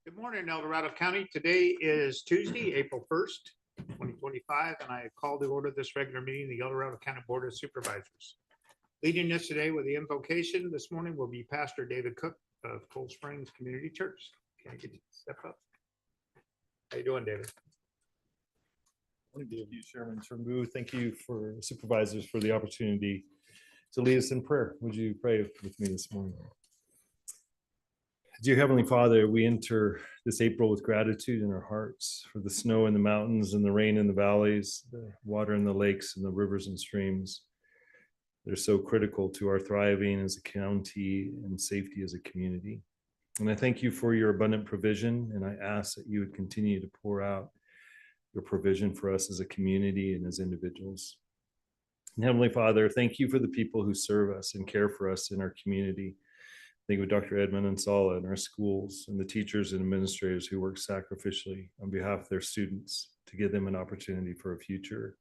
Good morning, El Dorado County. Today is Tuesday, April 1st, 2025, and I call to order this regular meeting of the El Dorado County Board of Supervisors. Leading us today with the invocation this morning will be Pastor David Cook of Cold Springs Community Church. Can I get you to step up? How you doing, David? Thank you, Chairman Turnbull. Thank you for supervisors for the opportunity to lead us in prayer. Would you pray with me this morning? Dear Heavenly Father, we enter this April with gratitude in our hearts for the snow in the mountains and the rain in the valleys, the water in the lakes and the rivers and streams that are so critical to our thriving as a county and safety as a community. And I thank you for your abundant provision, and I ask that you would continue to pour out your provision for us as a community and as individuals. And Heavenly Father, thank you for the people who serve us and care for us in our community. Thank you, Dr. Edmund and Sala in our schools and the teachers and administrators who work sacrificially on behalf of their students to give them an opportunity for a future.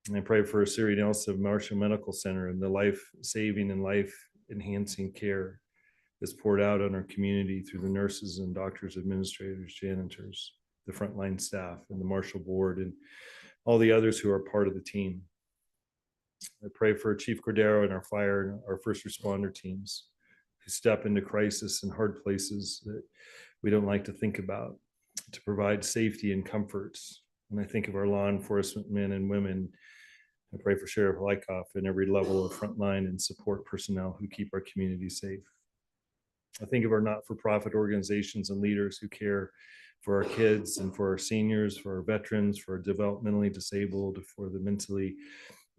And I pray for Siri Nelson of Marshall Medical Center and the life-saving and life-enhancing care that's poured out on our community through the nurses and doctors, administrators, janitors, the frontline staff, and the Marshall Board, and all the others who are part of the team. I pray for Chief Cordero and our fire and our first responder teams who step into crisis in hard places that we don't like to think about to provide safety and comfort. When I think of our law enforcement men and women, I pray for Sheriff Lykoff and every level of frontline and support personnel who keep our community safe. I think of our not-for-profit organizations and leaders who care for our kids and for our seniors, for our veterans, for our developmentally disabled, for the mentally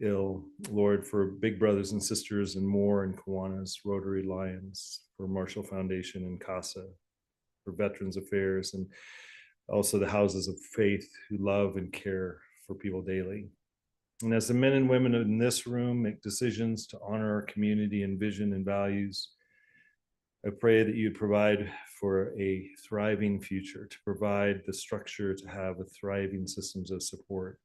ill, Lord, for big brothers and sisters and more in Kiwanis, Rotary Lions, for Marshall Foundation and CASA, for Veterans Affairs, and also the houses of faith who love and care for people daily. And as the men and women in this room make decisions to honor our community and vision and values, I pray that you'd provide for a thriving future, to provide the structure to have a thriving systems of support.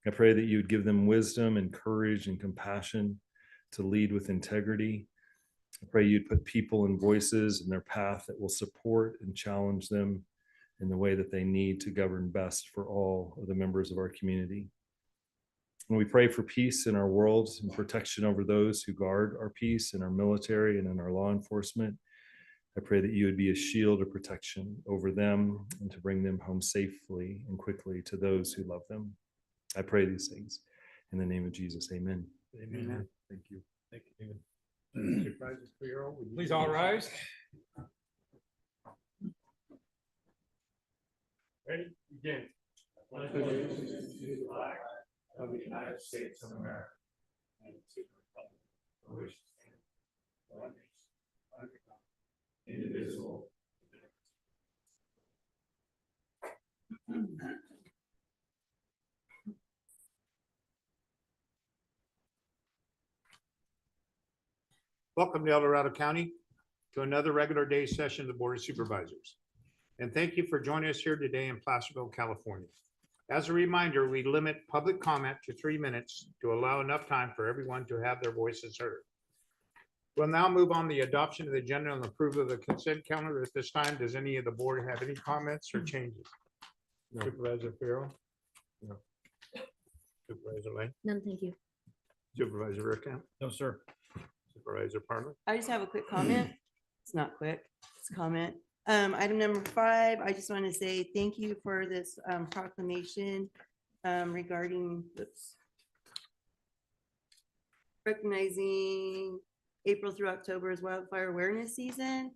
I pray that you would give them wisdom and courage and compassion to lead with integrity. I pray you'd put people and voices in their path that will support and challenge them in the way that they need to govern best for all of the members of our community. And we pray for peace in our world and protection over those who guard our peace in our military and in our law enforcement. I pray that you would be a shield of protection over them and to bring them home safely and quickly to those who love them. I pray these things in the name of Jesus. Amen. Amen. Thank you. Thank you, David. Supervisors, Please all rise. Ready? Begin. Allegiance to the flag of the United States of America and to the republic for which it stands, one nation, under God, indivisible. Welcome to El Dorado County to another regular day session of the Board of Supervisors. And thank you for joining us here today in Placerville, California. As a reminder, we limit public comment to 3 minutes to allow enough time for everyone to have their voices heard. We'll now move on to the adoption of the agenda and approval of the consent calendar. At this time, does any of the board have any comments or changes? No. Supervisor Farrell? No. Supervisor Lane? None, thank you. Supervisor Rickham? No, sir. Supervisor Parler? I just have a quick comment. It's not quick, it's a comment. Item number 5, I just want to say thank you for this proclamation regarding recognizing April through October as wildfire awareness season.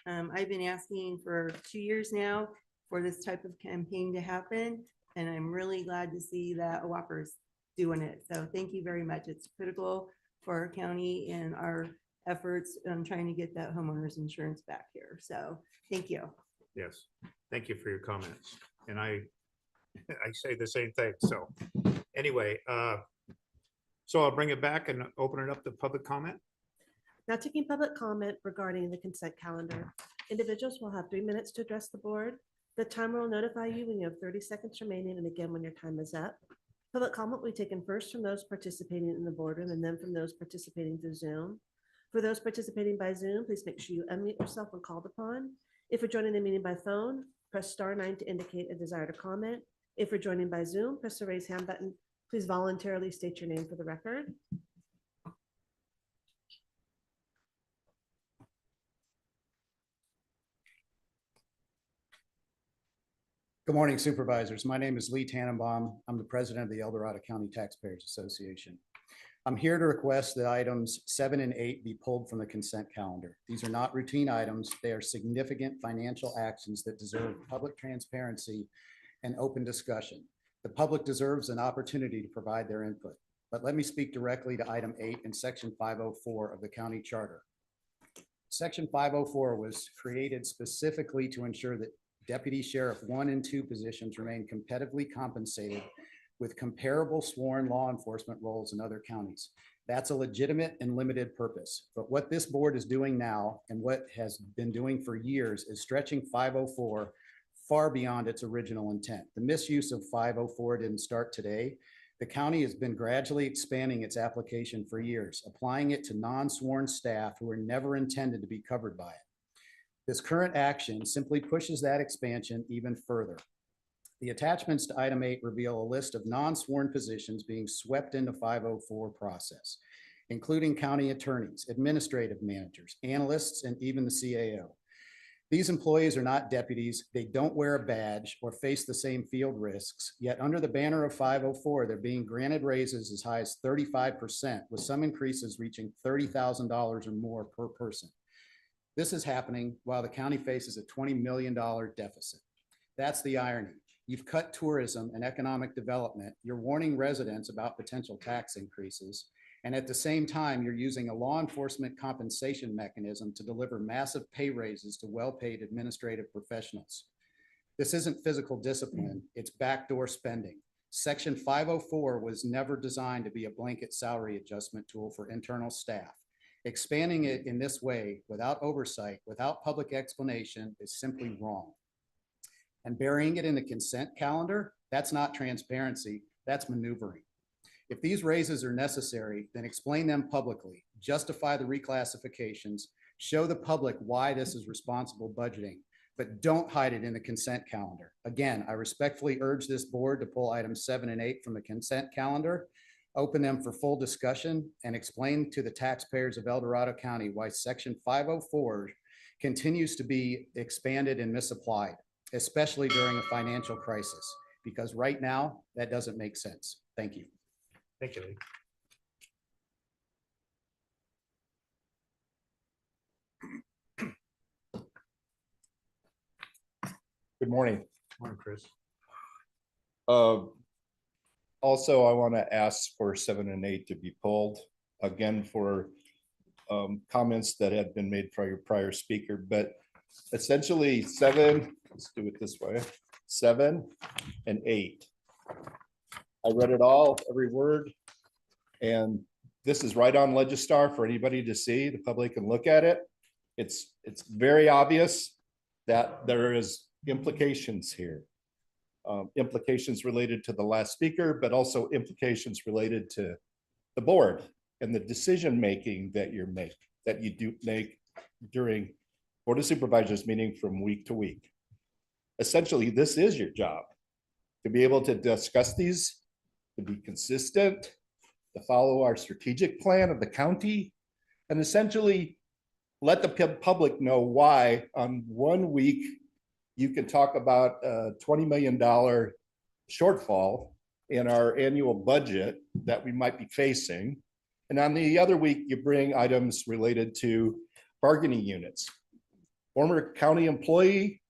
I've been asking for 2 years now for this type of campaign to happen, and I'm really glad to see that OWAPR's doing it. So thank you very much. It's critical for our county and our efforts on trying to get that homeowners insurance back here. So thank you. Yes, thank you for your comments. And I say the same thing. So anyway, so I'll bring it back and open it up to public comment. Now taking public comment regarding the consent calendar. Individuals will have 3 minutes to address the board. The timer will notify you when you have 30 seconds remaining and again when your time is up. Public comment will be taken first from those participating in the boardroom and then from those participating through Zoom. For those participating by Zoom, please make sure you unmute yourself when called upon. If you're joining the meeting by phone, press *9 to indicate a desire to comment. If you're joining by Zoom, press the raise hand button. Please voluntarily state your name for the record. Good morning, supervisors. My name is Lee Tannenbaum. I'm the president of the El Dorado County Taxpayers Association. I'm here to request that items 7 and 8 be pulled from the consent calendar. These are not routine items. They are significant financial actions that deserve public transparency and open discussion. The public deserves an opportunity to provide their input. But let me speak directly to item 8 in section 504 of the county charter. Section 504 was created specifically to ensure that Deputy Sheriff 1 and 2 positions remain competitively compensated with comparable sworn law enforcement roles in other counties. That's a legitimate and limited purpose. But what this board is doing now and what has been doing for years is stretching 504 far beyond its original intent. The misuse of 504 didn't start today. The county has been gradually expanding its application for years, applying it to non-sworn staff who were never intended to be covered by it. This current action simply pushes that expansion even further. The attachments to item 8 reveal a list of non-sworn positions being swept into 504 process, including county attorneys, administrative managers, analysts, and even the CAO. These employees are not deputies. They don't wear a badge or face the same field risks, yet under the banner of 504, they're being granted raises as high as 35%, with some increases reaching $30,000 or more per person. This is happening while the county faces a $20 million deficit. That's the irony. You've cut tourism and economic development. You're warning residents about potential tax increases. And at the same time, you're using a law enforcement compensation mechanism to deliver massive pay raises to well-paid administrative professionals. This isn't physical discipline, it's backdoor spending. Section 504 was never designed to be a blanket salary adjustment tool for internal staff. Expanding it in this way without oversight, without public explanation is simply wrong. And burying it in the consent calendar, that's not transparency, that's maneuvering. If these raises are necessary, then explain them publicly, justify the reclassifications, show the public why this is responsible budgeting, but don't hide it in the consent calendar. Again, I respectfully urge this board to pull items 7 and 8 from the consent calendar, open them for full discussion, and explain to the taxpayers of El Dorado County why Section 504 continues to be expanded and misapplied, especially during a financial crisis, because right now that doesn't make sense. Thank you. Thank you, Lee. Good morning. Morning, Chris. Also, I want to ask for 7 and 8 to be pulled again for comments that had been made by your prior speaker, but essentially 7, let's do it this way, 7 and 8. I read it all, every word, and this is right on Legistar for anybody to see. The public can look at it. It's very obvious that there is implications here. Implications related to the last speaker, but also implications related to the board and the decision-making that you do make during Board of Supervisors meeting from week to week. Essentially, this is your job, to be able to discuss these, to be consistent, to follow our strategic plan of the county, and essentially let the public know why on 1 week you can talk about a $20 million shortfall in our annual budget that we might be facing. And on the other week, you bring items related to bargaining units. Former county employee,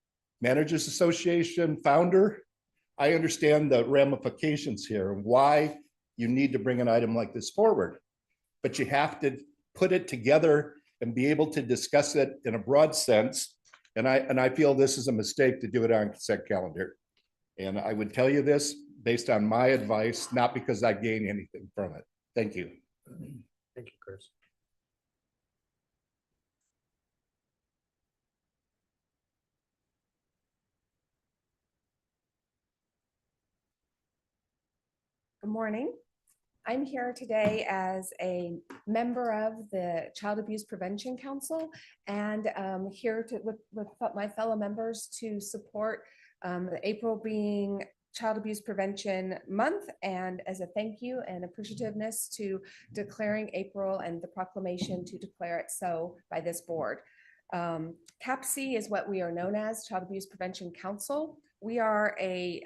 Managers Association founder, I understand the ramifications here and why you need to bring an item like this forward. But you have to put it together and be able to discuss it in a broad sense. And I feel this is a mistake to do it on consent calendar. And I would tell you this based on my advice, not because I gain anything from it. Thank you. Thank you, Chris. Good morning. I'm here today as a member of the Child Abuse Prevention Council and here with my fellow members to support April being Child Abuse Prevention Month, and as a thank you and appreciativeness to declaring April and the proclamation to declare it so by this board. CAPC is what we are known as, Child Abuse Prevention Council. We are a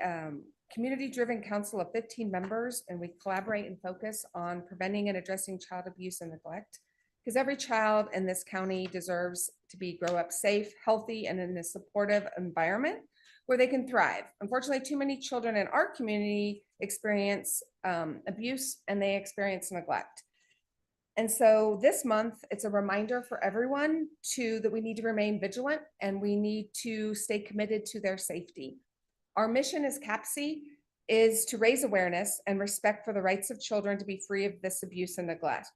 community-driven council of 15 members, and we collaborate and focus on preventing and addressing child abuse and neglect. Because every child in this county deserves to grow up safe, healthy, and in a supportive environment where they can thrive. Unfortunately, too many children in our community experience abuse and they experience neglect. And so this month, it's a reminder for everyone that we need to remain vigilant and we need to stay committed to their safety. Our mission as CAPC is to raise awareness and respect for the rights of children to be free of this abuse and neglect.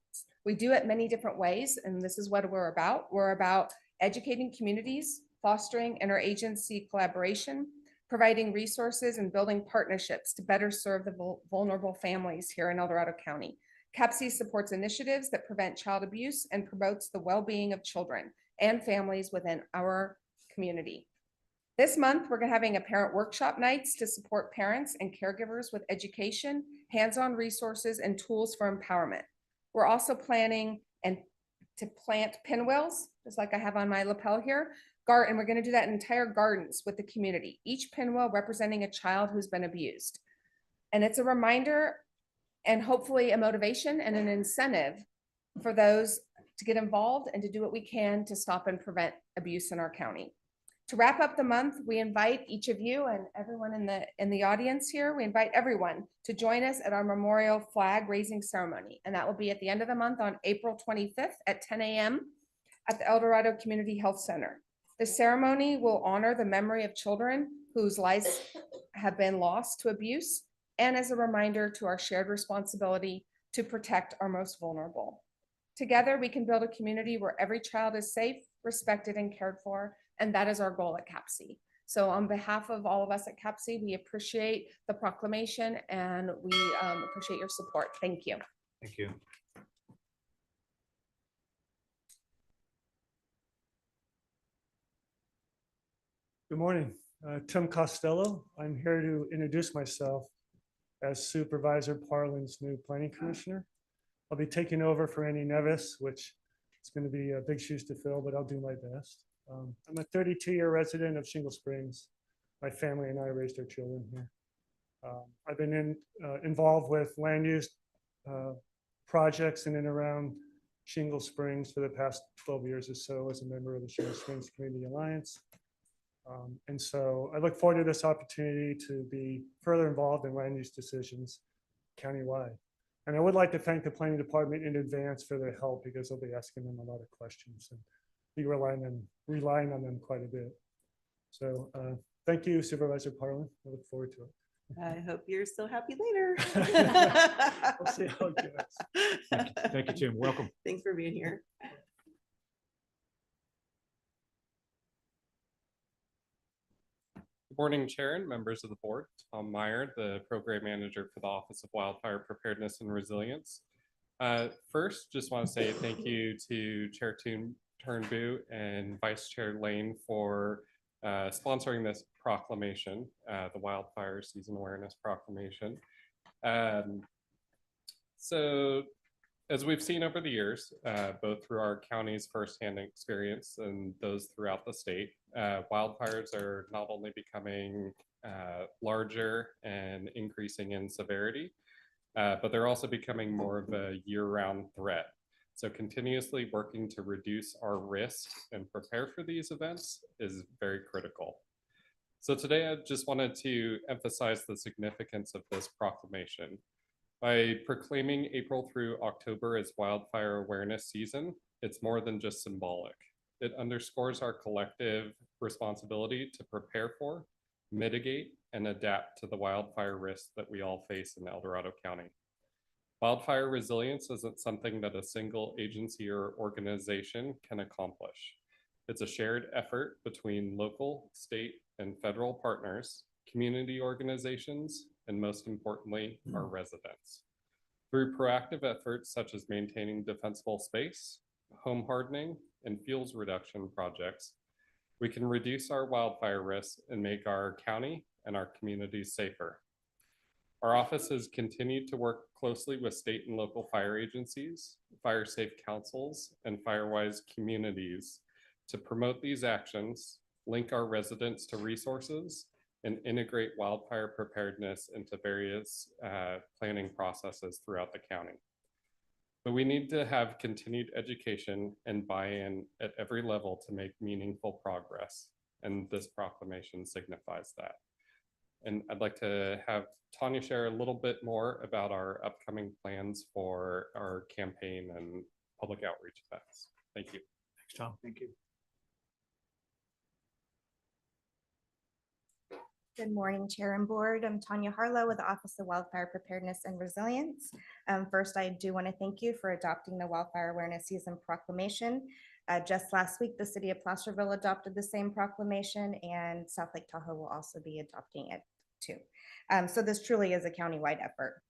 We do it many different ways, and this is what we're about. We're about educating communities, fostering interagency collaboration, providing resources, and building partnerships to better serve the vulnerable families here in El Dorado County. CAPC supports initiatives that prevent child abuse and promotes the well-being of children and families within our community. This month, we're having a parent workshop nights to support parents and caregivers with education, hands-on resources, and tools for empowerment. We're also planning to plant pinwheels, just like I have on my lapel here, and we're going to do that in entire gardens with the community, each pinwheel representing a child who's been abused. And it's a reminder and hopefully a motivation and an incentive for those to get involved and to do what we can to stop and prevent abuse in our county. To wrap up the month, we invite each of you and everyone in the audience here, we invite everyone to join us at our memorial flag raising ceremony. And that will be at the end of the month on April 25th at 10 a.m. at the El Dorado Community Health Center. The ceremony will honor the memory of children whose lives have been lost to abuse, and as a reminder to our shared responsibility to protect our most vulnerable. Together, we can build a community where every child is safe, respected, and cared for. And that is our goal at CAPC. So on behalf of all of us at CAPC, we appreciate the proclamation and we appreciate your support. Thank you. Thank you. Good morning, Tim Costello. I'm here to introduce myself as Supervisor Parlin's new planning commissioner. I'll be taking over for Annie Nevis, which is going to be big shoes to fill, but I'll do my best. I'm a 32-year resident of Shingle Springs. My family and I raised our children here. I've been involved with land use projects in and around Shingle Springs for the past 12 years or so as a member of the Shingle Springs Community Alliance. And so I look forward to this opportunity to be further involved in land use decisions countywide. And I would like to thank the planning department in advance for their help because I'll be asking them a lot of questions and be relying on them quite a bit. So thank you, Supervisor Parlin. I look forward to it. I hope you're still happy later. We'll see how it goes. Thank you, Jim. Welcome. Thanks for being here. Good morning, Chair and members of the board. Tom Meyer, the Program Manager for the Office of Wildfire Preparedness and Resilience. First, just want to say thank you to Chair Turnbull and Vice Chair Lane for sponsoring this proclamation, the Wildfire Season Awareness Proclamation. So as we've seen over the years, both through our county's firsthand experience and those throughout the state, wildfires are not only becoming larger and increasing in severity, but they're also becoming more of a year-round threat. So continuously working to reduce our risk and prepare for these events is very critical. So today I just wanted to emphasize the significance of this proclamation. By proclaiming April through October as Wildfire Awareness Season, it's more than just symbolic. It underscores our collective responsibility to prepare for, mitigate, and adapt to the wildfire risks that we all face in El Dorado County. Wildfire resilience isn't something that a single agency or organization can accomplish. It's a shared effort between local, state, and federal partners, community organizations, and most importantly, our residents. Through proactive efforts such as maintaining defensible space, home hardening, and fuels reduction projects, we can reduce our wildfire risks and make our county and our communities safer. Our office has continued to work closely with state and local fire agencies, fire safe councils, and firewise communities to promote these actions, link our residents to resources, and integrate wildfire preparedness into various planning processes throughout the county. But we need to have continued education and buy-in at every level to make meaningful progress, and this proclamation signifies that. And I'd like to have Tanya share a little bit more about our upcoming plans for our campaign and public outreach events. Thank you. Thanks, Tom. Thank you. Good morning, Chair and Board. I'm Tanya Harlow with the Office of Wildfire Preparedness and Resilience. First, I do want to thank you for adopting the Wildfire Awareness Season proclamation. Just last week, the city of Placerville adopted the same proclamation, and South Lake Tahoe will also be adopting it too. So this truly is a countywide effort.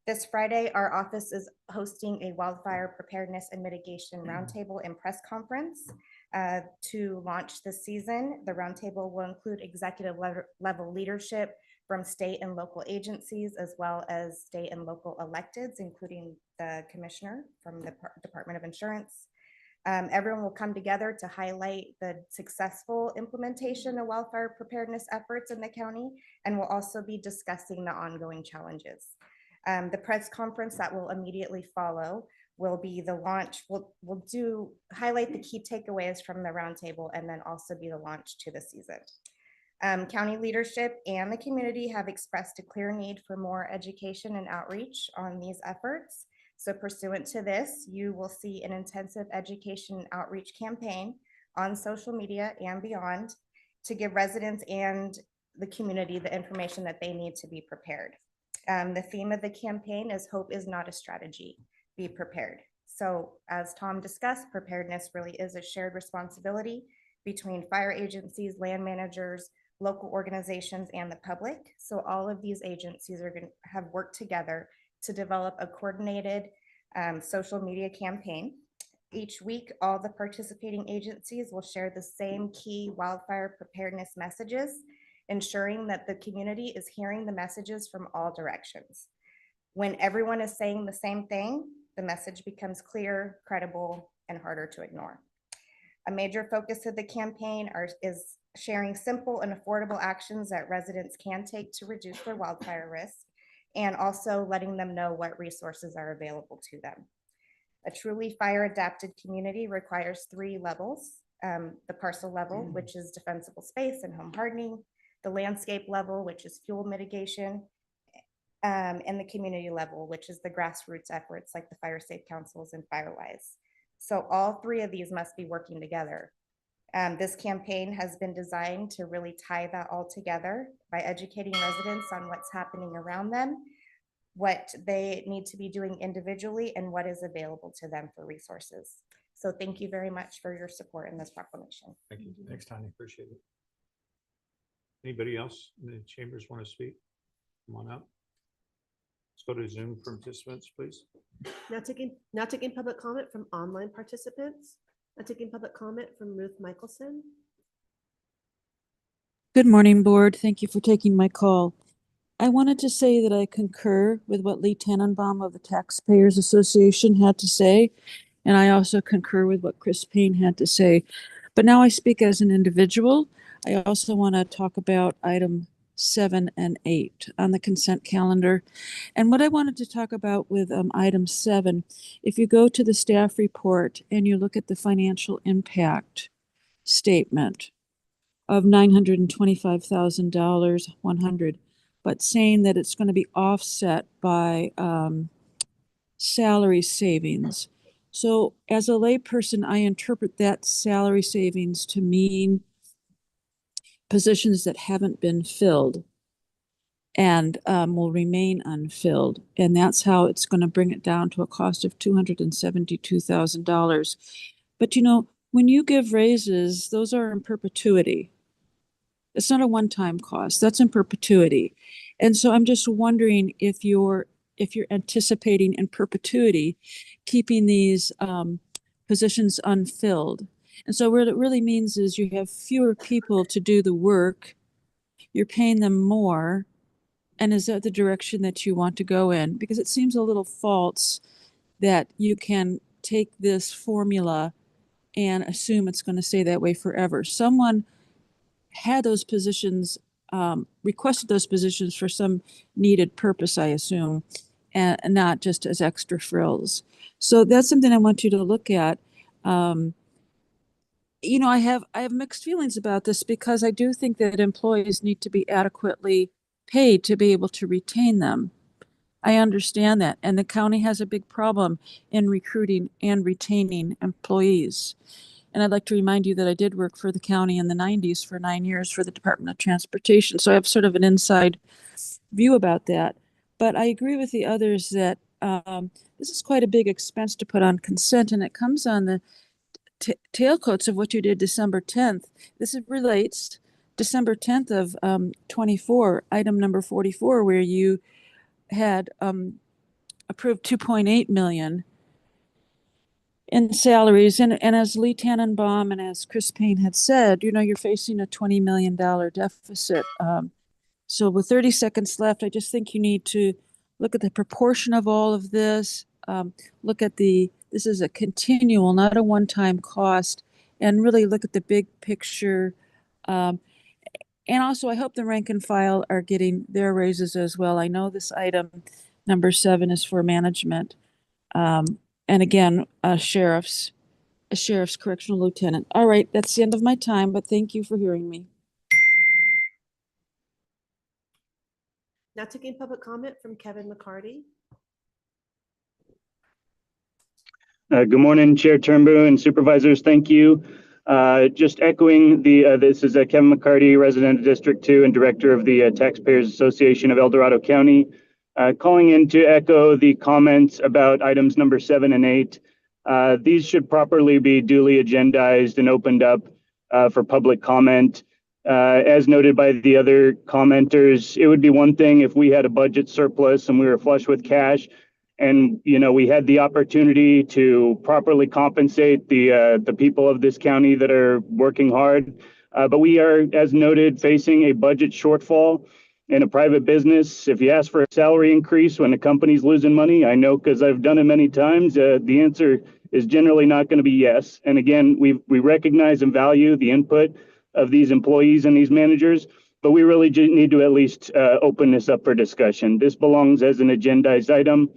This Friday, our office is hosting a wildfire preparedness and mitigation roundtable and press conference to launch this season. The roundtable will include executive level leadership from state and local agencies, as well as state and local electeds, including the commissioner from the Department of Insurance. Everyone will come together to highlight the successful implementation of wildfire preparedness efforts in the county, and we'll also be discussing the ongoing challenges. The press conference that will immediately follow will be the launch. We'll highlight the key takeaways from the roundtable and then also be the launch to the season. County leadership and the community have expressed a clear need for more education and outreach on these efforts. So pursuant to this, you will see an intensive education and outreach campaign on social media and beyond to give residents and the community the information that they need to be prepared. The theme of the campaign is "Hope is not a strategy, be prepared." So as Tom discussed, preparedness really is a shared responsibility between fire agencies, land managers, local organizations, and the public. So all of these agencies are going to have worked together to develop a coordinated social media campaign. Each week, all the participating agencies will share the same key wildfire preparedness messages, ensuring that the community is hearing the messages from all directions. When everyone is saying the same thing, the message becomes clear, credible, and harder to ignore. A major focus of the campaign is sharing simple and affordable actions that residents can take to reduce their wildfire risk, and also letting them know what resources are available to them. A truly fire adapted community requires 3 levels: the parcel level, which is defensible space and home hardening; the landscape level, which is fuel mitigation; and the community level, which is the grassroots efforts like the fire safe councils and firewise. So all 3 of these must be working together. This campaign has been designed to really tie that all together by educating residents on what's happening around them, what they need to be doing individually, and what is available to them for resources. So thank you very much for your support in this proclamation. Thank you. Thanks, Tanya. Appreciate it. Anybody else in the chambers want to speak? Come on up. Let's go to Zoom participants, please. Now taking public comment from online participants. Now taking public comment from Ruth Michelson. Good morning, Board. Thank you for taking my call. I wanted to say that I concur with what Lee Tannenbaum of the Taxpayers Association had to say, and I also concur with what Chris Payne had to say. But now I speak as an individual. I also want to talk about item 7 and 8 on the consent calendar. And what I wanted to talk about with item 7, if you go to the staff report and you look at the financial impact statement of $925,000, 100, but saying that it's going to be offset by salary savings. So as a layperson, I interpret that salary savings to mean positions that haven't been filled and will remain unfilled. And that's how it's going to bring it down to a cost of $272,000. But you know, when you give raises, those are in perpetuity. It's not a one-time cost, that's in perpetuity. And so I'm just wondering if if you're anticipating in perpetuity, keeping these positions unfilled. And so what it really means is you have fewer people to do the work, you're paying them more, and is that the direction that you want to go in? Because it seems a little false that you can take this formula and assume it's going to stay that way forever. Someone had those positions, requested those positions for some needed purpose, I assume, and not just as extra frills. So that's something I want you to look at. You know, I have mixed feelings about this because I do think that employees need to be adequately paid to be able to retain them. I understand that, and the county has a big problem in recruiting and retaining employees. And I'd like to remind you that I did work for the county in the 90s for 9 years for the Department of Transportation. So I have sort of an inside view about that. But I agree with the others that this is quite a big expense to put on consent, and it comes on the tailcoats of what you did December 10th. This relates December 10th of 24, item number 44, where you had approved 2.8 million in salaries. And as Lee Tannenbaum and as Chris Payne had said, you know, you're facing a $20 million deficit. So with 30 seconds left, I just think you need to look at the proportion of all of this. Look at this is a continual, not a one-time cost, and really look at the big picture. And also, I hope the rank and file are getting their raises as well. I know this item number 7 is for management. And again, a sheriff's correctional lieutenant. All right, that's the end of my time, but thank you for hearing me. Now taking public comment from Kevin McCarty. Good morning, Chair Turnbull and supervisors. Thank you. Just echoing this is Kevin McCarty, resident of District 2 and director of the Taxpayers Association of El Dorado County. Calling in to echo the comments about items number 7 and 8. These should properly be duly agendized and opened up for public comment. As noted by the other commenters, it would be one thing if we had a budget surplus and we were flush with cash, and we had the opportunity to properly compensate the people of this county that are working hard. But we are, as noted, facing a budget shortfall. In a private business, if you ask for a salary increase when a company's losing money, I know because I've done it many times, the answer is generally not going to be yes. And again, we recognize and value the input of these employees and these managers, but we really need to at least open this up for discussion. This belongs as an agendized item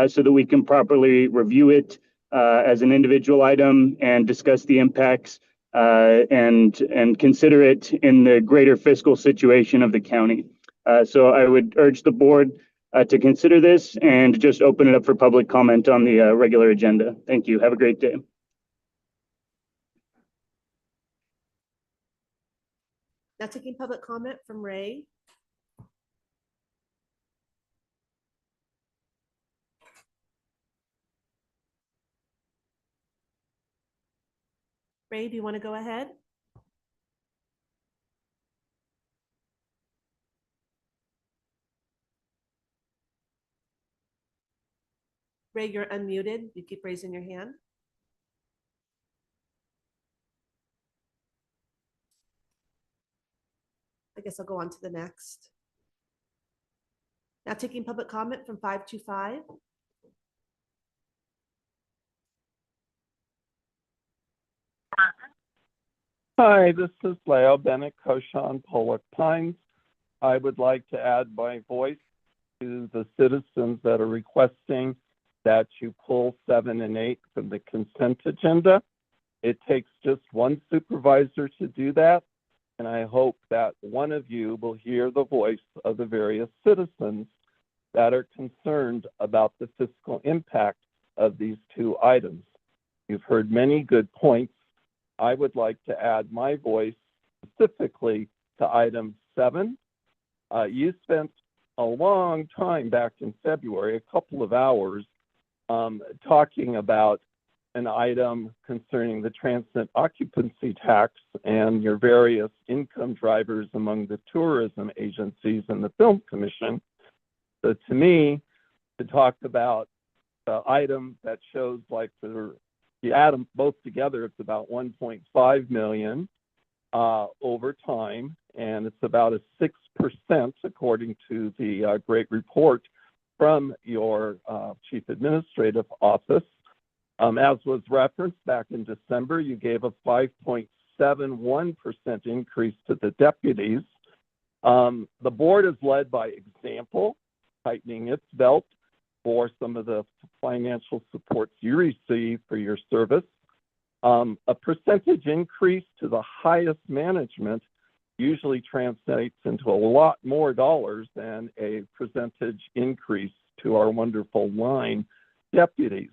so that we can properly review it as an individual item and discuss the impacts and consider it in the greater fiscal situation of the county. So I would urge the board to consider this and just open it up for public comment on the regular agenda. Thank you. Have a great day. Now taking public comment from Ray. Ray, do you want to go ahead? Ray, you're unmuted. You keep raising your hand. I guess I'll go on to the next. Now taking public comment from 525. Hi, this is Leo Bennett, Koshan, Pollock Pines. I would like to add my voice to the citizens that are requesting that you pull 7 and 8 from the consent agenda. It takes just one supervisor to do that, and I hope that one of you will hear the voice of the various citizens that are concerned about the fiscal impact of these 2 items. You've heard many good points. I would like to add my voice specifically to item 7. You spent a long time back in February, a couple of hours, talking about an item concerning the transient occupancy tax and your various income drivers among the tourism agencies and the film commission. So to me, to talk about the item that shows like you add them both together, it's about 1.5 million over time, and it's about a 6% according to the great report from your Chief Administrative Office. As was referenced back in December, you gave a 5.71% increase to the deputies. The board is led by example, tightening its belt for some of the financial supports you receive for your service. A percentage increase to the highest management usually translates into a lot more dollars than a percentage increase to our wonderful line deputies.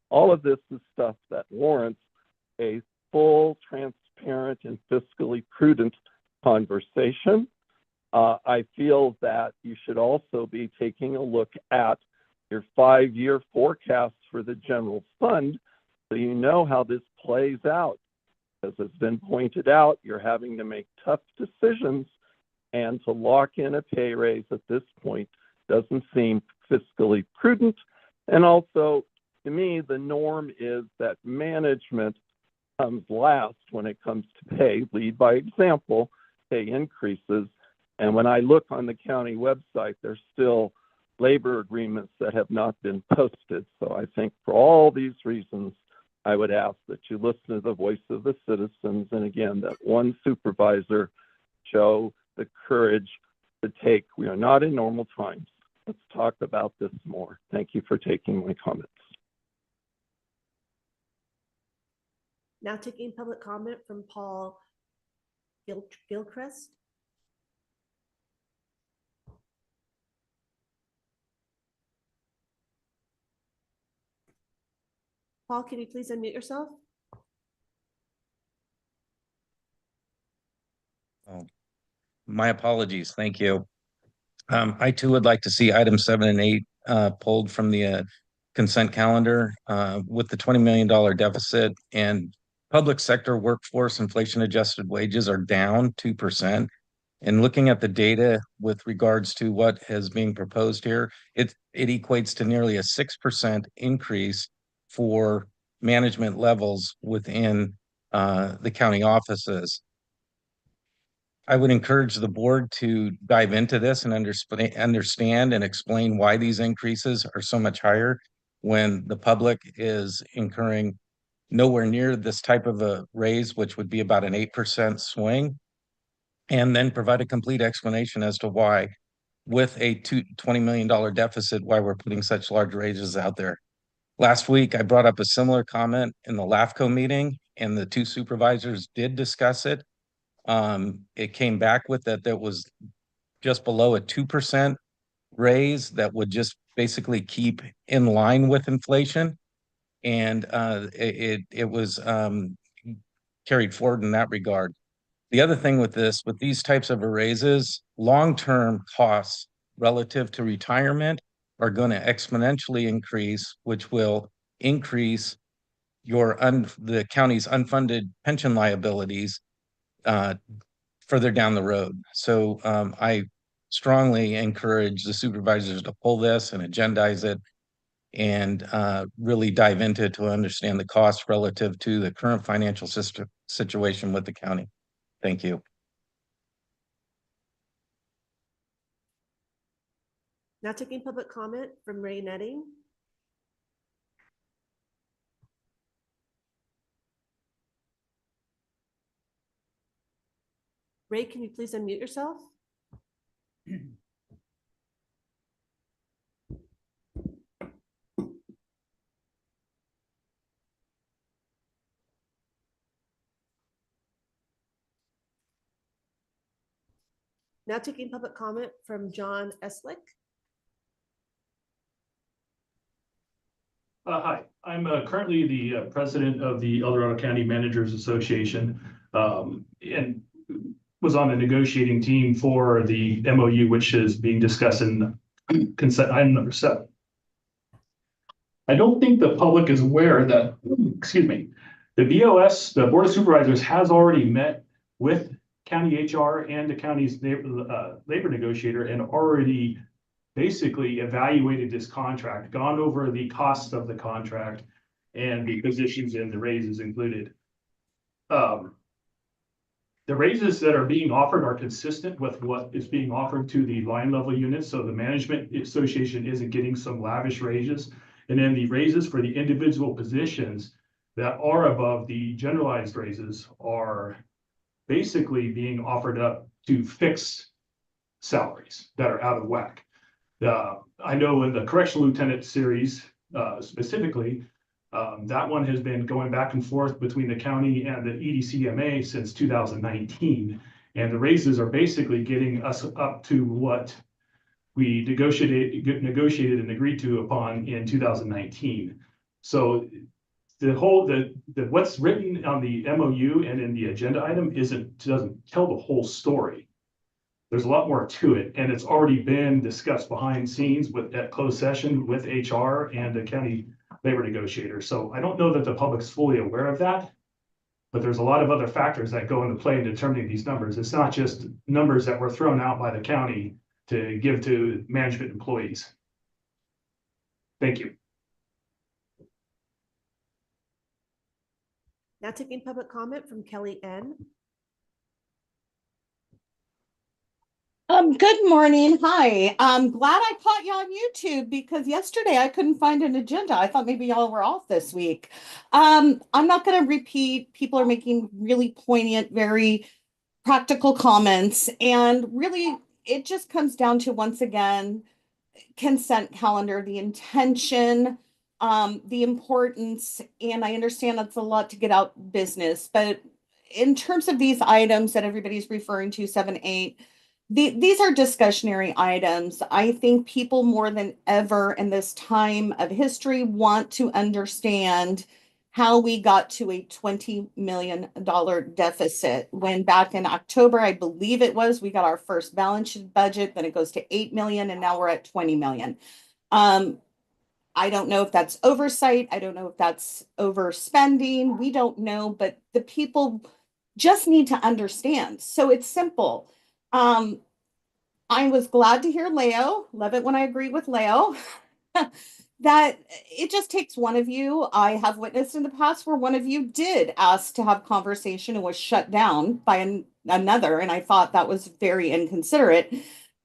All of this is stuff that warrants a full, transparent, and fiscally prudent conversation. I feel that you should also be taking a look at your 5-year forecast for the general fund so you know how this plays out. As has been pointed out, you're having to make tough decisions, and to lock in a pay raise at this point doesn't seem fiscally prudent. And also, to me, the norm is that management comes last when it comes to pay. Lead by example, pay increases. And when I look on the county website, there's still labor agreements that have not been posted. So I think for all these reasons, I would ask that you listen to the voice of the citizens. And again, that one supervisor show the courage to take. We are not in normal times. Let's talk about this more. Thank you for taking my comments. Now taking public comment from Paul Gilchrist. Paul, can you please unmute yourself? Oh, my apologies. Thank you. I too would like to see items 7 and 8 pulled from the consent calendar with the $20 million deficit, and public sector workforce inflation adjusted wages are down 2%. And looking at the data with regards to what is being proposed here, it equates to nearly a 6% increase for management levels within the county offices. I would encourage the board to dive into this and understand and explain why these increases are so much higher when the public is incurring nowhere near this type of a raise, which would be about an 8% swing, and then provide a complete explanation as to why, with a $20 million deficit, why we're putting such large raises out there. Last week, I brought up a similar comment in the LAFCO meeting, and the two supervisors did discuss it. It came back with that was just below a 2% raise that would just basically keep in line with inflation. And it was carried forward in that regard. The other thing with these types of raises, long-term costs relative to retirement are going to exponentially increase, which will increase the county's unfunded pension liabilities further down the road. So I strongly encourage the supervisors to pull this and agendize it and really dive into it to understand the cost relative to the current financial situation with the county. Thank you. Now taking public comment from Ray Netting. Ray, can you please unmute yourself? Now taking public comment from John Eslick. Hi, I'm currently the president of the El Dorado County Managers Association, and was on the negotiating team for the MOU, which is being discussed in consent item number 7. I don't think the public is aware that, excuse me, the BOS, the Board of Supervisors, has already met with county HR and the county's labor negotiator and already basically evaluated this contract, gone over the costs of the contract and the positions and the raises included. The raises that are being offered are consistent with what is being offered to the line level units. So the management association isn't getting some lavish raises. And then the raises for the individual positions that are above the generalized raises are basically being offered up to fix salaries that are out of whack. I know in the correctional lieutenant series specifically, that one has been going back and forth between the county and the EDCMA since 2019. And the raises are basically getting us up to what we negotiated and agreed to upon in 2019. So what's written on the MOU and in the agenda item doesn't tell the whole story. There's a lot more to it, and it's already been discussed behind scenes at closed session with HR and the county labor negotiator. So I don't know that the public's fully aware of that, but there's a lot of other factors that go into play in determining these numbers. It's not just numbers that were thrown out by the county to give to management employees. Thank you. Now taking public comment from Kelly N. Good morning. Hi. I'm glad I caught you on YouTube because yesterday I couldn't find an agenda. I thought maybe y'all were off this week. I'm not going to repeat. People are making really poignant, very practical comments. And really, it just comes down to, once again, consent calendar, the intention, the importance. And I understand that's a lot to get out business. But in terms of these items that everybody's referring to, 7, 8, these are discussionary items. I think people more than ever in this time of history want to understand how we got to a $20 million deficit when back in October, I believe it was, we got our first balance sheet budget, then it goes to 8 million and now we're at 20 million. I don't know if that's oversight. I don't know if that's overspending. We don't know, but the people just need to understand. So it's simple. I was glad to hear Leo, love it when I agree with Leo, that it just takes one of you. I have witnessed in the past where one of you did ask to have conversation and was shut down by another, and I thought that was very inconsiderate.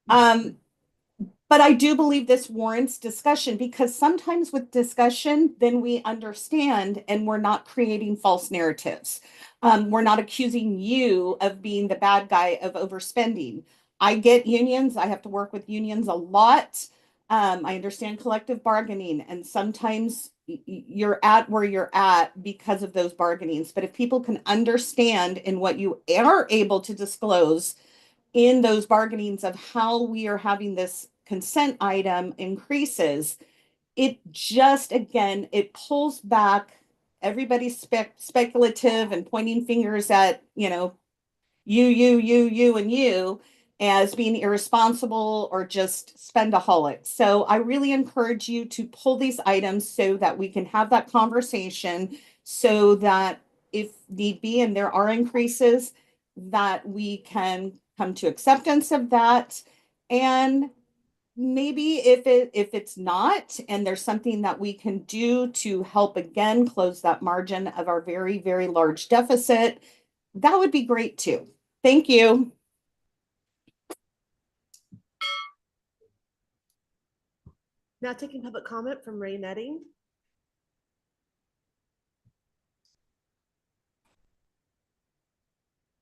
But I do believe this warrants discussion because sometimes with discussion, then we understand and we're not creating false narratives. We're not accusing you of being the bad guy of overspending. I get unions. I have to work with unions a lot. I understand collective bargaining, and sometimes you're at where you're at because of those bargainings. But if people can understand in what you are able to disclose in those bargainings of how we are having this consent item increases, it just, again, it pulls back everybody's speculative and pointing fingers at, you, and you as being irresponsible or just spendaholic. So I really encourage you to pull these items so that we can have that conversation so that if need be, and there are increases, that we can come to acceptance of that. And maybe if it's not, and there's something that we can do to help again close that margin of our very, very large deficit, that would be great too. Thank you. Now taking public comment from Ray Netting.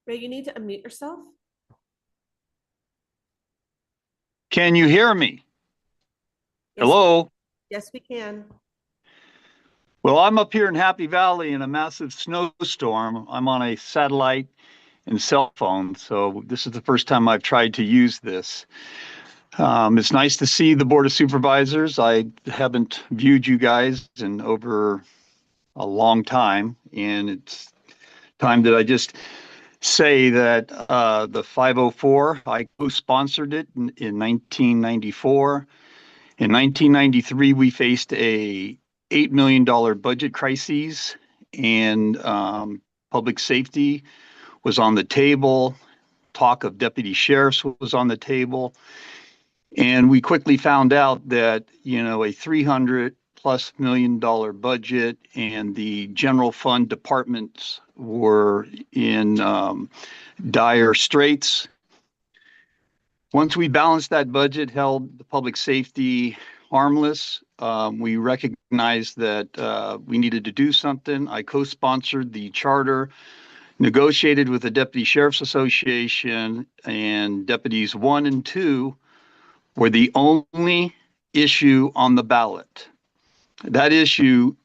Ray, you need to unmute yourself. Can you hear me? Yes. Hello? Yes, we can. Well, I'm up here in Happy Valley in a massive snowstorm. I'm on a satellite and cell phone, so this is the first time I've tried to use this. It's nice to see the Board of Supervisors. I haven't viewed you guys in over a long time, and it's time that I just say that the 504, I co-sponsored it in 1994. In 1993, we faced a $8 million budget crisis, and public safety was on the table. Talk of deputy sheriffs was on the table. And we quickly found out that, you know, a $300+ million budget and the general fund departments were in dire straits. Once we balanced that budget, held the public safety harmless, we recognized that we needed to do something. I co-sponsored the charter, negotiated with the Deputy Sheriff's Association, and Deputies 1 and 2 were the only issue on the ballot. That issue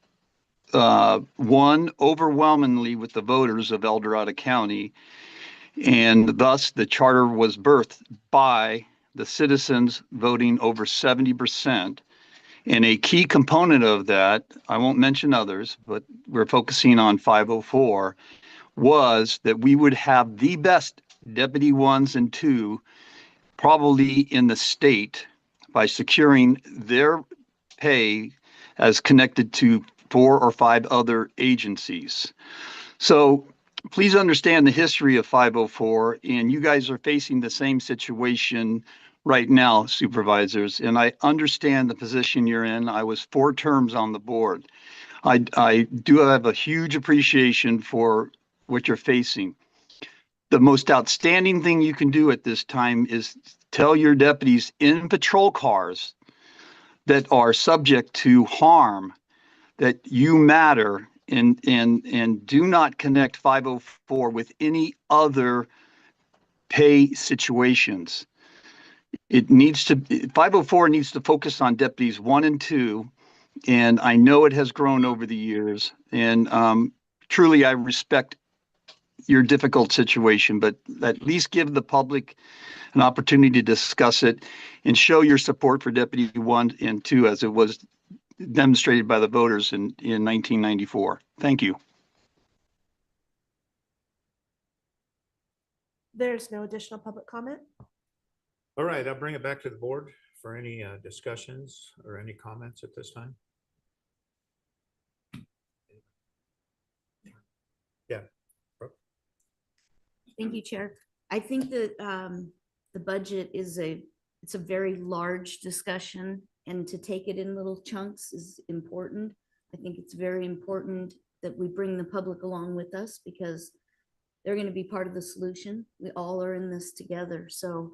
won overwhelmingly with the voters of El Dorado County, and thus the charter was birthed by the citizens voting over 70%. And a key component of that, I won't mention others, but we're focusing on 504, was that we would have the best Deputy 1s and 2 probably in the state by securing their pay as connected to 4 or 5 other agencies. So please understand the history of 504, and you guys are facing the same situation right now, supervisors, and I understand the position you're in. I was 4 terms on the board. I do have a huge appreciation for what you're facing. The most outstanding thing you can do at this time is tell your deputies in patrol cars that are subject to harm that you matter, and do not connect 504 with any other pay situations. It needs to, 504 needs to focus on deputies 1 and 2. And I know it has grown over the years, and truly I respect your difficult situation, but at least give the public an opportunity to discuss it and show your support for Deputy 1 and 2 as it was demonstrated by the voters in 1994. Thank you. There's no additional public comment. All right, I'll bring it back to the board for any discussions or any comments at this time. Yeah. Thank you, Chair. I think that the budget is it's a very large discussion, and to take it in little chunks is important. I think it's very important that we bring the public along with us, because they're going to be part of the solution. We all are in this together. So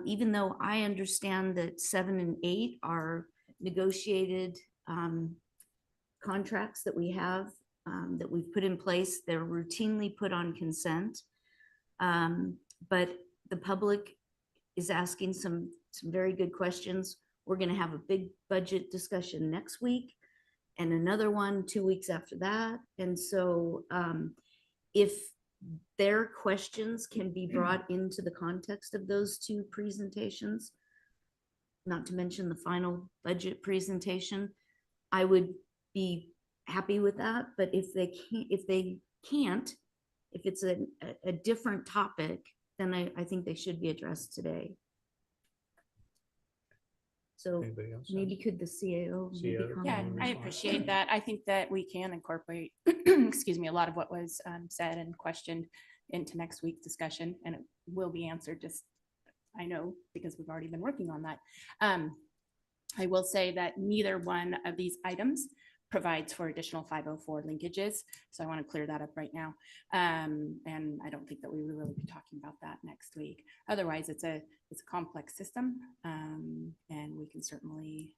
even though I understand that 7 and 8 are negotiated contracts that we have, that we've put in place, they're routinely put on consent. But the public is asking some very good questions. We're going to have a big budget discussion next week and another one 2 weeks after that. And so if their questions can be brought into the context of those 2 presentations, not to mention the final budget presentation, I would be happy with that. But if they can't, if it's a different topic, then I think they should be addressed today. So maybe could the CAO maybe comment? Yeah, I appreciate that. I think that we can incorporate, excuse me, a lot of what was said and questioned into next week's discussion, and it will be answered. Just, I know, because we've already been working on that. I will say that neither one of these items provides for additional 504 linkages. So I want to clear that up right now. And I don't think that we will really be talking about that next week. Otherwise, it's a complex system, and we can certainly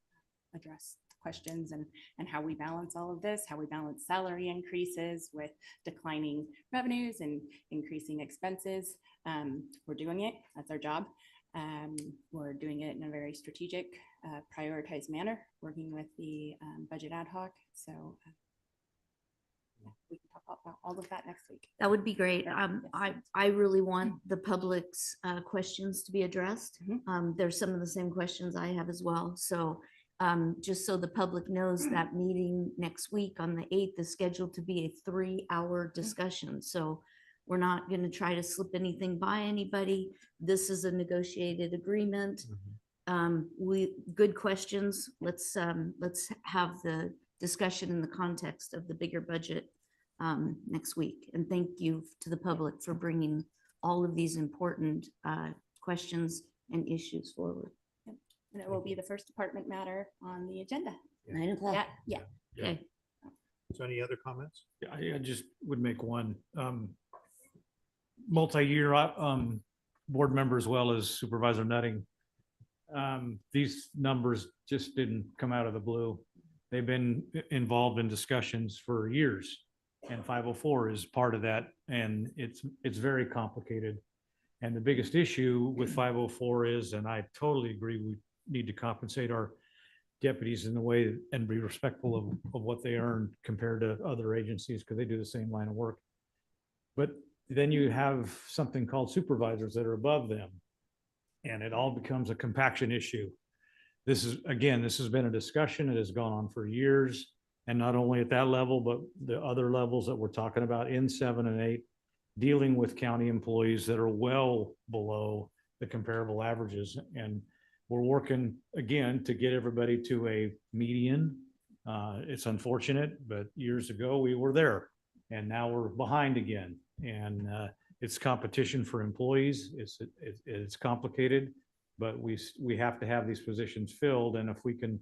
address questions and how we balance all of this, how we balance salary increases with declining revenues and increasing expenses. We're doing it. That's our job. We're doing it in a very strategic, prioritized manner, working with the budget ad hoc. So yeah, we can talk about all of that next week. That would be great. I really want the public's questions to be addressed. There's some of the same questions I have as well. So just so the public knows, that meeting next week on the 8th is scheduled to be a 3-hour discussion. So we're not going to try to slip anything by anybody. This is a negotiated agreement. Good questions. Let's have the discussion in the context of the bigger budget next week. And thank you to the public for bringing all of these important questions and issues forward. And it will be the first department matter on the agenda. 9 o'clock. Yeah. Okay. So any other comments? Yeah, I just would make one, multi-year, board member as well as Supervisor Nutting. These numbers just didn't come out of the blue. They've been involved in discussions for years, and 504 is part of that, and it's very complicated. And the biggest issue with 504 is, and I totally agree, we need to compensate our deputies in the way and be respectful of what they earn compared to other agencies, because they do the same line of work. But then you have something called supervisors that are above them, and it all becomes a compaction issue. This has been a discussion. It has gone on for years, and not only at that level, but the other levels that we're talking about in 7 and 8, dealing with county employees that are well below the comparable averages. And we're working again to get everybody to a median. It's unfortunate, but years ago we were there, and now we're behind again. And it's competition for employees. It's complicated, but we have to have these positions filled. And if we can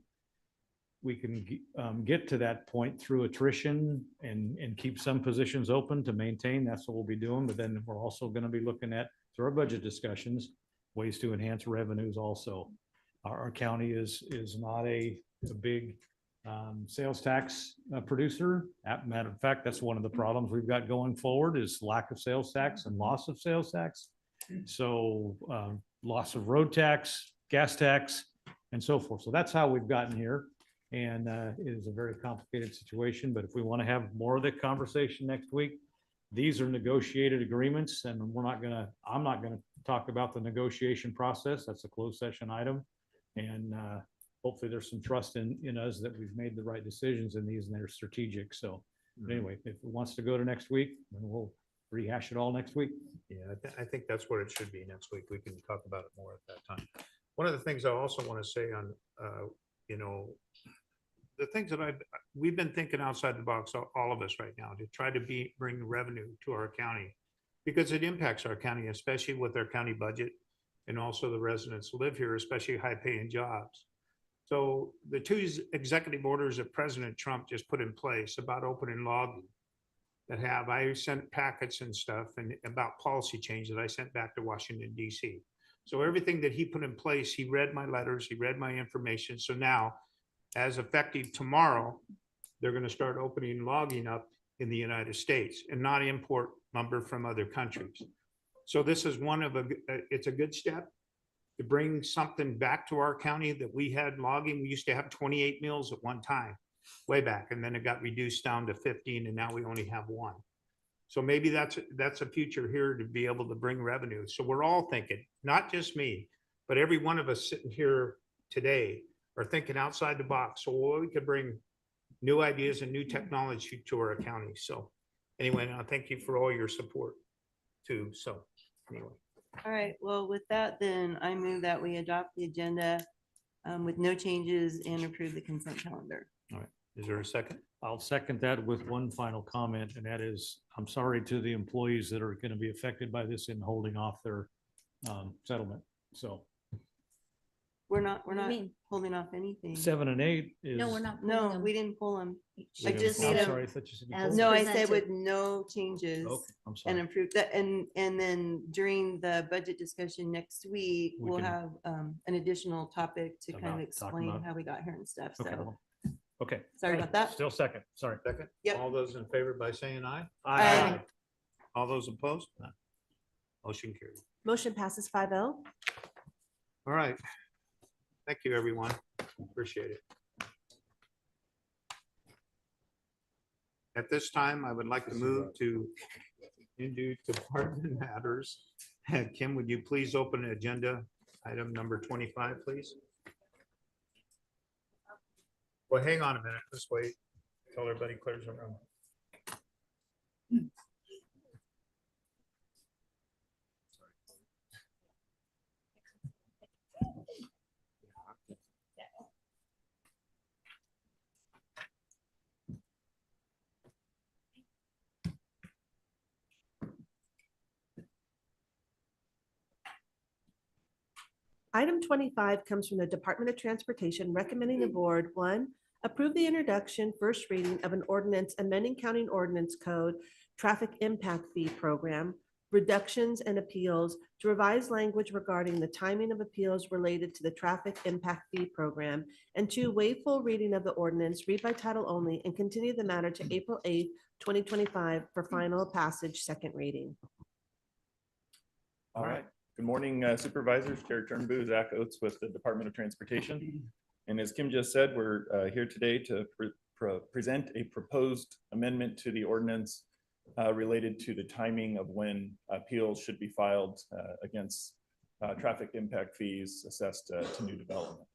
get to that point through attrition and keep some positions open to maintain, that's what we'll be doing. But then we're also going to be looking at, through our budget discussions, ways to enhance revenues also. Our county is not a big sales tax producer. Matter of fact, that's one of the problems we've got going forward is lack of sales tax and loss of sales tax. So loss of road tax, gas tax, and so forth. So that's how we've gotten here. And it is a very complicated situation. But if we want to have more of the conversation next week, these are negotiated agreements, and I'm not gonna talk about the negotiation process. That's a closed session item. And hopefully there's some trust in us that we've made the right decisions in these, and they're strategic. So anyway, if it wants to go to next week, then we'll rehash it all next week. Yeah, I think that's what it should be next week. We can talk about it more at that time. One of the things I also want to say on, the things that we've been thinking outside the box, all of us right now, to try to bring revenue to our county, because it impacts our county, especially with our county budget, and also the residents who live here, especially high paying jobs. So the 2 executive orders that President Trump just put in place about open and logging I sent packets and stuff and about policy change that I sent back to Washington, DC. So everything that he put in place, he read my letters, he read my information. So now, as effective tomorrow, they're going to start opening logging up in the United States and not import lumber from other countries. So this is it's a good step to bring something back to our county that we had logging. We used to have 28 mills at one time, way back, and then it got reduced down to 15, and now we only have 1. So maybe that's a future here to be able to bring revenue. So we're all thinking, not just me, but every one of us sitting here today are thinking outside the box. So we could bring new ideas and new technology to our county. So anyway, now thank you for all your support too. So anyway. All right, well, with that, then I move that we adopt the agenda with no changes and approve the consent calendar. All right, is there a second? I'll second that with one final comment, and that is, I'm sorry to the employees that are going to be affected by this in holding off their settlement. So We're not mean? holding off anything. 7 and 8 is. No, we're not. pulling No, them. we didn't pull them. We I didn't just pull- made I'm them. sorry, I thought you said you As pulled. No, I said presented. with no changes. Okay, I'm sorry. And approve that. And then during the budget discussion next week, We we'll can- have an additional topic to kind of Talk explain about- how we got here and stuff. Okay. So Okay. sorry about that. Still second, sorry. Second? Yep. All those in favor by saying aye? Aye. All those opposed? None. Motion carried. Motion passes 5-0. All right. Thank you, everyone. Appreciate it. At this time, I would like to move into department matters. Kim, would you please open agenda item number 25, please? Well, hang on a minute. Let's wait till everybody clears the room. Item 25 comes from the Department of Transportation recommending the board, one, approve the introduction, first reading of an ordinance amending county ordinance code, traffic impact fee program, reductions and appeals to revise language regarding the timing of appeals related to the traffic impact fee program, and two, waive full reading of the ordinance, read by title only, and continue the matter to April 8th, 2025 for final passage, second reading. All right. Good morning, Supervisors. Chair Turnbull, Zach Oates with the Department of Transportation. And as Kim just said, we're here today to present a proposed amendment to the ordinance related to the timing of when appeals should be filed against traffic impact fees assessed to new development.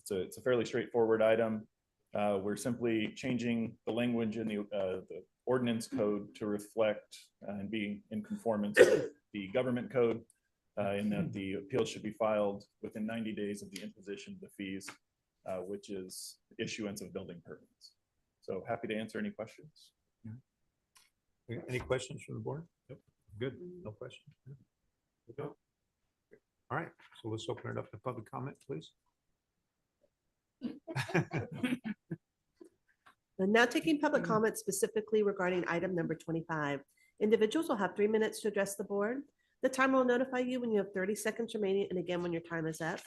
It's a fairly straightforward item. We're simply changing the language in the ordinance code to reflect and be in conformance with the government code, in that the appeal should be filed within 90 days of the imposition of the fees, which is issuance of building permits. So happy to answer any questions. Any questions from the board? Yep. Good. No questions. Good. All right. So let's open it up to public comment, please. And now taking public comment specifically regarding item number 25. Individuals will have 3 minutes to address the board. The timer will notify you when you have 30 seconds remaining, and again when your time is up.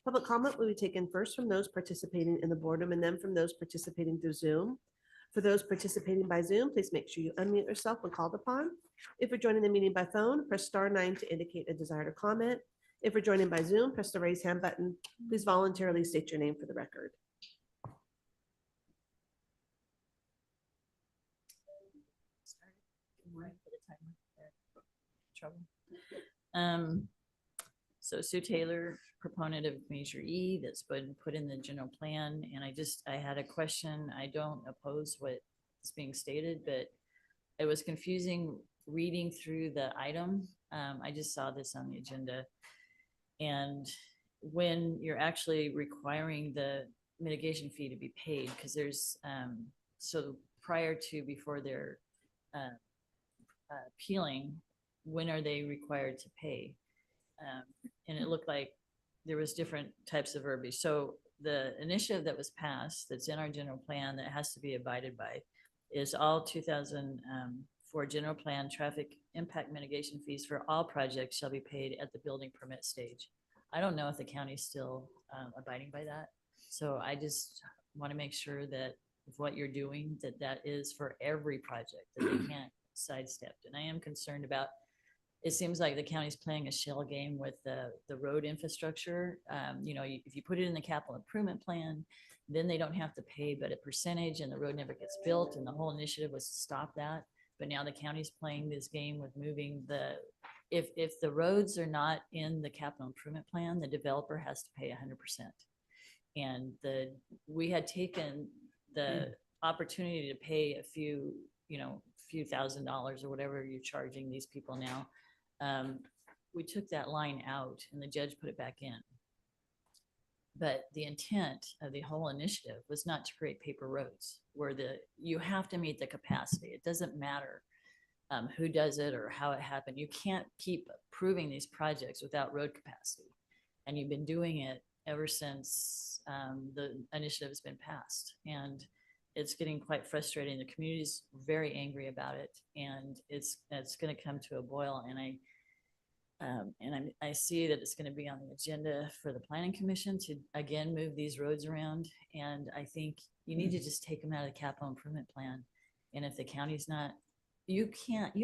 Public comment will be taken first from those participating in the boardroom and then from those participating through Zoom. For those participating by Zoom, please make sure you unmute yourself when called upon. If you're joining the meeting by phone, press *9 to indicate a desire to comment. If you're joining by Zoom, press the raise hand button. Please voluntarily state your name for the record. So Sue Taylor, proponent of Measure E that's been put in the general plan, and I had a question. I don't oppose what is being stated, but it was confusing reading through the item. I just saw this on the agenda, and when you're actually requiring the mitigation fee to be paid, because there's so prior to before they're appealing, when are they required to pay? And it looked like there was different types of verbiage. So the initiative that was passed, that's in our general plan that has to be abided by, is all 2004 general plan traffic impact mitigation fees for all projects shall be paid at the building permit stage. I don't know if the county's still abiding by that. So I just want to make sure that what you're doing, that is for every project, that they can't sidestep. And I am concerned about, it seems like the county's playing a shell game with the road infrastructure. If you put it in the capital improvement plan, then they don't have to pay but a percentage, and the road never gets built. And the whole initiative was to stop that. But now the county's playing this game with moving if the roads are not in the capital improvement plan, the developer has to pay 100%. And we had taken the opportunity to pay a few $1,000s or whatever you're charging these people now. We took that line out and the judge put it back in. But the intent of the whole initiative was not to create paper roads where you have to meet the capacity. It doesn't matter who does it or how it happened. You can't keep approving these projects without road capacity. And you've been doing it ever since the initiative has been passed. And it's getting quite frustrating. The community's very angry about it, and it's going to come to a boil. And I see that it's going to be on the agenda for the Planning Commission to again move these roads around. And I think you need to just take them out of the capital improvement plan. And if the county's not, you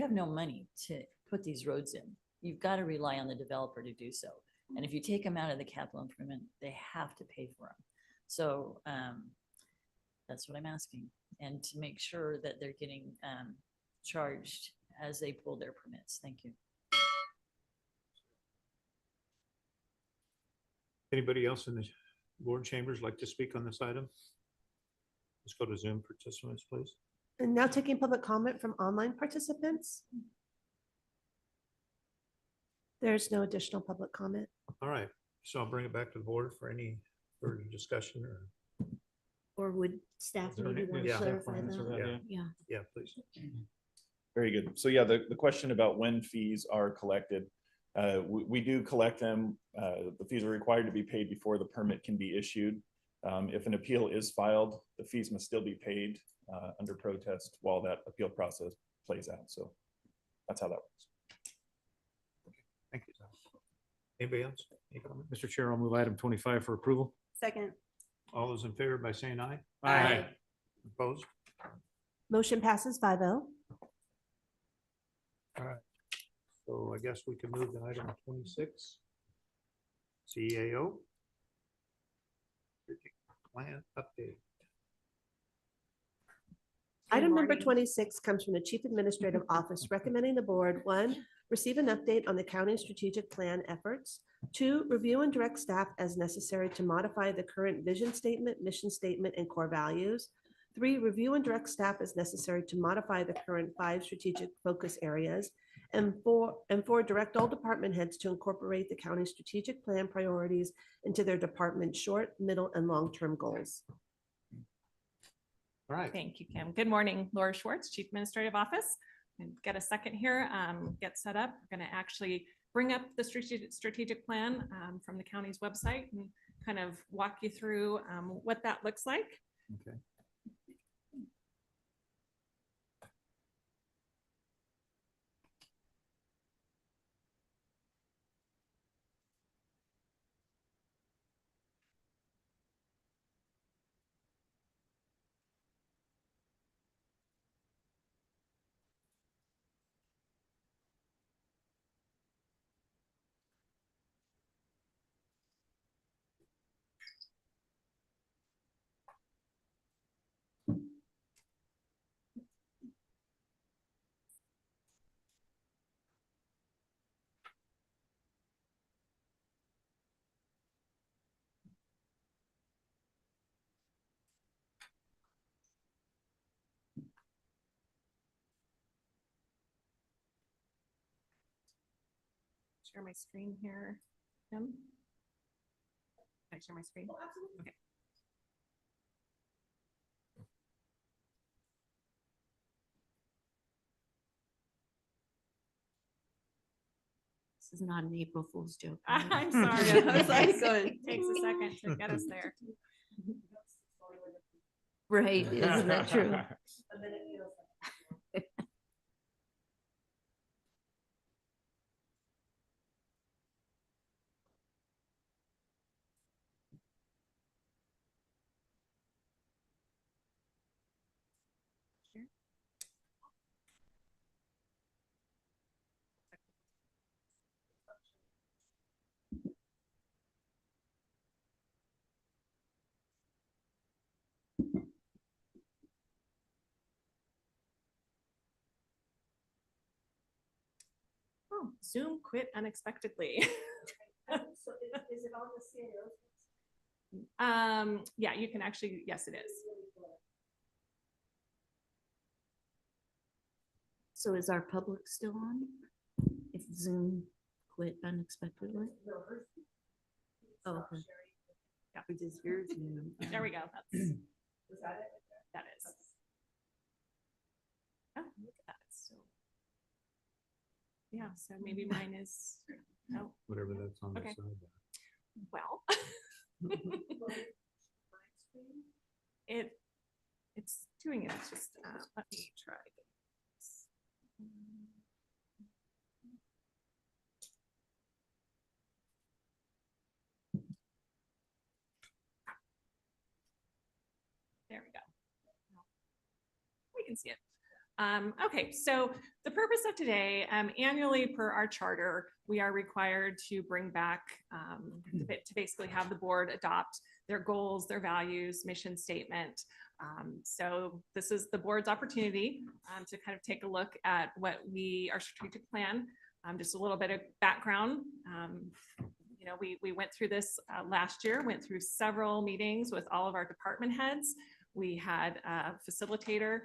have no money to put these roads in. You've got to rely on the developer to do so. And if you take them out of the capital improvement, they have to pay for them. So that's what I'm asking, and to make sure that they're getting charged as they pull their permits. Thank you. Anybody else in the board chambers like to speak on this item? Let's go to Zoom participants, please. And now taking public comment from online participants. There's no additional public comment. All right, so I'll bring it back to the board for any further discussion Or would staff maybe want to clarify that? Yeah, please. Very good. So yeah, the question about when fees are collected, We do collect them. The fees are required to be paid before the permit can be issued. If an appeal is filed, the fees must still be paid under protest while that appeal process plays out. So that's how that works. Thank you. Anybody else? Any comment? Mr. Chair, I'll move item 25 for approval. Second. All those in favor by saying aye? Aye. Opposed? Motion passes 5-0. All right. So I guess we can move to item 26. CAO. Plan update. Item number 26 comes from the Chief Administrative Office recommending the board, 1, receive an update on the county's strategic plan efforts. 2, review and direct staff as necessary to modify the current vision statement, mission statement, and core values. 3, review and direct staff as necessary to modify the current 5 strategic focus areas. And 4, direct all department heads to incorporate the county's strategic plan priorities into their department short, middle, and long-term goals. All right. Thank you, Kim. Good morning, Laura Schwartz, Chief Administrative Office. And get a second here, get set up. We're going to actually bring up the strategic plan from the county's website and kind of walk you through what that looks like. Okay. Share my screen here. Kim? Can I share my screen? Okay. This is not an April Fool's joke. I'm sorry. I was like, it takes a second to get us there. Right, isn't that true? Oh, Zoom quit unexpectedly. So is it on the CAO? Yeah, you can actually, yes, it is. So is our public still on? If Zoom quit unexpectedly? Oh, okay. Yeah. Which is yours. There we go. That's, that is. Oh, look at that. So, yeah, so maybe mine is, oh, Whatever that's on the Okay. side. well. It's doing it. It's just, let me try. this. There we go. We can see it. Okay, so the purpose of today, annually per our charter, we are required to bring back, to basically have the board adopt their goals, their values, mission statement. So this is the board's opportunity to kind of take a look at what our strategic plan, just a little bit of background. You know, we went through this last year, went through several meetings with all of our department heads. We had a facilitator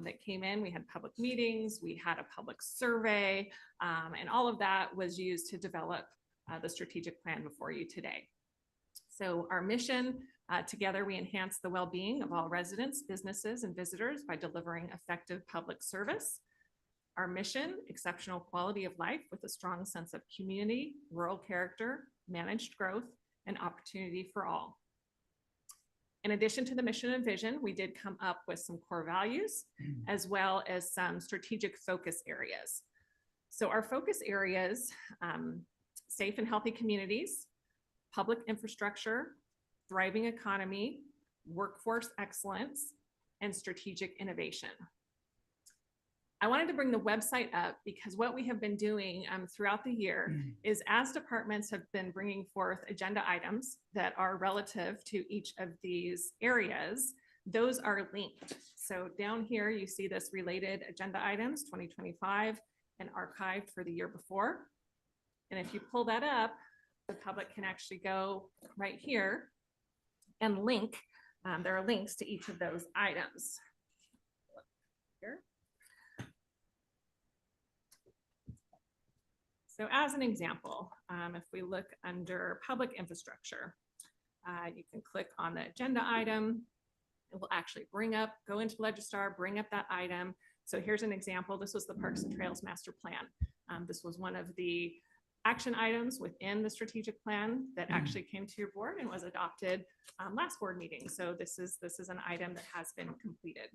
that came in, we had public meetings, we had a public survey, and all of that was used to develop the strategic plan before you today. So our mission, together we enhance the well-being of all residents, businesses, and visitors by delivering effective public service. Our mission, exceptional quality of life with a strong sense of community, rural character, managed growth, and opportunity for all. In addition to the mission and vision, we did come up with some core values as well as some strategic focus areas. So our focus areas, safe and healthy communities, public infrastructure, thriving economy, workforce excellence, and strategic innovation. I wanted to bring the website up because what we have been doing throughout the year is, as departments have been bringing forth agenda items that are relative to each of these areas, those are linked. So down here, you see this related agenda items 2025 and archived for the year before. And if you pull that up, the public can actually go right here and link. There are links to each of those items. Here. So as an example, if we look under public infrastructure, you can click on the agenda item. It will actually go into Legistar, bring up that item. So here's an example. This was the Parks and Trails Master Plan. This was one of the action items within the strategic plan that actually came to your board and was adopted last board meeting. So this is an item that has been completed.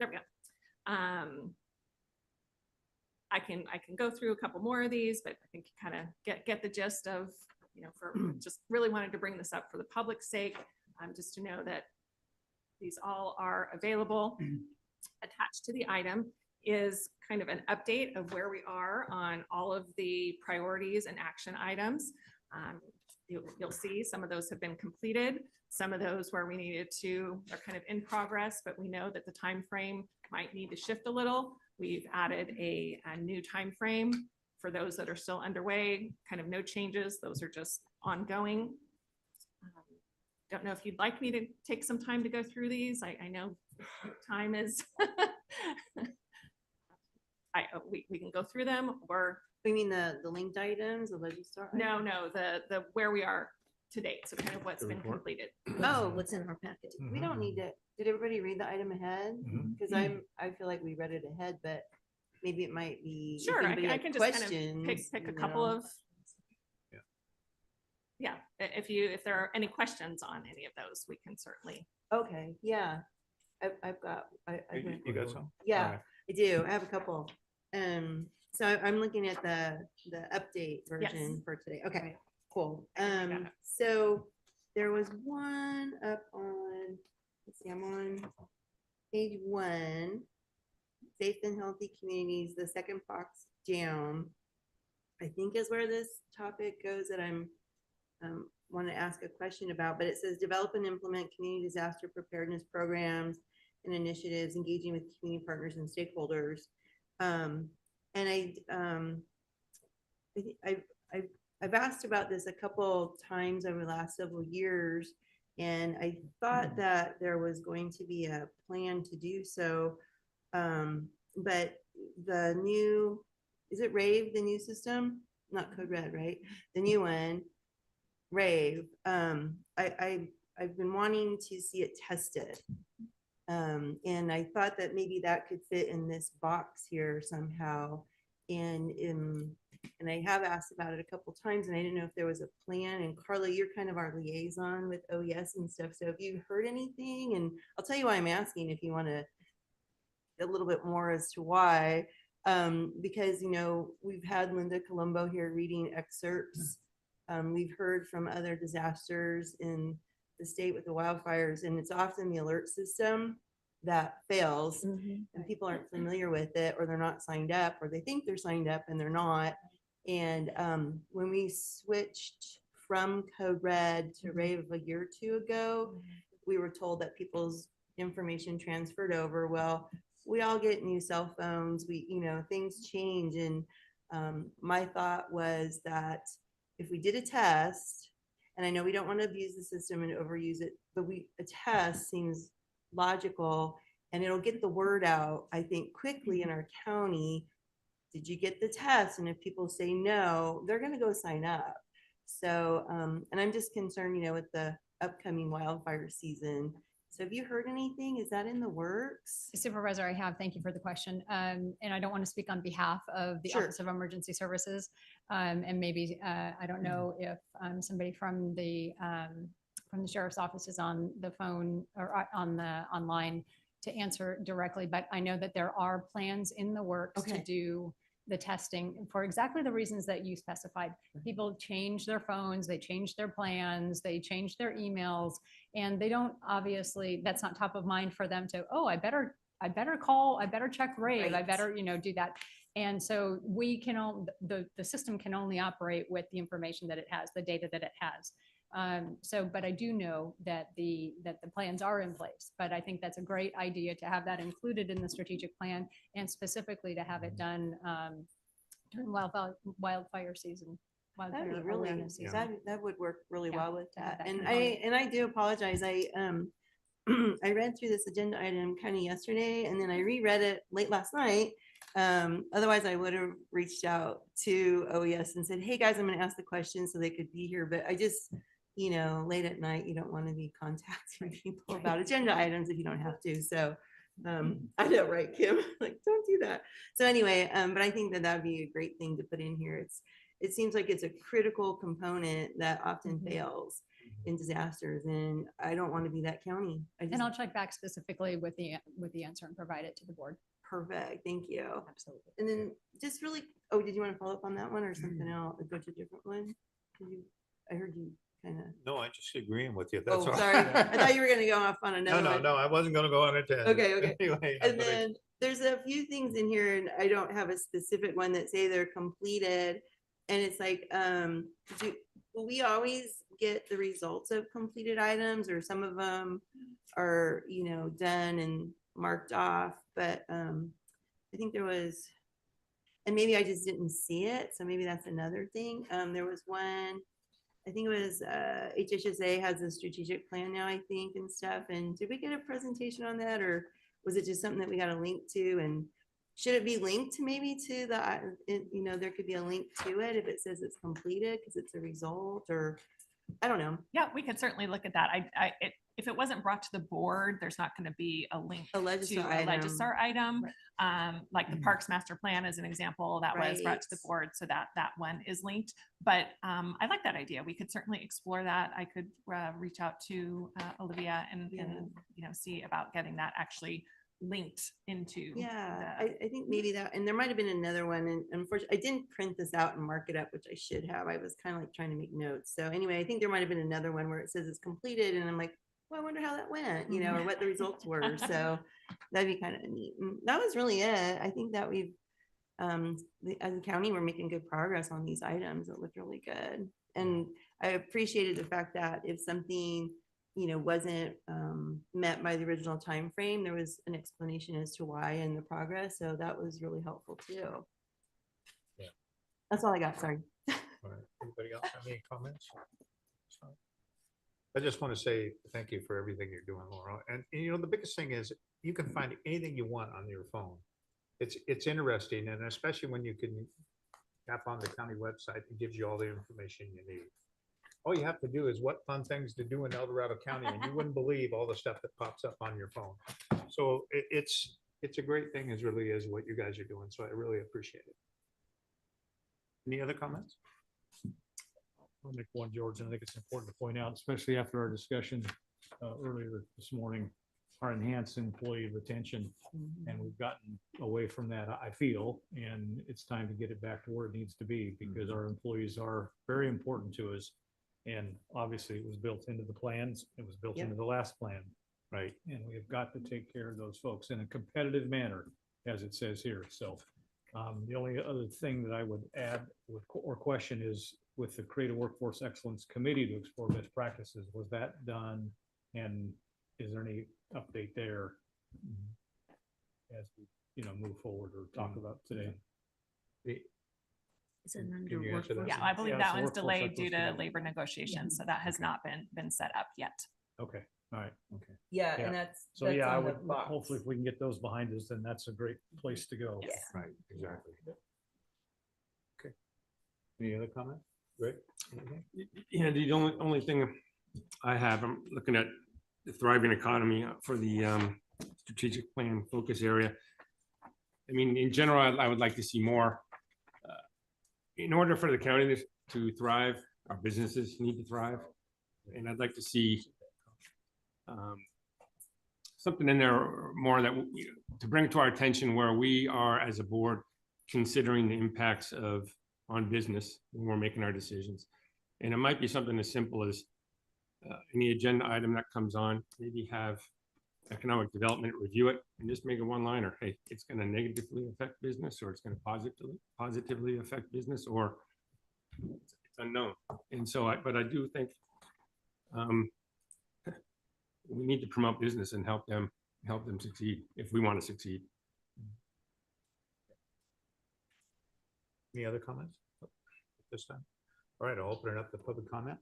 There we go. I can go through a couple more of these, but I think you kind of get the gist of, for just really wanted to bring this up for the public's sake, just to know that these all are available. Attached to the item is kind of an update of where we are on all of the priorities and action items. You'll see some of those have been completed. Some of those where we needed to are kind of in progress, but we know that the time frame might need to shift a little. We've added a new time frame for those that are still underway, kind of no changes. Those are just ongoing. Don't know if you'd like me to take some time to go through these. I know time is, we can go through them, or. You mean the linked items, the Legistar? No, the where we are to date. So kind of what's been completed. Oh, what's in our packet? We don't need to. Did everybody read the item ahead? Because I feel like we read it ahead, but maybe it might be. Sure, I can just kind of pick a couple of. Yeah, if there are any questions on any of those, we can certainly. Okay, yeah, I've got. You got some? Yeah, right. I do. I have a couple. So I'm looking at the update version for today. Okay, right. Cool. So there was one up on, let's see, I'm on page 1, safe and healthy communities, the second box down, I think is where this topic goes that I'm want to ask a question about, but it says develop and implement community disaster preparedness programs and initiatives engaging with community partners and stakeholders. And I've asked about this a couple times over the last several years, and I thought that there was going to be a plan to do so. But the new, is it RAVE, the new system? Not Code Red, right? The new one, RAVE. I've been wanting to see it tested. And I thought that maybe that could fit in this box here somehow. And I have asked about it a couple times, and I didn't know if there was a plan. And Carla, you're kind of our liaison with OES and stuff. So have you heard anything? And I'll tell you why I'm asking if you want to a little bit more as to why. Because, we've had Linda Colombo here reading excerpts. We've heard from other disasters in the state with the wildfires, and it's often the alert system that fails, and people aren't familiar with it, or they're not signed up, or they think they're signed up and they're not. And when we switched from Code Red to RAVE a year or two ago, we were told that people's information transferred over. Well, we all get new cell phones, things change. And my thought was that if we did a test, and I know we don't want to abuse the system and overuse it, but a test seems logical. and it'll get the word out, I think, quickly in our county. Did you get the test? And if people say no, they're going to go sign up. So, and I'm just concerned, with the upcoming wildfire season. So have you heard anything? Is that in the works? Supervisor, I have. Thank you for the question. And I don't want to speak on behalf of the Sure. Office of Emergency Services. And maybe, I don't know if somebody from the sheriff's office is on the phone or on the online to answer directly, but I know that there are plans in the works to Okay. do the testing for exactly the reasons that you specified. People change their phones, they change their plans, they change their emails, and they don't, obviously, that's not top of mind for them to, oh, I better call, I better check Rave, I Right. better, do that. And so we can all, the system can only operate with the information that it has, the data that it has. But I do know that the plans are in place, but I think that's a great idea to have that included in the strategic plan and specifically to have it done during wildfire season. That'd be wildfire really, awareness season. that would work really Yeah, well with that. that And component. I do apologize. I I read through this agenda item kind of yesterday and then I reread it late last night. Otherwise I would have reached out to OES and said, hey guys, I'm going to ask the question so they could be here. But I just, late at night, you don't want to be contacting people about agenda items if you don't have to. So I know, right, Kim? Like, don't do that. So anyway, but I think that that'd be a great thing to put in here. It seems like it's a critical component that often fails in disasters, and I don't want to be that county. And I'll check back specifically with the answer and provide it to the board. Perfect, thank you. Absolutely. And then just really, did you want to follow up on that one or something else? Go to a different one? I heard you kind of. No, I'm just agreeing with you. That's Oh, all. sorry. I thought you were gonna go off on No, another one. no, I wasn't gonna go on it. Okay. Anyway. And then there's a few things in here and I don't have a specific one that say they're completed. And it's like, will we always get the results of completed items or some of them are, done and marked off, but I think there was, and maybe I just didn't see it. So maybe that's another thing. There was one, I think it was HHSA has a strategic plan now, I think, and stuff. And did we get a presentation on that or was it just something that we got a link to? And should it be linked maybe to the, there could be a link to it if it says it's completed because it's a result or I don't know. Yeah, we could certainly look at that. If it wasn't brought to the board, there's not going to be a link to a legislar item. Like the Parks Master Plan is an example that was brought to the board, so that one is linked. But I like that idea. We could certainly explore that. I could reach out to Olivia and see about getting that actually linked into. I think maybe that, and there might have been another one, and unfortunately I didn't print this out and mark it up, which I should have. I was kind of like trying to make notes. So anyway, I think there might have been another one where it says it's completed and I'm like, well, I wonder how that went, or what the results were. So that'd be kind of neat. And that was really it. I think that we've, as a county, we're making good progress on these items. It looked really good. And I appreciated the fact that if something wasn't met by the original time frame, there was an explanation as to why and the progress. So that was really helpful too. Yeah. That's all I got. Sorry. All right. Anybody else have any comments? I just want to say thank you for everything you're doing, Laura. And the biggest thing is you can find anything you want on your phone. It's interesting, and especially when you can tap on the county website, it gives you all the information you need. All you have to do is what fun things to do in El Dorado County, and you wouldn't believe all the stuff that pops up on your phone. So it's a great thing, is really is what you guys are doing. So I really appreciate it. Any other comments? I'll make one, George, and I think it's important to point out, especially after our discussion earlier this morning, our enhanced employee retention. And we've gotten away from that, I feel, and it's time to get it back to where it needs to be because our employees are very important to us. And obviously it was built into the plans. It was built into the last plan, right? And we have got to take care of those folks in a competitive manner, as it says here. So the only other thing that I would add or question is with the Creative Workforce Excellence Committee to explore best practices, was that done? And is there any update there as we move forward or talk about today? Is it under workforce? Yeah, I believe that one's delayed due to labor negotiations. So that has not been set up yet. Okay. All right, okay. Yeah, and that's. So that's yeah, I in the would, box. hopefully if we can get those behind us, then that's a great place to go. Yes. Right, exactly. Okay. Any other comment? Greg? Anything? Yeah, the only thing I have, I'm looking at the thriving economy for the strategic plan focus area. I mean, in general, I would like to see more. In order for the county to thrive, our businesses need to thrive. And I'd like to see something in there more that to bring to our attention where we are as a board considering the impacts on business when we're making our decisions. And it might be something as simple as any agenda item that comes on, maybe have economic development review it and just make a one-liner. Hey, it's going to negatively affect business, or it's going to positively affect business, or it's unknown. And so, but I do think we need to promote business and help them succeed if we want to succeed. Any other comments at this time? All right, I'll open it up to public comment.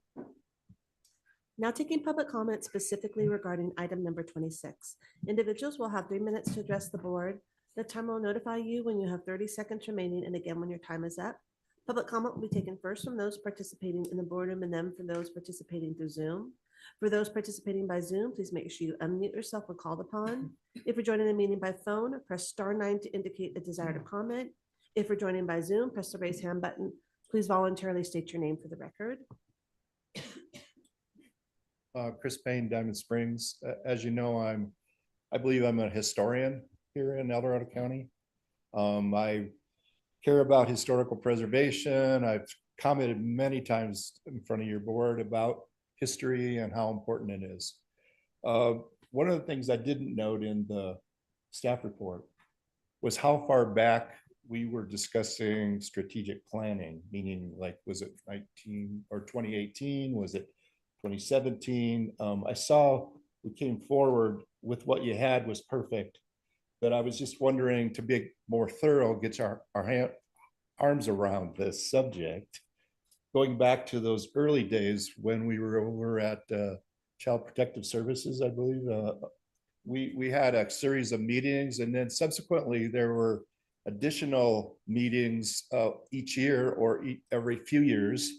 Now taking public comment specifically regarding item number 26. Individuals will have 3 minutes to address the board. The timer will notify you when you have 30 seconds remaining, and again when your time is up. Public comment will be taken first from those participating in the boardroom and then from those participating through Zoom. For those participating by Zoom, please make sure you unmute yourself when called upon. If you're joining the meeting by phone, press *9 to indicate a desire to comment. If you're joining by Zoom, press the raise hand button. Please voluntarily state your name for the record. Chris Payne, Diamond Springs. As you know, I believe I'm a historian here in El Dorado County. I care about historical preservation. I've commented many times in front of your board about history and how important it is. One of the things I didn't note in the staff report was how far back we were discussing strategic planning, meaning like, was it 2018? Was it 2017? I saw we came forward with what you had was perfect, but I was just wondering to be more thorough, get our arms around this subject, going back to those early days when we were over at Child Protective Services, I believe. We had a series of meetings, and then subsequently there were additional meetings each year or every few years.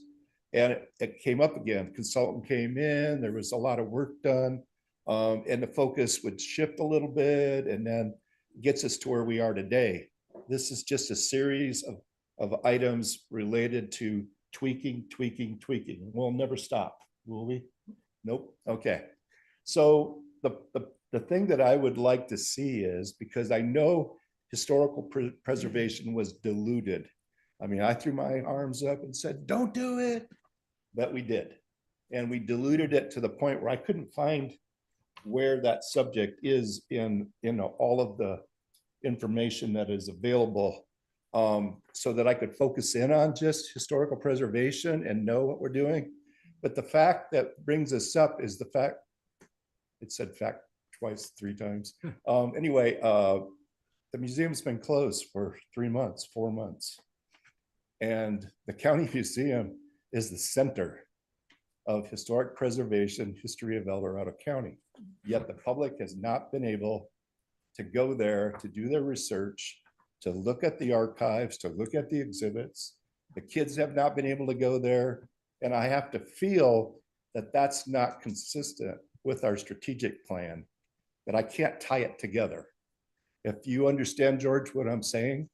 And it came up again. Consultant came in, there was a lot of work done, and the focus would shift a little bit, and then gets us to where we are today. This is just a series of items related to tweaking. We'll never stop, will we? Nope. Okay. So the thing that I would like to see is, because I know historical preservation was diluted. I mean, I threw my arms up and said, don't do it. But we did. And we diluted it to the point where I couldn't find where that subject is in all of the information that is available, so that I could focus in on just historical preservation and know what we're doing. But the fact that brings us up is the fact, it said fact twice, 3 times. Anyway, the museum's been closed for 3 months, 4 months. And the county museum is the center of historic preservation history of El Dorado County. Yet the public has not been able to go there to do their research, to look at the archives, to look at the exhibits. The kids have not been able to go there. And I have to feel that that's not consistent with our strategic plan, that I can't tie it together. If you understand, George, what I'm saying,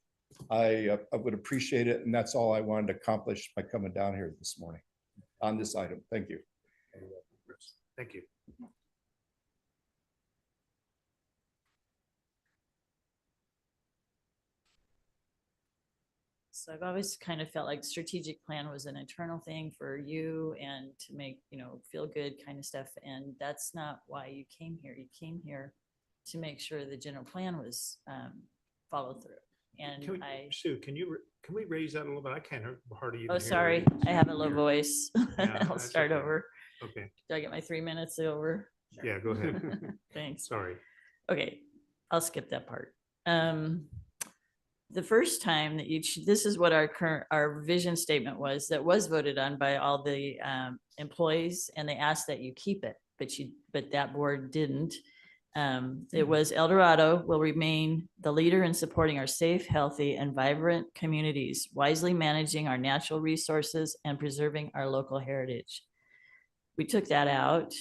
I would appreciate it. And that's all I wanted to accomplish by coming down here this morning on this item. Thank you. Thank you. So I've always kind of felt like strategic plan was an internal thing for you and to make, feel good kind of stuff. And that's not why you came here. You came here to make sure the general plan was followed through. And Sue, can we raise that a little bit? I can't hardly even oh, hear sorry, it. I have a low voice. Yeah, I'll that's start okay. over. Okay. Do I get my 3 minutes over? Yeah, go ahead. Thanks. Sorry. Okay, I'll skip that part. The first time that this is what our vision statement was, that was voted on by all the employees, and they asked that you keep it. but that board didn't. It was El Dorado will remain the leader in supporting our safe, healthy, and vibrant communities, wisely managing our natural resources and preserving our local heritage. We took that out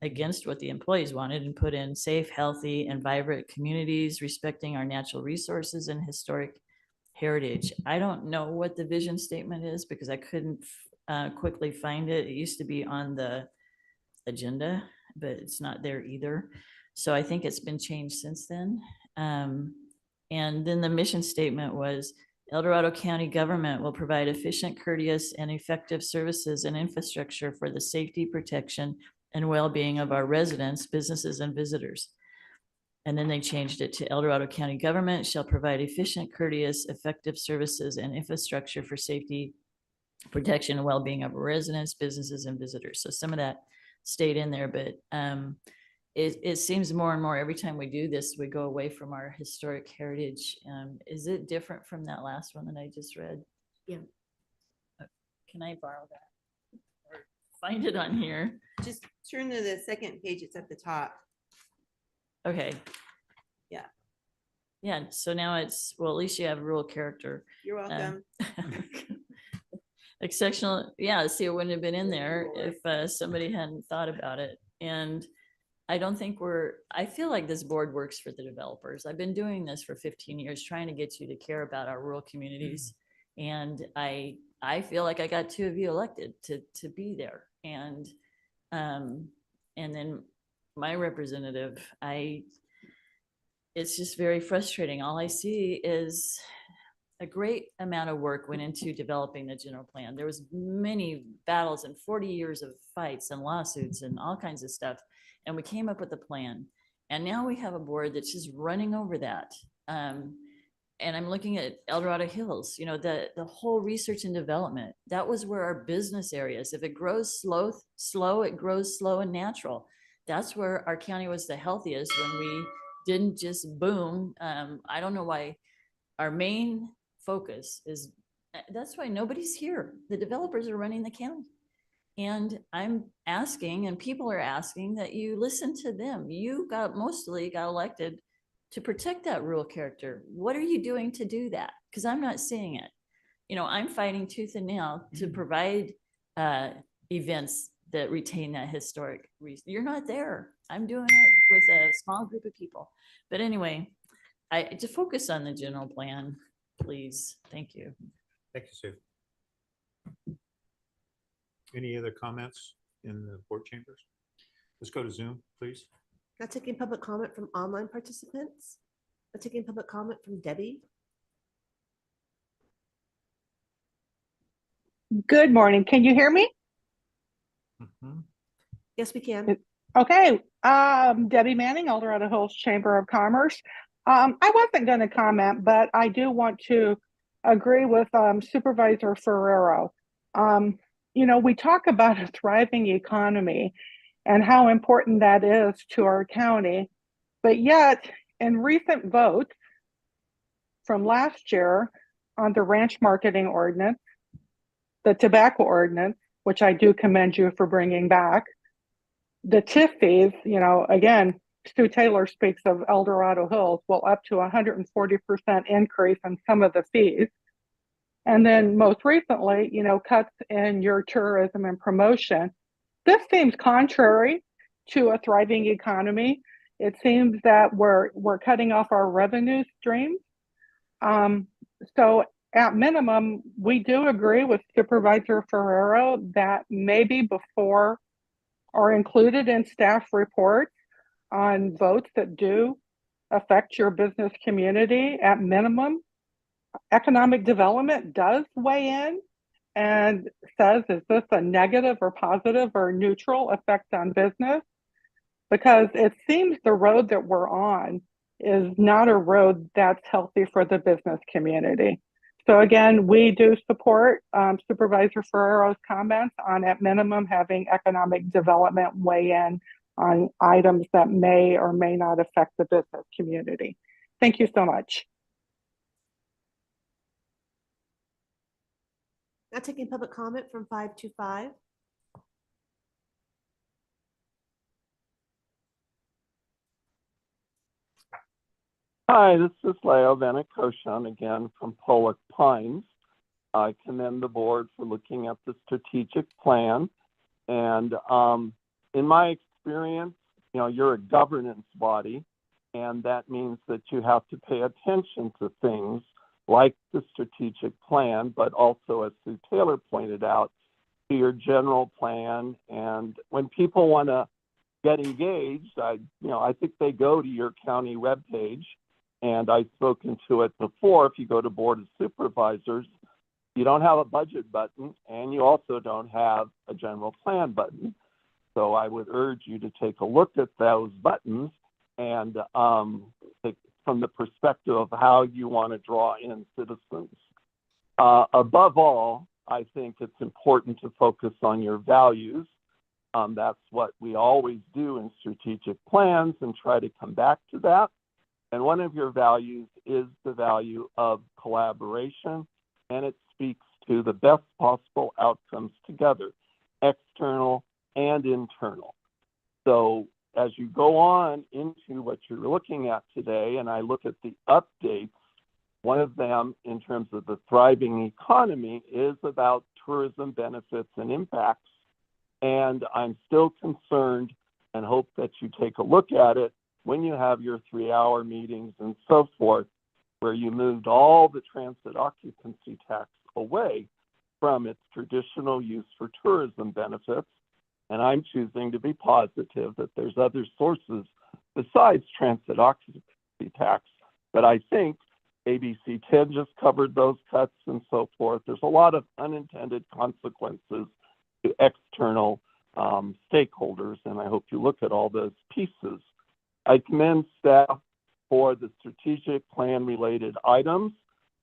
against what the employees wanted and put in safe, healthy, and vibrant communities, respecting our natural resources and historic heritage. I don't know what the vision statement is because I couldn't quickly find it. It used to be on the agenda, but it's not there either. So I think it's been changed since then. And then the mission statement was El Dorado County government will provide efficient, courteous, and effective services and infrastructure for the safety, protection, and well-being of our residents, businesses, and visitors. And then they changed it to El Dorado County government shall provide efficient, courteous, effective services and infrastructure for safety, protection, and well-being of residents, businesses, and visitors. So some of that stayed in there, but it seems more and more every time we do this, we go away from our historic heritage. Is it different from that last one that I just read? Yeah. Can I borrow that? Or find it on here? Just turn to the second page. It's at the top. Okay. Yeah. Yeah, so now it's, well, at least you have rural character. You're welcome. Exceptional, yeah, see, it wouldn't have been in there if somebody hadn't thought about it. And I don't think I feel like this board works for the developers. I've been doing this for 15 years, trying to get you to care about our rural communities. And I feel like I got 2 of you elected to be there. And then my representative, it's just very frustrating. All I see is a great amount of work went into developing the general plan. There was many battles and 40 years of fights and lawsuits and all kinds of stuff. And we came up with a plan. And now we have a board that's just running over that. And I'm looking at El Dorado Hills, the whole research and development. That was where our business areas, if it grows slow, it grows slow and natural. That's where our county was the healthiest when we didn't just boom. I don't know why our main focus is, that's why nobody's here. The developers are running the county. And I'm asking, and people are asking, that you listen to them. You mostly got elected to protect that rural character. What are you doing to do that? Because I'm not seeing it. I'm fighting tooth and nail to provide events that retain that historic reason. You're not there. I'm doing it with a small group of people. But anyway, to focus on the general plan, please. Thank you. Thank you, Sue. Any other comments in the board chambers? Let's go to Zoom, please. Not taking public comment from online participants. Not taking public comment from Debbie. Good morning. Can you hear me? Yes, we can. Okay. Debbie Manning, El Dorado Hills Chamber of Commerce. I wasn't going to comment, but I do want to agree with Supervisor Ferrero. We talk about a thriving economy and how important that is to our county, but yet in recent votes from last year on the ranch marketing ordinance, the tobacco ordinance, which I do commend you for bringing back, the TIF fees, again, Stu Taylor speaks of El Dorado Hills, well, up to 140% increase in some of the fees. And then most recently, cuts in your tourism and promotion. This seems contrary to a thriving economy. It seems that we're cutting off our revenue streams. So at minimum, we do agree with Supervisor Ferrero that maybe before or included in staff reports on votes that do affect your business community, at minimum, economic development does weigh in and says, is this a negative or positive or neutral effect on business? Because it seems the road that we're on is not a road that's healthy for the business community. So again, we do support Supervisor Ferrero's comments on, at minimum, having economic development weigh in on items that may or may not affect the business community. Thank you so much. Not taking public comment from 525. Hi, this is Leo Benekoshan again from Pollock Pines. I commend the board for looking at the strategic plan. And in my experience, you know, you're a governance body, and that means that you have to pay attention to things like the strategic plan, but also, as Sue Taylor pointed out, to your general plan. And when people want to get engaged, I think they go to your county webpage, and I've spoken to it before. If you go to Board of Supervisors, you don't have a budget button, and you also don't have a general plan button. So I would urge you to take a look at those buttons and take from the perspective of how you want to draw in citizens. Above all, I think it's important to focus on your values. That's what we always do in strategic plans and try to come back to that. And one of your values is the value of collaboration, and it speaks to the best possible outcomes together, external and internal. So as you go on into what you're looking at today, and I look at the updates, one of them in terms of the thriving economy is about tourism benefits and impacts. And I'm still concerned and hope that you take a look at it when you have your 3-hour meetings and so forth, where you moved all the transit occupancy tax away from its traditional use for tourism benefits. And I'm choosing to be positive that there's other sources besides transit occupancy tax. But I think ABC 10 just covered those cuts and so forth. There's a lot of unintended consequences to external stakeholders, and I hope you look at all those pieces. I commend staff for the strategic plan related items.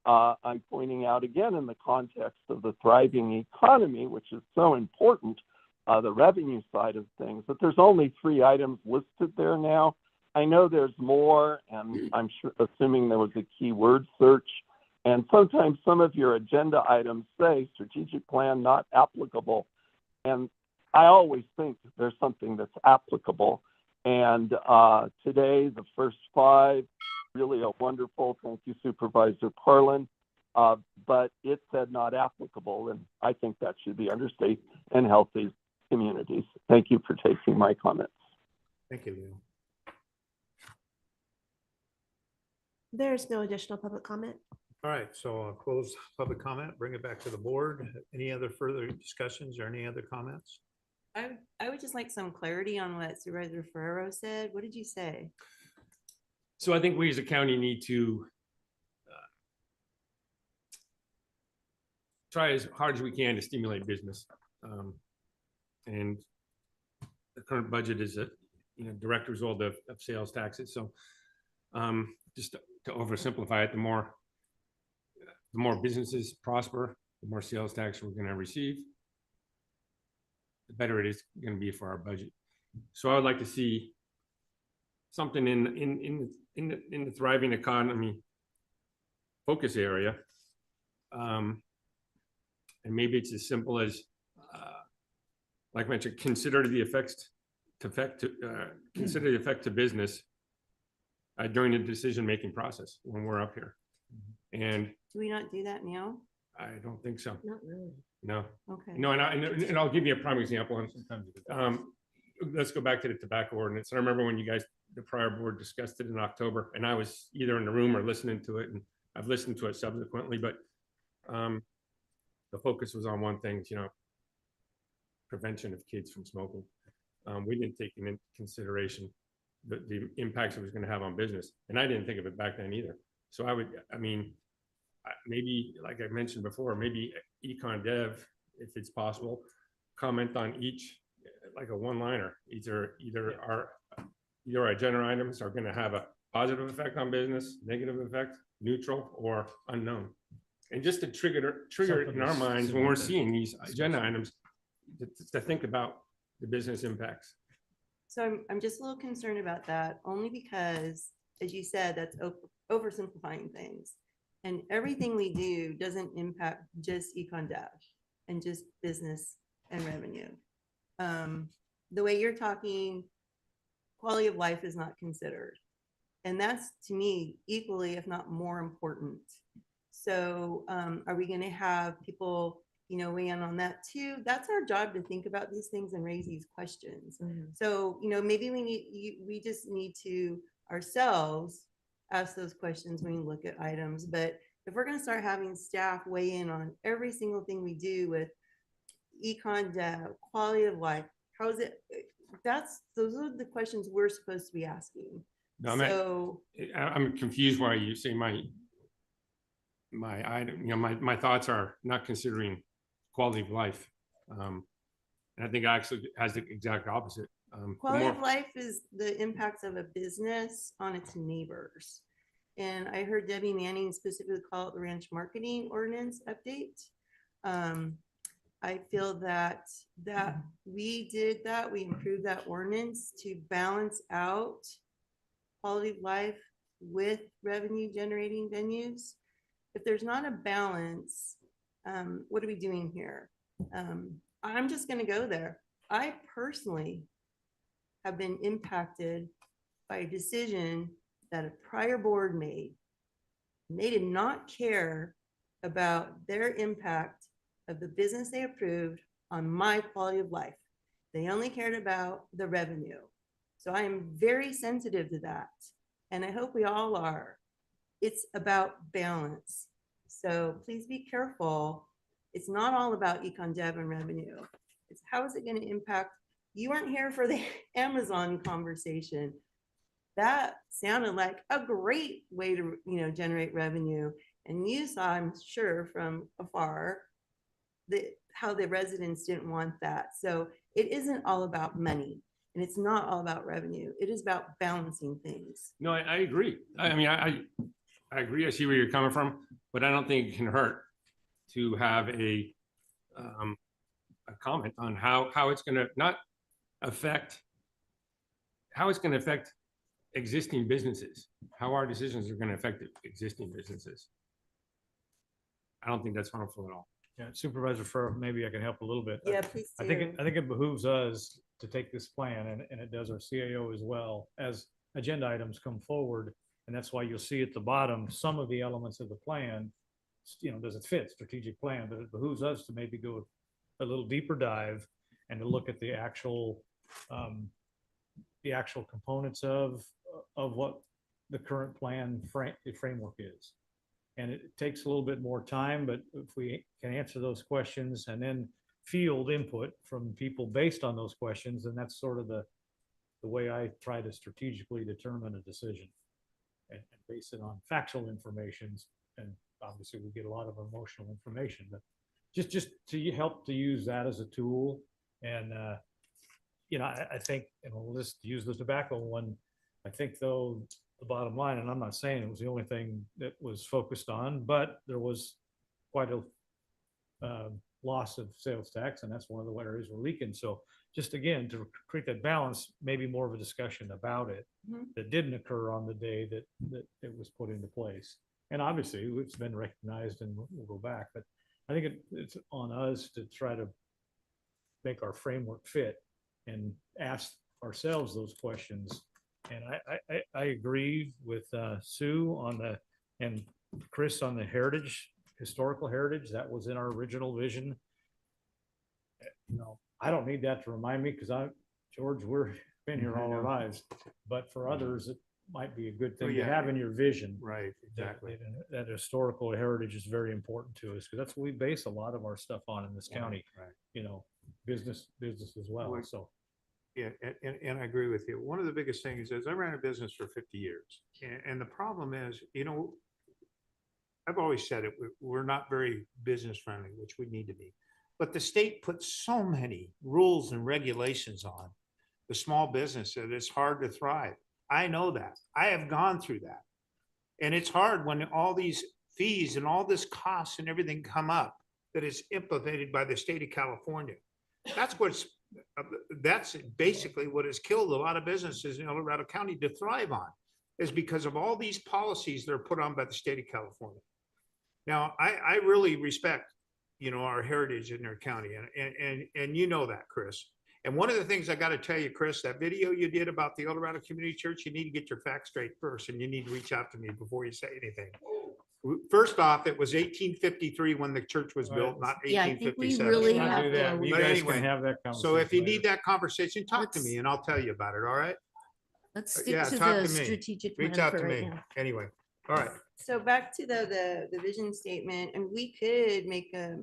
I'm pointing out again in the context of the thriving economy, which is so important, the revenue side of things, that there's only 3 items listed there now. I know there's more, and I'm assuming there was a keyword search. And sometimes some of your agenda items say strategic plan not applicable. And I always think there's something that's applicable. And today, the first 5, really a wonderful, thank you, Supervisor Parlin. But it said not applicable, and I think that should be under safe and healthy communities. Thank you for taking my comments. Thank you, Leo. There's no additional public comment. All right, so I'll close public comment, bring it back to the board. Any other further discussions or any other comments? I would just like some clarity on what Supervisor Ferrero said. What did you say? So I think we as a county need to try as hard as we can to stimulate business. And the current budget is a direct result of sales taxes. So just to oversimplify it, the more businesses prosper, the more sales tax we're going to receive, the better it is going to be for our budget. So I would like to see something in the thriving economy focus area, and maybe it's as simple as, like I mentioned, consider the effect to business during the decision-making process when we're up here. And Do we not do that now? I don't think so. Not really. No. Okay. No, and I'll give you a prime example. Let's go back to the tobacco ordinance. I remember when you guys, the prior board, discussed it in October, and I was either in the room or listening to it, and I've listened to it subsequently, but the focus was on one thing, prevention of kids from smoking. We didn't take into consideration the impacts it was going to have on business, and I didn't think of it back then either. So maybe, like I mentioned before, maybe Econ Dev, if it's possible, comment on each, like a one-liner. Either our agenda items are going to have a positive effect on business, negative effect, neutral, or unknown. And just to trigger it in our minds when we're seeing these agenda items, to think about the business impacts. So I'm just a little concerned about that, only because, as you said, that's oversimplifying things. And everything we do doesn't impact just Econ Dev and just business and revenue. The way you're talking, quality of life is not considered. And that's to me equally, if not more important. So are we going to have people, weigh in on that too? That's our job, to think about these things and raise these questions. So, maybe we just need to ourselves ask those questions when we look at items. But if we're going to start having staff weigh in on every single thing we do with econ dev, quality of life, how is it? Those are the questions we're supposed to be asking. No, So I'm confused why you say my item, my thoughts are not considering quality of life. And I think actually has the exact opposite. quality of life is the impacts of a business on its neighbors. And I heard Debbie Manning specifically call it the ranch marketing ordinance update. I feel that we did that, we improved that ordinance to balance out quality of life with revenue generating venues. If there's not a balance, what are we doing here? I'm just going to go there. I personally have been impacted by a decision that a prior board made. And they did not care about their impact of the business they approved on my quality of life. They only cared about the revenue. So I am very sensitive to that. And I hope we all are. It's about balance. So please be careful. It's not all about econ dev and revenue. It's how is it going to impact? You weren't here for the Amazon conversation. That sounded like a great way to, generate revenue. And you saw, I'm sure from afar, how the residents didn't want that. So it isn't all about money, and it's not all about revenue. It is about balancing things. No, I agree. I mean, I agree. I see where you're coming from, but I don't think it can hurt to have a comment on how it's going to not affect, how it's going to affect existing businesses, how our decisions are going to affect existing businesses. I don't think that's harmful at all. Yeah, Supervisor Farrell, maybe I can help a little bit. Yeah, please I do. think it behooves us to take this plan, and it does our CAO as well, as agenda items come forward. And that's why you'll see at the bottom, some of the elements of the plan, does it fit strategic plan, but it behooves us to maybe go a little deeper dive and to look at the actual components of what the current plan framework is. And it takes a little bit more time, but if we can answer those questions and then field input from people based on those questions, then that's sort of the way I try to strategically determine a decision and base it on factual information. And obviously we get a lot of emotional information, but just to help to use that as a tool. And, I think, and we'll just use the tobacco one. I think though, the bottom line, and I'm not saying it was the only thing that was focused on, but there was quite a loss of sales tax, and that's one of the areas we're leaking. So just again, to create that balance, maybe more of a discussion about it that didn't occur on the day that it was put into place. And obviously it's been recognized and we'll go back, but I think it's on us to try to make our framework fit and ask ourselves those questions. And I agree with Sue and Chris on the historical heritage that was in our original vision. I don't need that to remind me because George, we've been here all our lives, but for others, it might be a good thing to have in your vision. Right, exactly. That historical heritage is very important to us because that's what we base a lot of our stuff on in this county. Right. Business as well. So. Yeah, and I agree with you. One of the biggest things is I ran a business for 50 years. And the problem is, I've always said it, we're not very business friendly, which we need to be. But the state puts so many rules and regulations on the small business that it's hard to thrive. I know that. I have gone through that. And it's hard when all these fees and all this costs and everything come up that is implemented by the state of California. That's basically what has killed a lot of businesses in El Dorado County to thrive on, is because of all these policies that are put on by the state of California. Now, I really respect, our heritage in our county, and that, Chris. And one of the things I got to tell you, Chris, that video you did about the El Dorado Community Church, you need to get your facts straight first, and you need to reach out to me before you say anything. First off, it was 1853 when the church was built, not Yeah, I think we 1857. really Let's not have do that. to. You But guys anyway, can have that So if you conversation need that conversation, talk to me and I'll tell you about it, all right? Let's Yeah, stick to talk the to me. strategic Reach plan out for to right me. now. Anyway, all right. So back to the vision statement, and we could make a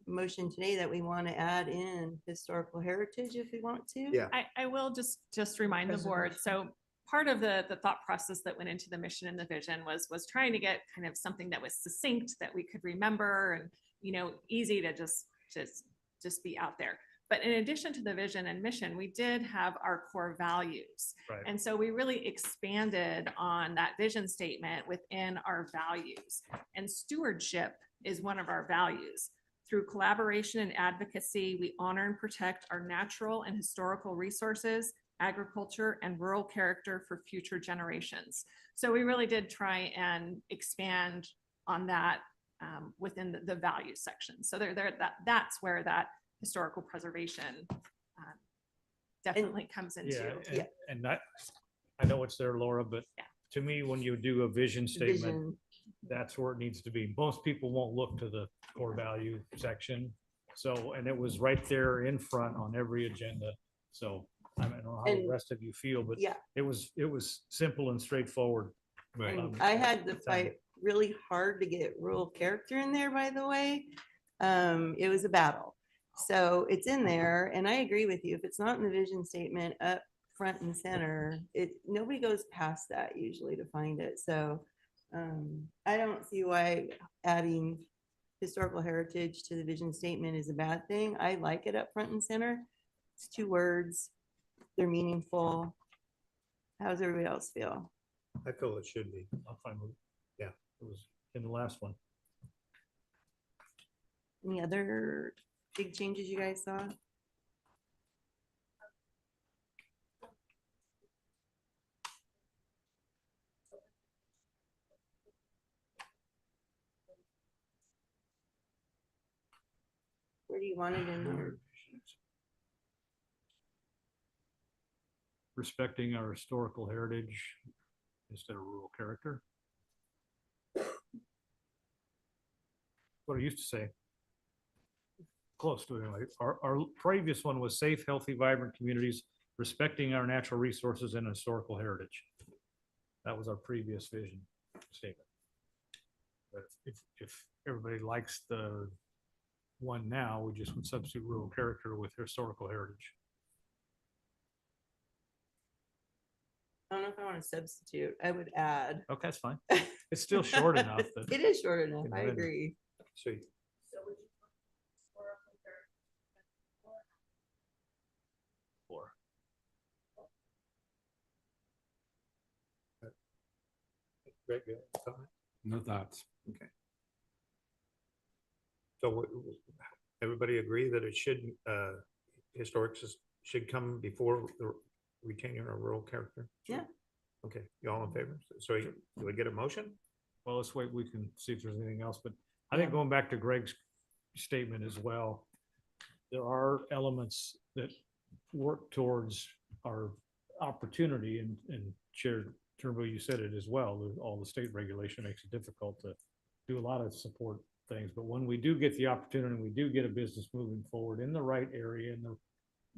motion today that we want to add in historical heritage if we want to. Yeah. I will just remind the board, so part of the thought process that went into the mission and the vision was trying to get kind of something that was succinct, that we could remember, and, you know, easy to just be out there. But in addition to the vision and mission, we did have our core values. Right. And so we really expanded on that vision statement within our values. And stewardship is one of our values. Through collaboration and advocacy, we honor and protect our natural and historical resources, agriculture, and rural character for future generations. So we really did try and expand on that within the value section. So that's where that historical preservation definitely comes into. And that, I know it's there, Laura, but to me, when you do a vision statement, Vision. that's where it needs to be. Most people won't look to the core value section. So, and it was right there in front on every agenda. So I don't know how the And- rest of you feel, but Yeah. it was simple and straightforward. And I had to fight really hard to get rural character in there, by the way. It was a battle. So it's in there, and I agree with you. If it's not in the vision statement up front and center, nobody goes past that usually to find it. So I don't see why adding historical heritage to the vision statement is a bad thing. I like it up front and center. It's 2 words. They're meaningful. How does everybody else feel? I feel it should be. I'm fine with it. Yeah. It was in the last one. Any other big changes you guys saw? Where do you want it in there? Respecting our historical heritage instead of rural character. What I used to say. Close to it anyway. Our previous one was safe, healthy, vibrant communities, respecting our natural resources and historical heritage. That was our previous vision statement. But if everybody likes the one now, we just would substitute rural character with historical heritage. I don't know if I want to substitute. I would add. Okay, that's fine. It's still short enough. That It is short enough. can I win. agree. Sweet. Or Greg, you have a comment? No thoughts. Okay. So everybody agree that it should, should come before the retaining our rural character? Yeah. Okay, you all in favor? So do we get a motion? Well, let's wait. We can see if there's anything else, but I think going back to Greg's statement as well, there are elements that work towards our opportunity, and Chair Turnbull, you said it as well. All the state regulation makes it difficult to do a lot of support things, but when we do get the opportunity, we do get a business moving forward in the right area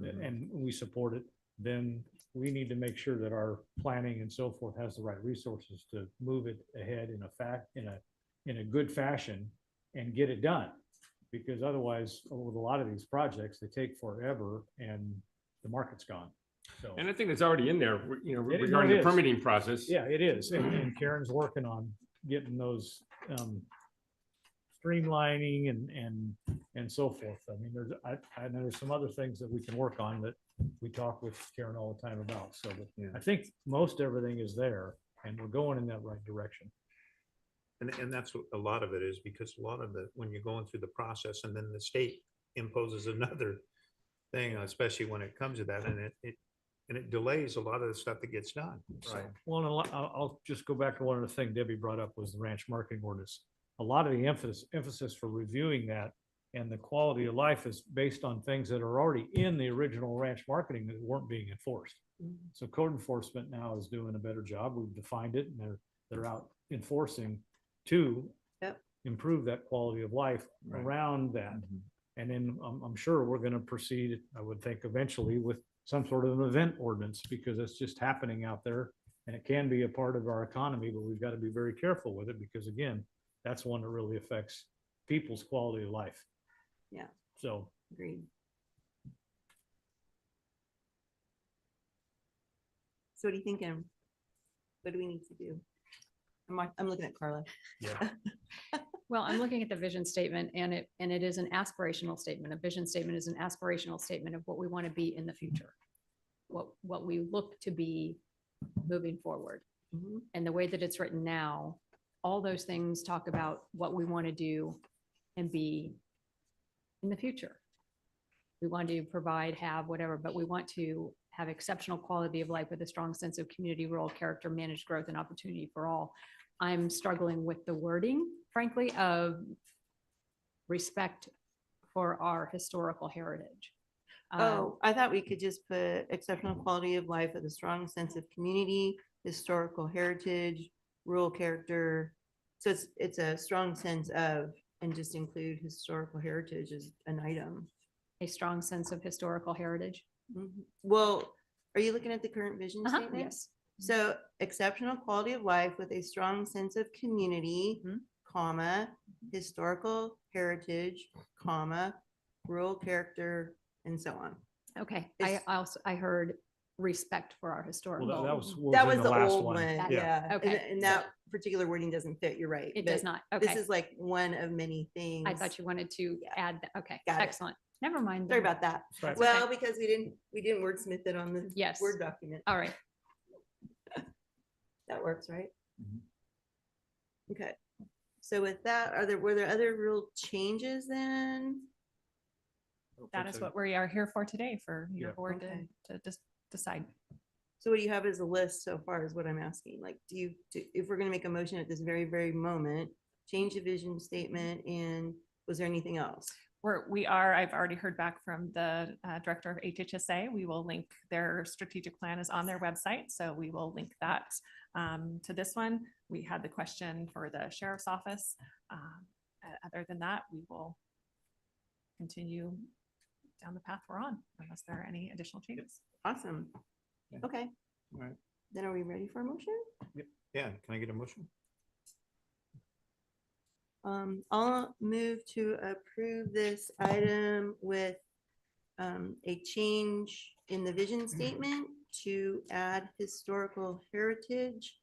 and we support it, then we need to make sure that our planning and so forth has the right resources to move it ahead in a good fashion and get it done. Because otherwise, with a lot of these projects, they take forever and the market's gone. So, And I think it's already in there, you know, It- no, regarding it the is. permitting process. yeah, it is. And Karen's working on getting those streamlining and so forth. I mean, I know there's some other things that we can work on that we talk with Karen all the time about. So I think most everything is there and we're going in that right direction. And that's what a lot of it is, because a lot of the, when you're going through the process and then the state imposes another thing, especially when it comes to that, and it delays a lot of the stuff that gets done. So, Right. Well, and I'll just go back to one of the things Debbie brought up was the ranch marketing ordinance. A lot of the emphasis for reviewing that And the quality of life is based on things that are already in the original ranch marketing that weren't being enforced. So code enforcement now is doing a better job. We've defined it and they're out enforcing to improve that quality of life around that. And then I'm sure we're going to proceed, I would think eventually with some sort of an event ordinance, because it's just happening out there and it can be a part of our economy, but we've got to be very careful with it because again, that's one that really affects people's quality of life. Yeah. So. Agreed. So what are you thinking? What do we need to do? I'm looking at Carla. Yeah. Well, I'm looking at the vision statement and it is an aspirational statement. A vision statement is an aspirational statement of what we want to be in the future. What we look to be moving forward. And the way that it's written now, all those things talk about what we want to do and be in the future. We want to provide, have, whatever, but we want to have exceptional quality of life with a strong sense of community, rural character, managed growth and opportunity for all. I'm struggling with the wording, frankly, of respect for our historical heritage. Oh, I thought we could just put exceptional quality of life with a strong sense of community, historical heritage, rural character. So it's a strong sense of, and just include historical heritage as an item. A strong sense of historical heritage. Well, are you looking at the current vision statement? Yes. So exceptional quality of life with a strong sense of community, comma, historical heritage, comma, rural character, and so on. Okay. I heard respect for our historical. Well, that was in the last old one. one. Yeah. Okay. And that particular wording doesn't fit. You're right. It but does not. Okay. This is like one of many things. I thought you wanted to add that. Okay. Got it. Excellent. Never mind. Sorry then. about that. That's Well, okay. because we didn't wordsmith it on the Word document. All right. That works, right? Okay. So with that, were there other real changes then? That is what we are here for today, for your board Okay. to just decide. So what do you have as a list so far is what I'm asking? Like, if we're gonna make a motion at this very, very moment, change the vision statement, and was there anything else? I've already heard back from the director of HHSA. We will link their strategic plan is on their website. So we will link that to this one. We had the question for the sheriff's office. Other than that, we will continue down the path we're on unless there are any additional changes. Awesome. Okay. All right. Then are we ready for a motion? Yep. Yeah, can I get a motion? I'll move to approve this item with a change in the vision statement to add historical heritage.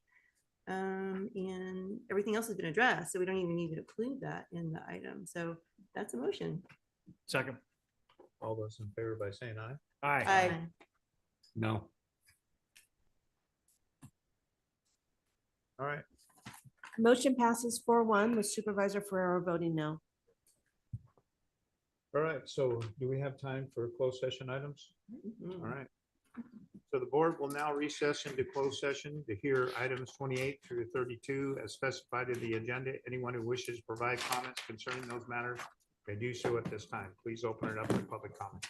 And everything else has been addressed, so we don't even need to include that in the item. So that's a motion. Second. All those in favor by saying aye? Aye. No. All right. Motion passes 4-1 with Supervisor Ferrero voting no. All right, so do we have time for closed session items? Mm-hmm. All right. So the board will now recess into closed session to hear items 28 through 32 as specified in the agenda. Anyone who wishes to provide comments concerning those matters may do so at this time. Please open it up for public comment.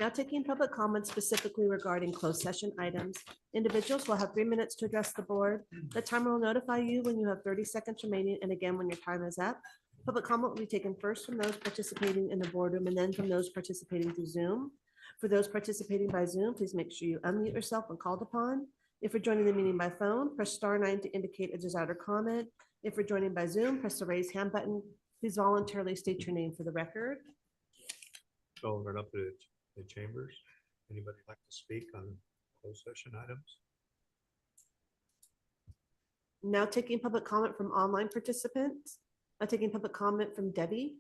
Now taking public comments specifically regarding closed session items. Individuals will have 3 minutes to address the board. The timer will notify you when you have 30 seconds remaining and again when your time is up. Public comment will be taken first from those participating in the boardroom and then from those participating through Zoom. For those participating by Zoom, please make sure you unmute yourself when called upon. If you're joining the meeting by phone, press *9 to indicate a desired comment. If you're joining by Zoom, press the raise hand button. Please voluntarily state your name for the record. So we're up to the chambers. Anybody like to speak on closed session items? Now taking public comment from online participants. Taking public comment from Debbie.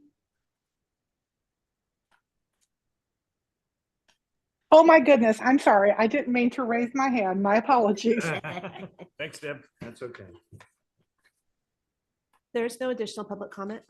Oh, my goodness. I'm sorry. I didn't mean to raise my hand. My apologies. Thanks, Deb. That's okay. There's no additional public comment.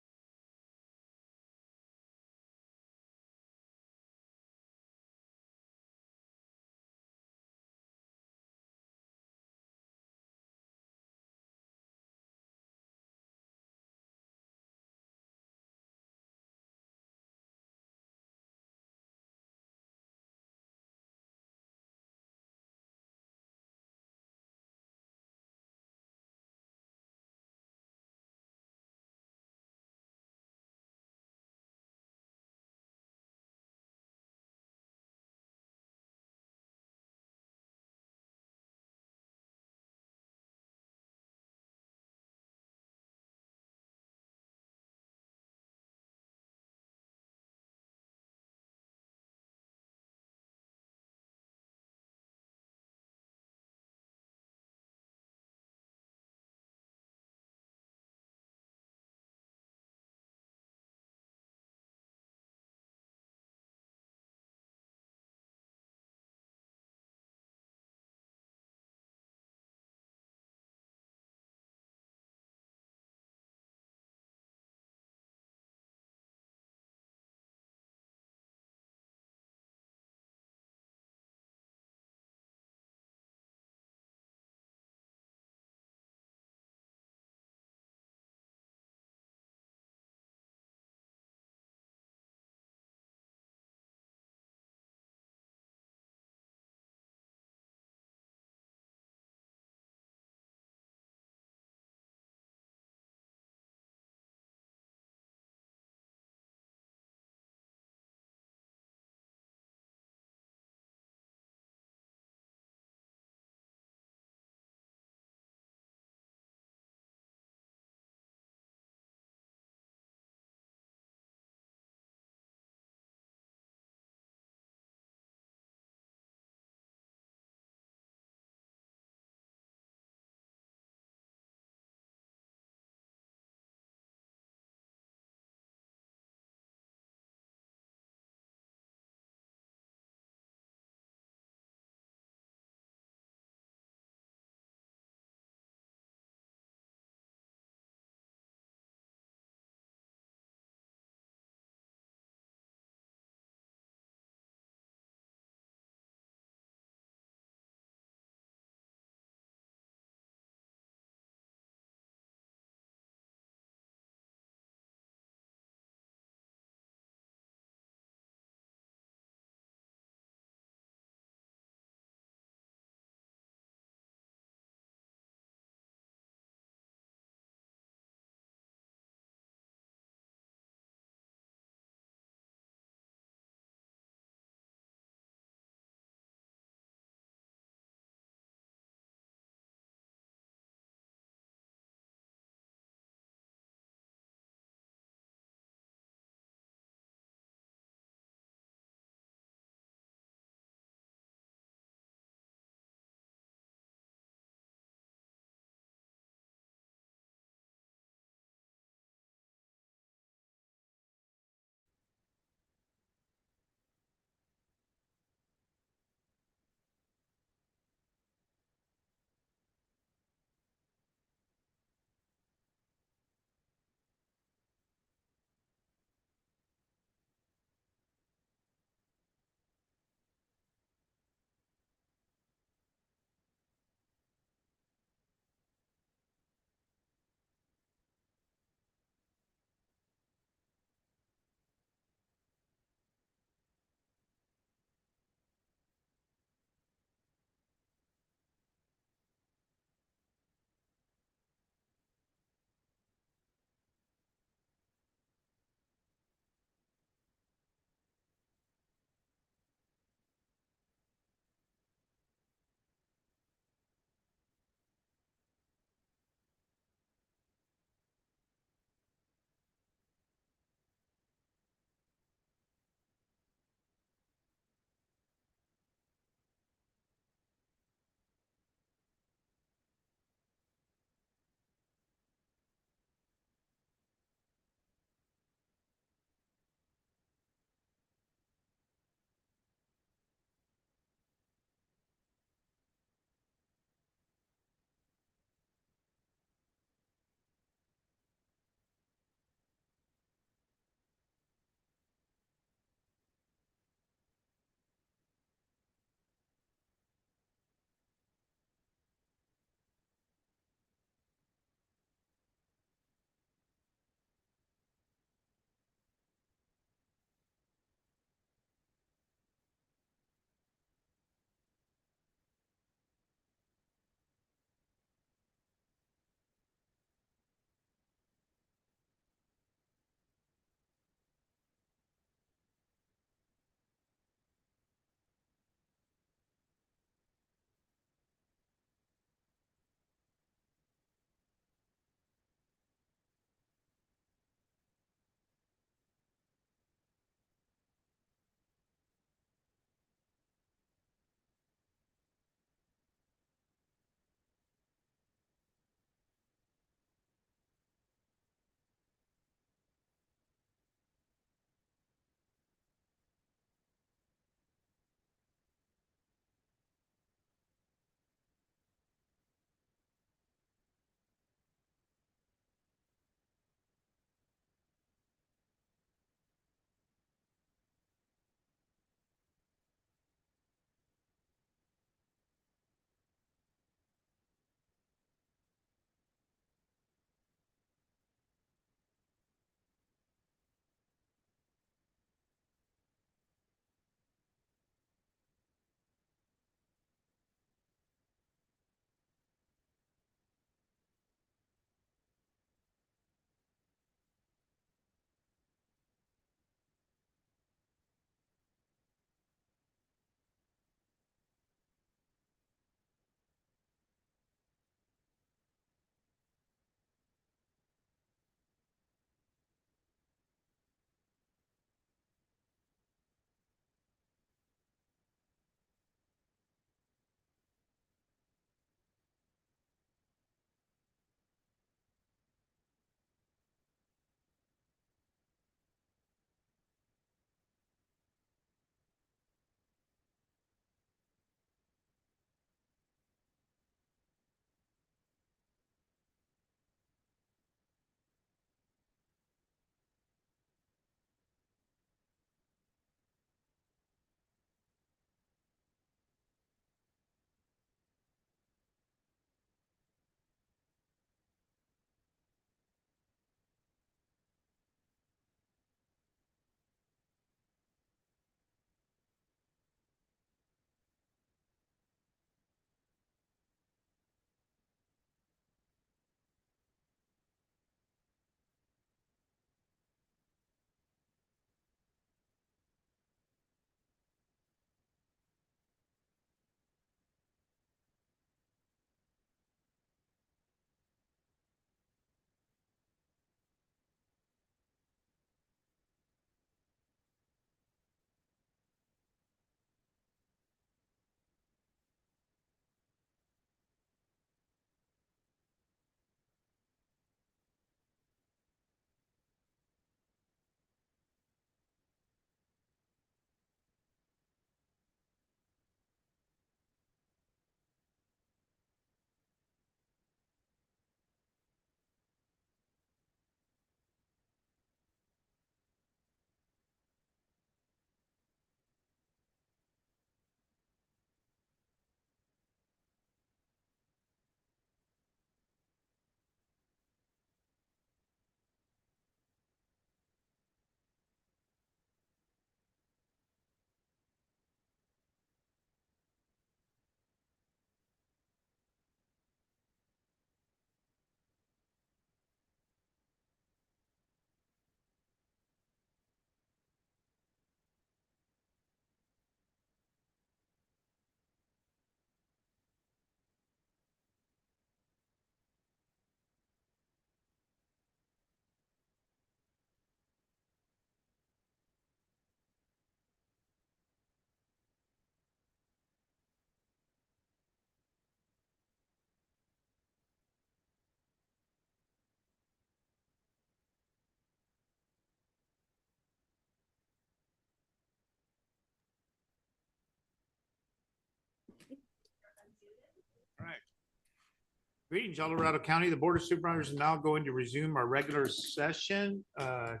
Greetings, El Dorado County. The Board of Supervisors is now going to resume our regular session. Do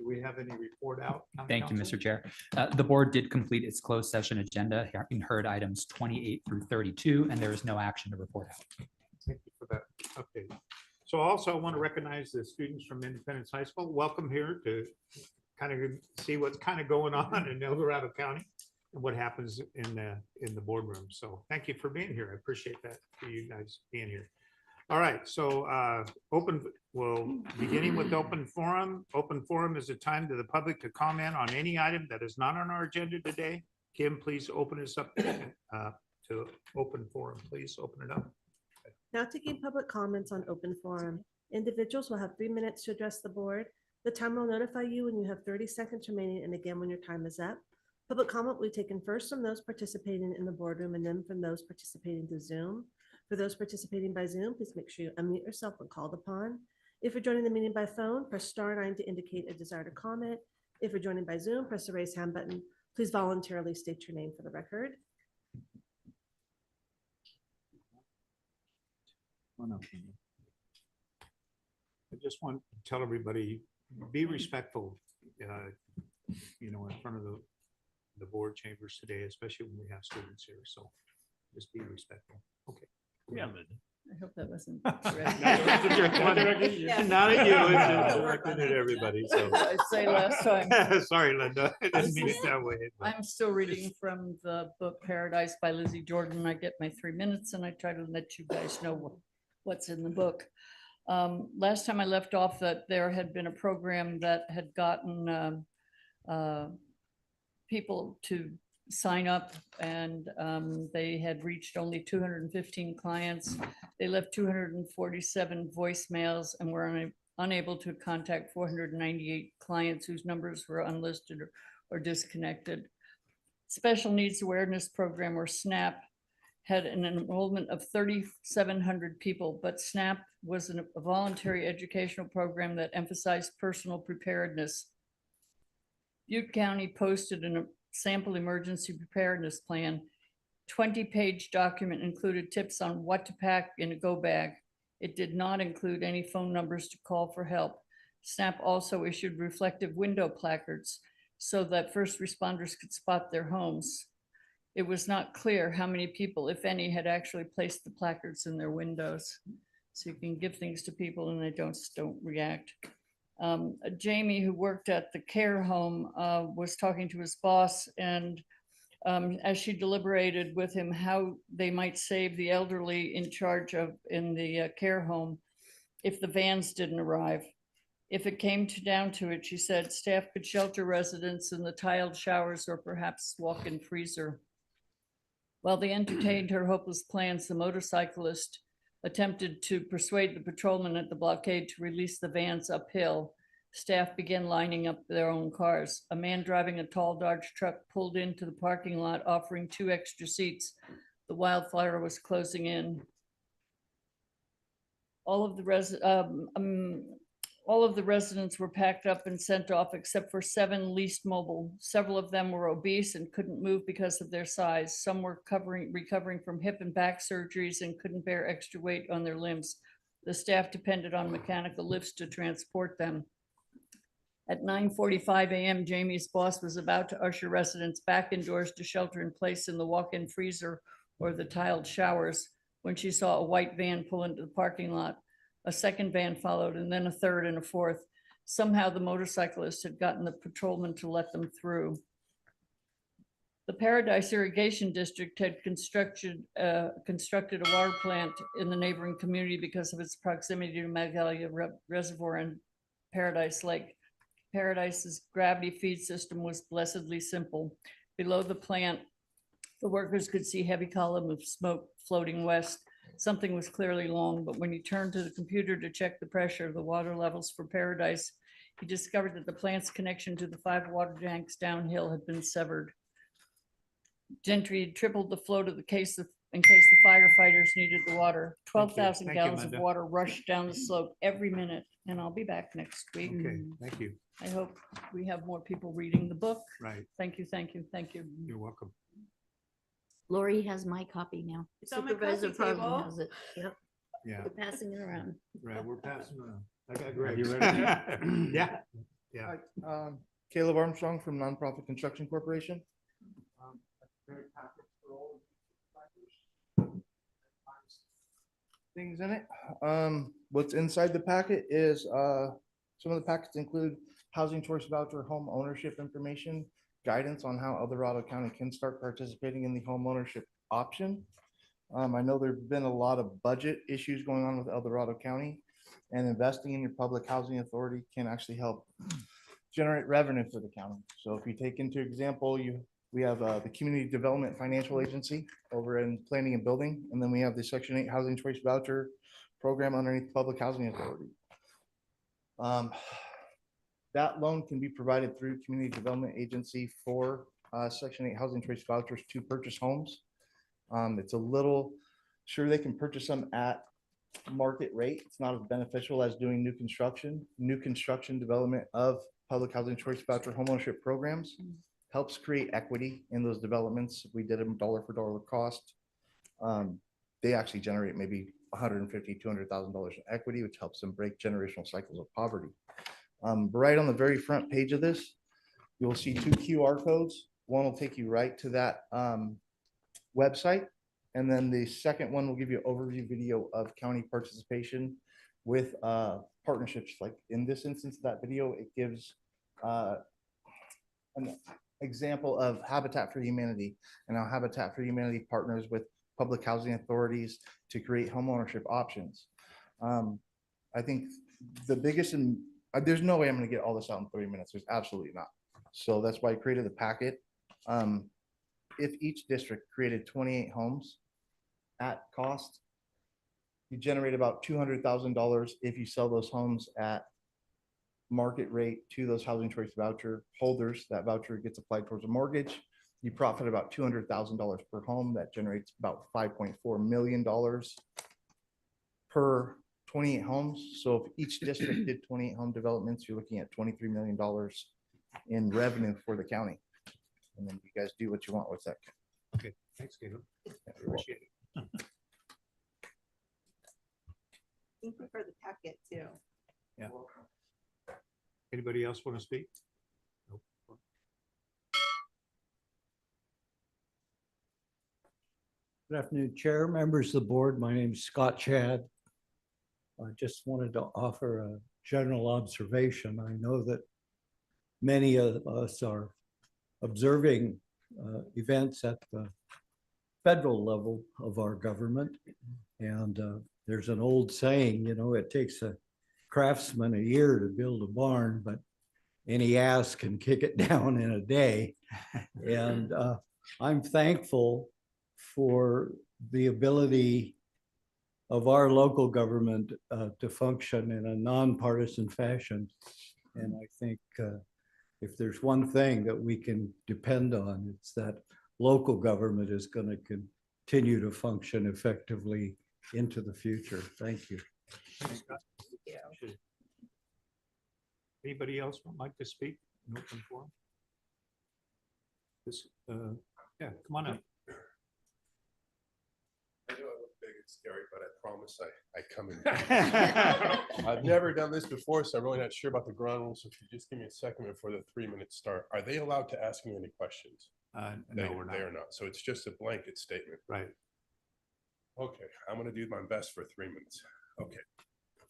we have any report out? Thank you, Mr. Chair. The board did complete its closed session agenda and heard items 28 through 32, and there is no action to report out. Thank you for that update. So also I want to recognize the students from Independence High School. Welcome here to kind of see what's kind of going on in El Dorado County and what happens in the boardroom. So thank you for being here. I appreciate that for you guys being here. All right, so beginning with open forum. Open forum is a time to the public to comment on any item that is not on our agenda today. Kim, please open us up to open forum. Please open it up. Now taking public comments on open forum. Individuals will have 3 minutes to address the board. The timer will notify you when you have 30 seconds remaining and again when your time is up. Public comment will be taken first from those participating in the boardroom and then from those participating through Zoom. For those participating by Zoom, please make sure you unmute yourself when called upon. If you're joining the meeting by phone, press *9 to indicate a desire to comment. If you're joining by Zoom, press the raise hand button. Please voluntarily state your name for the record. I just want to tell everybody, be respectful, in front of the board chambers today, especially when we have students here. So just be respectful. Okay. Yeah, Linda. I hope that wasn't. Not at you, it's directed at everybody, so. I say last time. Sorry, Linda, I didn't mean it that way. I'm still reading from the book Paradise by Lizzie Jordan. I get my 3 minutes and I try to let you guys know what's in the book. Last time I left off that there had been a program that had gotten people to sign up, and they had reached only 215 clients. They left 247 voicemails and were unable to contact 498 clients whose numbers were unlisted or disconnected. Special Needs Awareness Program, or SNAP, had an enrollment of 3,700 people, but SNAP was a voluntary educational program that emphasized personal preparedness. Butte County posted a sample emergency preparedness plan. 20-page document included tips on what to pack in a go bag. It did not include any phone numbers to call for help. SNAP also issued reflective window placards so that first responders could spot their homes. It was not clear how many people, if any, had actually placed the placards in their windows. So you can give things to people and they don't react. Jamie, who worked at the care home, was talking to his boss, and as she deliberated with him how they might save the elderly in charge of in the care home if the vans didn't arrive. If it came down to it, she said, staff could shelter residents in the tiled showers or perhaps walk-in freezer. While they entertained her hopeless plans, the motorcyclist attempted to persuade the patrolman at the blockade to release the vans uphill. Staff began lining up their own cars. A man driving a tall Dodge truck pulled into the parking lot, offering 2 extra seats. The wildfire was closing in. All of the residents were packed up and sent off except for 7 least mobile. Several of them were obese and couldn't move because of their size. Some were recovering from hip and back surgeries and couldn't bear extra weight on their limbs. The staff depended on mechanical lifts to transport them. At 9:45 a.m., Jamie's boss was about to usher residents back indoors to shelter in place in the walk-in freezer or the tiled showers when she saw a white van pull into the parking lot. A second van followed, and then a third and a fourth. Somehow the motorcyclist had gotten the patrolman to let them through. The Paradise Irrigation District had constructed a water plant in the neighboring community because of its proximity to Magnolia Reservoir and Paradise Lake. Paradise's gravity feed system was blessedly simple. Below the plant, the workers could see heavy column of smoke floating west. Something was clearly long, but when he turned to the computer to check the pressure of the water levels for Paradise, he discovered that the plant's connection to the 5 water tanks downhill had been severed. Gentry had tripled the flow to in case the firefighters needed the water. 12,000 gallons of water rushed down the slope every minute, and I'll be back next week. Okay, thank you. I hope we have more people reading the book. Right. Thank you, thank you, thank you. You're welcome. Lori has my copy now. It's on my Supervisor coffee Farley table. has it. Yep. Yeah, We're passing it around. right, we're passing around. I got Are Greg. you ready? Yeah, yeah. Caleb Armstrong from Nonprofit Construction Corporation. Things in it. What's inside the packet is some of the packets include housing choice voucher, home ownership information, guidance on how El Dorado County can start participating in the home ownership option. I know there's been a lot of budget issues going on with El Dorado County, and investing in your public housing authority can actually help generate revenue for the county. So if you take into example, we have the Community Development Financial Agency over in Planning and Building, and then we have the Section 8 Housing Choice Voucher Program underneath Public Housing Authority. That loan can be provided through Community Development Agency for Section 8 Housing Choice Vouchers to purchase homes. It's a little, sure, they can purchase them at market rate. It's not as beneficial as doing new construction development of public housing choice voucher homeownership programs helps create equity in those developments. We did them dollar for dollar cost. They actually generate maybe $150,000, $200,000 in equity, which helps them break generational cycles of poverty. Right on the very front page of this, you'll see 2 QR codes. One will take you right to that website. And then the second one will give you an overview video of county participation with partnerships. Like in this instance of that video, it gives an example of Habitat for Humanity and how Habitat for Humanity partners with public housing authorities to create homeownership options. I think the biggest, and there's no way I'm going to get all this out in 30 minutes. There's absolutely not. So that's why I created the packet. If each district created 28 homes at cost, you generate about $200,000 if you sell those homes at market rate to those housing choice voucher holders. That voucher gets applied towards a mortgage. You profit about $200,000 per home. That generates about $5.4 million per 28 homes. So if each district did 28 home developments, you're looking at $23 million in revenue for the county. And then you guys do what you want with that. Okay, thanks, Caleb. Appreciate it. Thank you for the packet too. Yeah. Anybody else want to speak? Nope. Good afternoon, Chair, members of the board. My name is Scott Chad. I just wanted to offer a general observation. I know that many of us are observing events at the federal level of our government. And there's an old saying, it takes a craftsman a year to build a barn, but any ass can kick it down in a day. And I'm thankful for the ability of our local government to function in a nonpartisan fashion. And I think if there's one thing that we can depend on, it's that local government is going to continue to function effectively into the future. Thank you. Anybody else would like to speak? An open forum? This, yeah, come on up. I know I look big and scary, but I promise I come in. I've never done this before, so I'm really not sure about the ground rules. So if you just give me a second before the 3-minutes start, are they allowed to ask me any questions? No, we're not. They are not. So it's just a blanket statement. Right. Okay, I'm going to do my best for 3 minutes. Okay.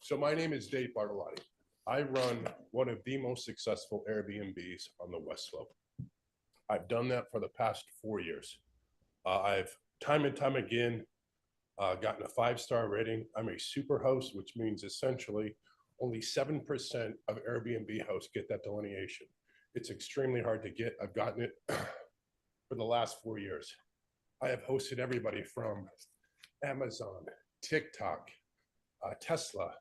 So my name is Dave Bartolotti. I run one of the most successful Airbnbs on the West Slope. I've done that for the past 4 years. I've time and time again gotten a 5-star rating. I'm a super host, which means essentially only 7% of Airbnb hosts get that delineation. It's extremely hard to get. I've gotten it for the last 4 years. I have hosted everybody from Amazon, TikTok, Tesla,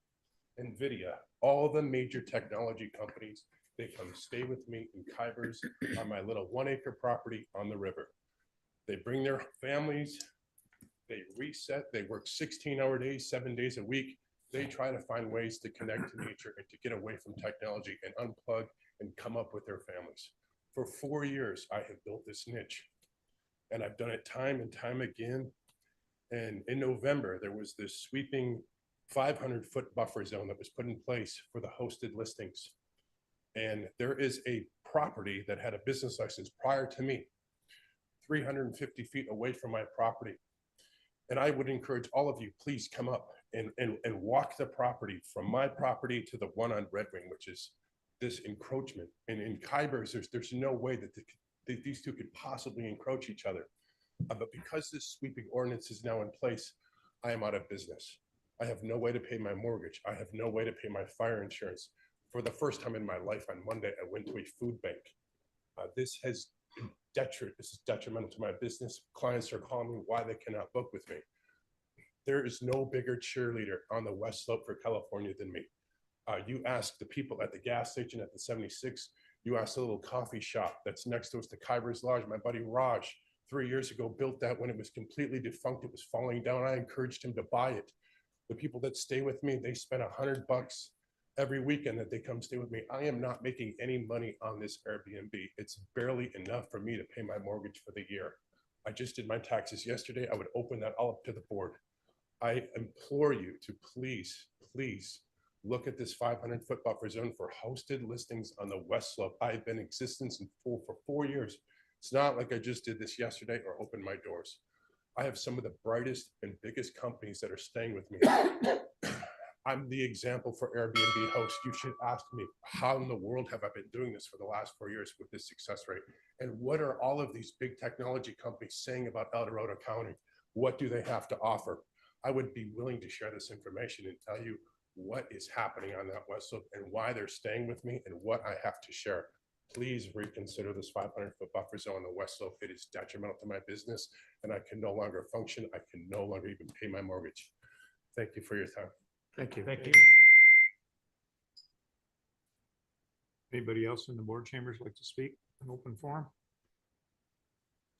NVIDIA, all the major technology companies. They come stay with me in Kybers on my little 1-acre property on the river. They bring their families, they reset, they work 16-hour days, 7 days a week. They try to find ways to connect to nature and to get away from technology and unplug and come up with their families. For 4 years, I have built this niche. And I've done it time and time again. And in November, there was this sweeping 500-foot buffer zone that was put in place for the hosted listings. And there is a property that had a business license prior to me, 350 feet away from my property. And I would encourage all of you, please come up and walk the property from my property to the one on Red Wing, which is this encroachment. And in Kybers, there's no way that these two could possibly encroach each other. But because this sweeping ordinance is now in place, I am out of business. I have no way to pay my mortgage. I have no way to pay my fire insurance. For the first time in my life, on Monday, I went to a food bank. This is detrimental to my business. Clients are calling me why they cannot book with me. There is no bigger cheerleader on the West Slope for California than me. You ask the people at the gas station at the 76, you ask the little coffee shop that's next to us, the Kybers Lodge. My buddy Raj, 3 years ago, built that when it was completely defunct. It was falling down. I encouraged him to buy it. The people that stay with me, they spend $100 every weekend that they come stay with me. I am not making any money on this Airbnb. It's barely enough for me to pay my mortgage for the year. I just did my taxes yesterday. I would open that all up to the board. I implore you to please look at this 500-foot buffer zone for hosted listings on the West Slope. I've been in existence for 4 years. It's not like I just did this yesterday or opened my doors. I have some of the brightest and biggest companies that are staying with me. I'm the example for Airbnb hosts. You should ask me, how in the world have I been doing this for the last 4 years with this success rate? And what are all of these big technology companies saying about El Dorado County? What do they have to offer? I would be willing to share this information and tell you what is happening on that West Slope and why they're staying with me and what I have to share. Please reconsider this 500-foot buffer zone on the West Slope. It is detrimental to my business and I can no longer function. I can no longer even pay my mortgage. Thank you for your time. Thank you. Thank you. Anybody else in the board chambers like to speak in open forum?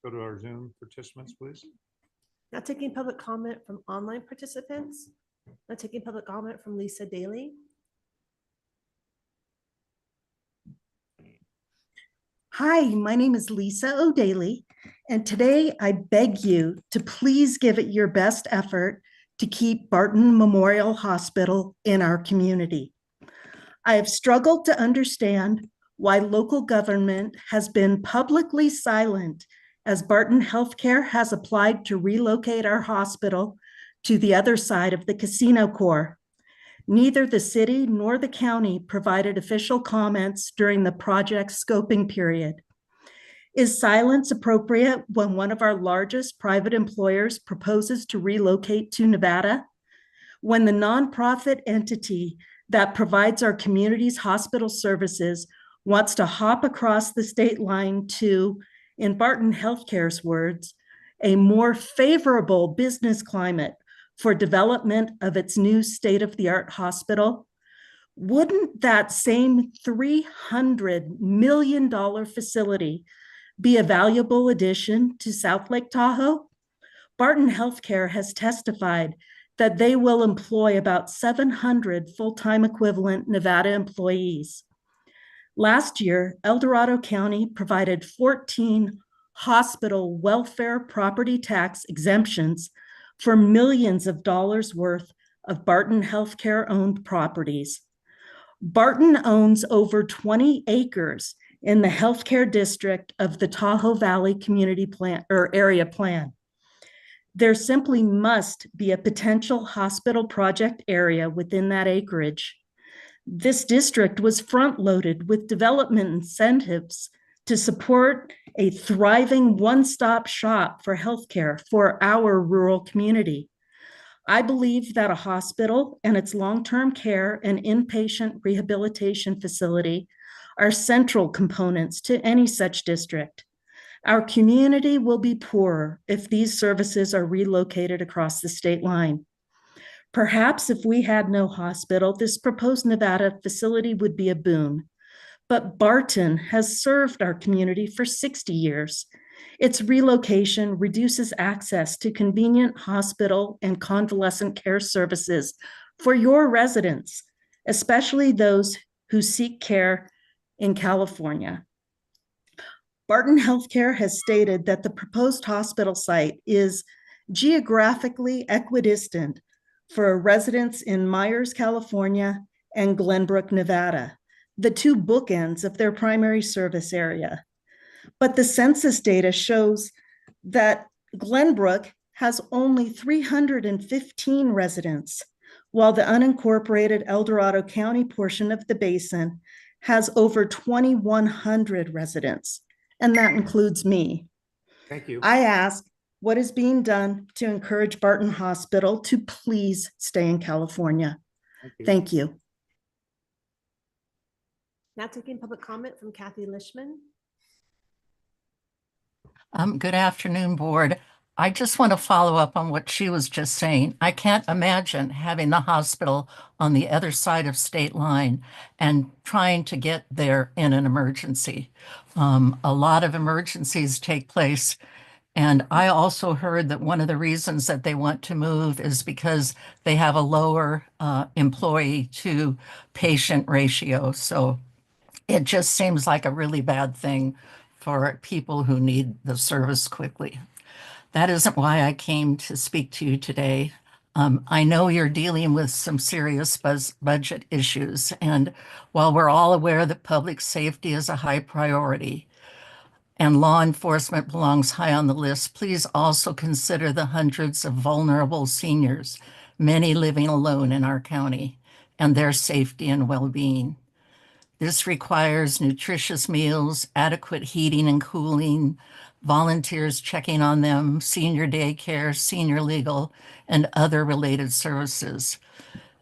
Go to our Zoom participants, please. Now taking public comment from online participants. Now taking public comment from Lisa Daly. Hi, my name is Lisa O'Daly, and today I beg you to please give it your best effort to keep Barton Memorial Hospital in our community. I have struggled to understand why local government has been publicly silent as Barton Healthcare has applied to relocate our hospital to the other side of the casino core. Neither the city nor the county provided official comments during the project scoping period. Is silence appropriate when one of our largest private employers proposes to relocate to Nevada? When the nonprofit entity that provides our community's hospital services wants to hop across the state line to, in Barton Healthcare's words, a more favorable business climate for development of its new state-of-the-art hospital, wouldn't that same $300 million facility be a valuable addition to South Lake Tahoe? Barton Healthcare has testified that they will employ about 700 full-time equivalent Nevada employees. Last year, El Dorado County provided 14 hospital welfare property tax exemptions for millions of dollars worth of Barton Healthcare-owned properties. Barton owns over 20 acres in the healthcare district of the Tahoe Valley Community Plan or Area Plan. There simply must be a potential hospital project area within that acreage. This district was front-loaded with development incentives to support a thriving one-stop shop for healthcare for our rural community. I believe that a hospital and its long-term care and inpatient rehabilitation facility are central components to any such district. Our community will be poorer if these services are relocated across the state line. Perhaps if we had no hospital, this proposed Nevada facility would be a boon. But Barton has served our community for 60 years. Its relocation reduces access to convenient hospital and convalescent care services for your residents, especially those who seek care in California. Barton Healthcare has stated that the proposed hospital site is geographically equidistant for residents in Myers, California, and Glenbrook, Nevada, the two bookends of their primary service area. But the census data shows that Glenbrook has only 315 residents, while the unincorporated El Dorado County portion of the basin has over 2,100 residents, and that includes me. Thank you. I ask, what is being done to encourage Barton Hospital to please stay in California? Thank you. Now taking public comment from Kathy Lishman. Good afternoon, board. I just want to follow up on what she was just saying. I can't imagine having the hospital on the other side of state line and trying to get there in an emergency. A lot of emergencies take place. And I also heard that one of the reasons that they want to move is because they have a lower employee to patient ratio. So it just seems like a really bad thing for people who need the service quickly. That isn't why I came to speak to you today. I know you're dealing with some serious budget issues, and while we're all aware that public safety is a high priority and law enforcement belongs high on the list, please also consider the hundreds of vulnerable seniors, many living alone in our county, and their safety and well-being. This requires nutritious meals, adequate heating and cooling, volunteers checking on them, senior daycare, senior legal, and other related services.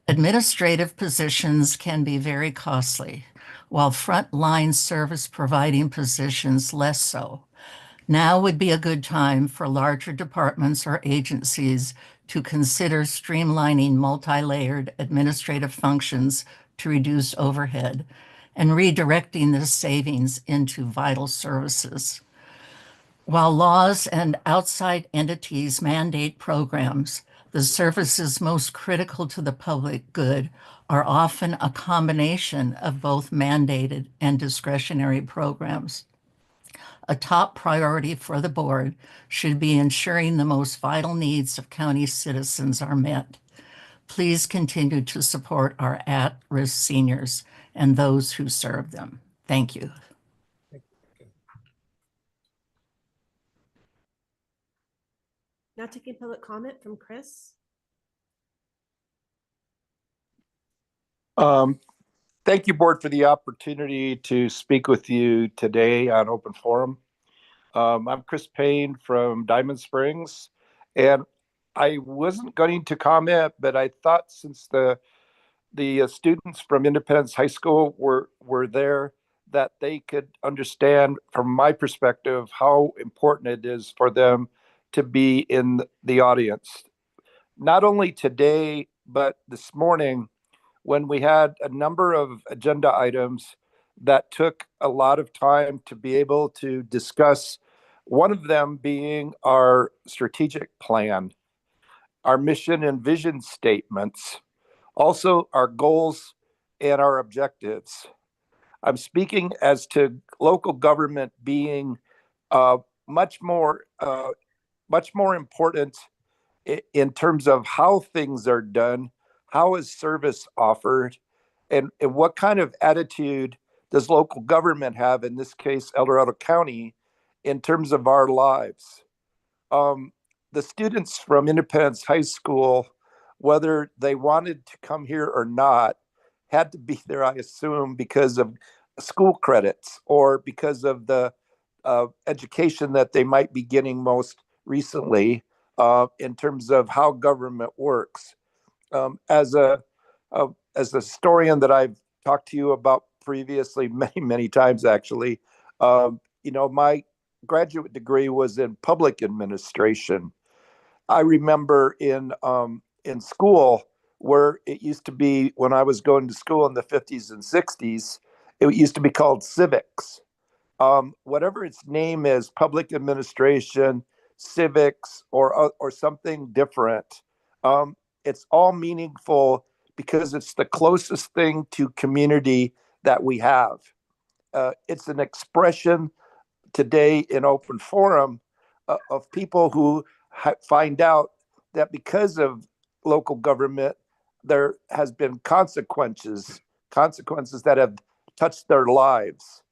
Administrative positions can be very costly, while frontline service providing positions less so. Now would be a good time for larger departments or agencies to consider streamlining multi-layered administrative functions to reduce overhead and redirecting this savings into vital services. While laws and outside entities mandate programs, the services most critical to the public good are often a combination of both mandated and discretionary programs. A top priority for the board should be ensuring the most vital needs of county citizens are met. Please continue to support our at-risk seniors and those who serve them. Thank you. Now taking public comment from Chris. Thank you, board, for the opportunity to speak with you today on Open Forum. I'm Chris Payne from Diamond Springs, and I wasn't going to comment, but I thought since the students from Independence High School were there, that they could understand from my perspective how important it is for them to be in the audience. Not only today, but this morning, when we had a number of agenda items that took a lot of time to be able to discuss, one of them being our strategic plan, our mission and vision statements, also our goals and our objectives. I'm speaking as to local government being much more important in terms of how things are done, how is service offered, and what kind of attitude does local government have, in this case, El Dorado County, in terms of our lives. The students from Independence High School, whether they wanted to come here or not, had to be there, I assume, because of school credits or because of the education that they might be getting most recently in terms of how government works. As a historian that I've talked to you about previously many times, actually, my graduate degree was in public administration. I remember in school where it used to be, when I was going to school in the 50s and 60s, it used to be called civics. Whatever its name is, public administration, civics, or something different, it's all meaningful because it's the closest thing to community that we have. It's an expression today in open forum of people who find out that because of local government, there has been consequences that have touched their lives.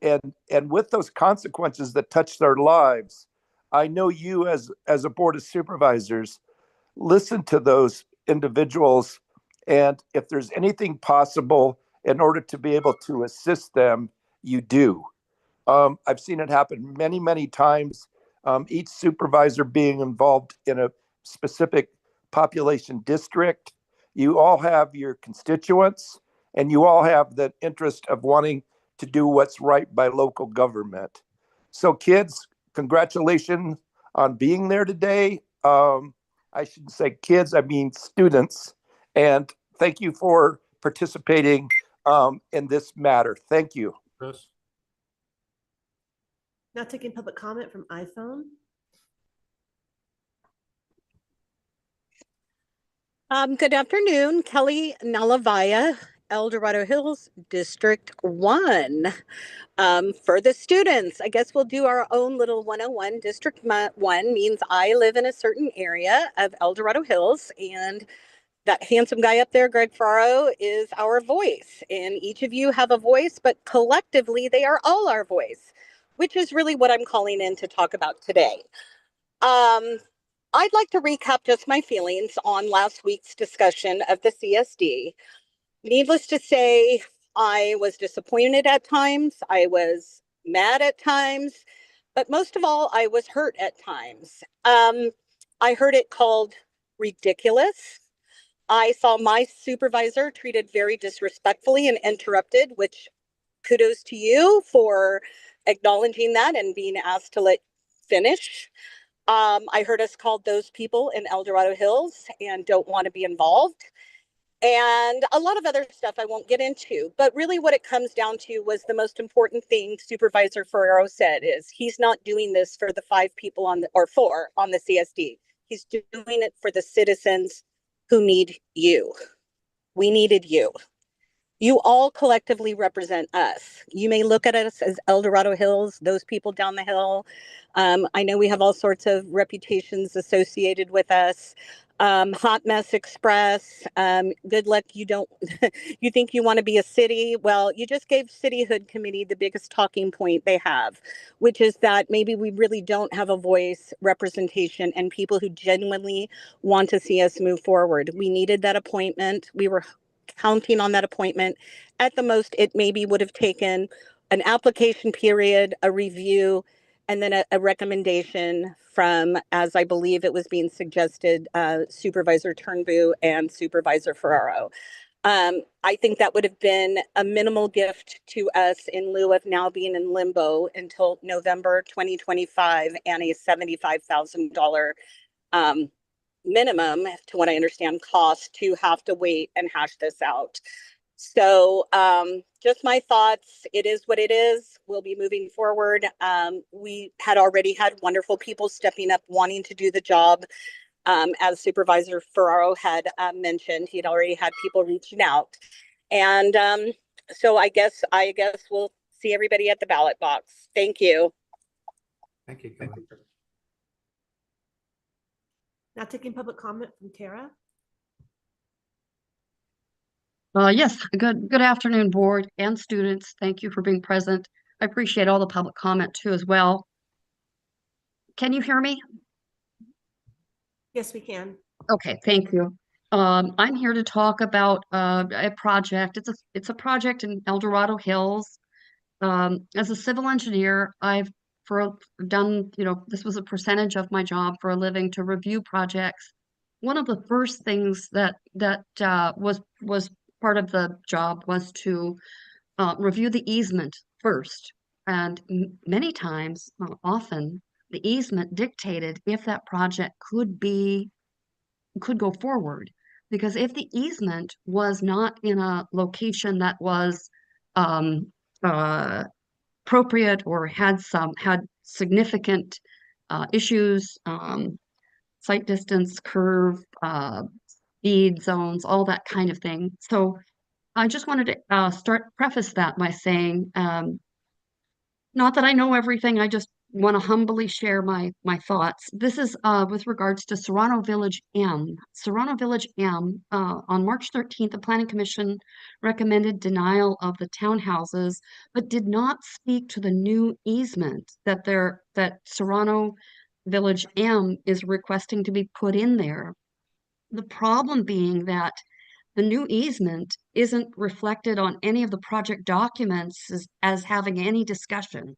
And with those consequences that touch their lives, I know you as a board of supervisors, listen to those individuals. And if there's anything possible in order to be able to assist them, you do. I've seen it happen many, many times. Each supervisor being involved in a specific population district, you all have your constituents and you all have the interest of wanting to do what's right by local government. So kids, congratulations on being there today. I shouldn't say kids, I mean students. And thank you for participating in this matter. Thank you. Chris? Now taking public comment from iPhone. Good afternoon, Kelly Nalavaya, El Dorado Hills, District 1. For the students, I guess we'll do our own little 101. District 1 means I live in a certain area of El Dorado Hills, and that handsome guy up there, Greg Ferraro, is our voice. And each of you have a voice, but collectively, they are all our voice, which is really what I'm calling in to talk about today. I'd like to recap just my feelings on last week's discussion of the CSD. Needless to say, I was disappointed at times, I was mad at times, but most of all, I was hurt at times. I heard it called ridiculous. I saw my supervisor treated very disrespectfully and interrupted, which kudos to you for acknowledging that and being asked to let finish. I heard us called those people in El Dorado Hills and don't want to be involved. And a lot of other stuff I won't get into, but really what it comes down to was the most important thing Supervisor Ferrero said is he's not doing this for the 5 people on the, or 4 on the CSD. He's doing it for the citizens who need you. We needed you. You all collectively represent us. You may look at us as El Dorado Hills, those people down the hill. I know we have all sorts of reputations associated with us. Hot Mess Express, good luck. You don't, you think you want to be a city? Well, you just gave Cityhood Committee the biggest talking point they have, which is that maybe we really don't have a voice, representation, and people who genuinely want to see us move forward. We needed that appointment. We were counting on that appointment. At the most, it maybe would have taken an application period, a review, and then a recommendation from, as I believe it was being suggested, Supervisor Turnbull and Supervisor Ferraro. I think that would have been a minimal gift to us in lieu of now being in limbo until November 2025 and a $75,000 minimum, to what I understand, cost to have to wait and hash this out. So just my thoughts. It is what it is. We'll be moving forward. We had already had wonderful people stepping up, wanting to do the job. As Supervisor Ferraro had mentioned, he'd already had people reaching out. And so I guess we'll see everybody at the ballot box. Thank you. Thank you, Kelly. Now taking public comment from Tara. Yes, good afternoon, board and students. Thank you for being present. I appreciate all the public comment too as well. Can you hear me? Yes, we can. Okay, thank you. I'm here to talk about a project. It's a project in El Dorado Hills. As a civil engineer, I've done, this was a percentage of my job for a living to review projects. One of the first things that was part of the job was to review the easement first. And many times, often, the easement dictated if that project could go forward. Because if the easement was not in a location that was appropriate or had significant issues, site distance, curve, speed zones, all that kind of thing. So I just wanted to preface that by saying not that I know everything, I just want to humbly share my thoughts. This is with regards to Serrano Village M. Serrano Village M, on March 13th, the Planning Commission recommended denial of the townhouses, but did not speak to the new easement that Serrano Village M is requesting to be put in there. The problem being that the new easement isn't reflected on any of the project documents as having any discussion.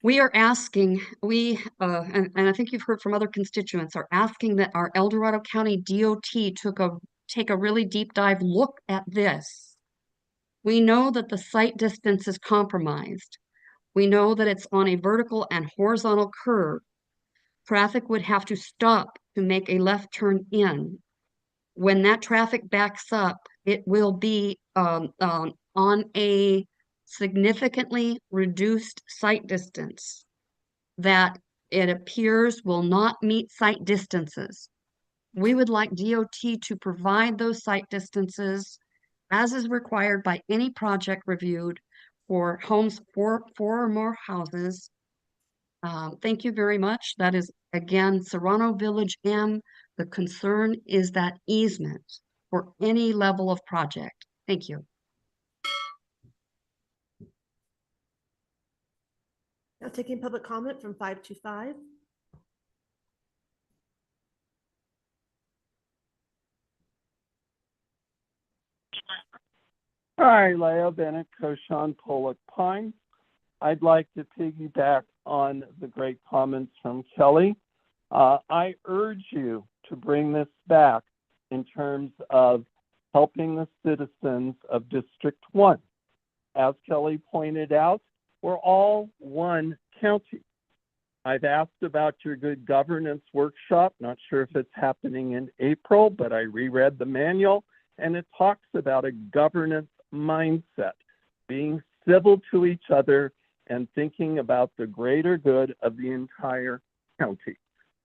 We are asking, and I think you've heard from other constituents, are asking that our El Dorado County DOT take a really deep dive look at this. We know that the site distance is compromised. We know that it's on a vertical and horizontal curve. Traffic would have to stop to make a left turn in. When that traffic backs up, it will be on a significantly reduced sight distance that it appears will not meet sight distances. We would like DOT to provide those sight distances as is required by any project reviewed for homes, four or more houses. Thank you very much. That is, again, Serrano Village M. The concern is that easement for any level of project. Thank you. Now taking public comment from 525. Hi, Leo Bennett, Koshan, Pollock Pine. I'd like to piggyback on the great comments from Kelly. I urge you to bring this back in terms of helping the citizens of District 1. As Kelly pointed out, we're all one county. I've asked about your good governance workshop. Not sure if it's happening in April, but I reread the manual and it talks about a governance mindset, being civil to each other and thinking about the greater good of the entire county.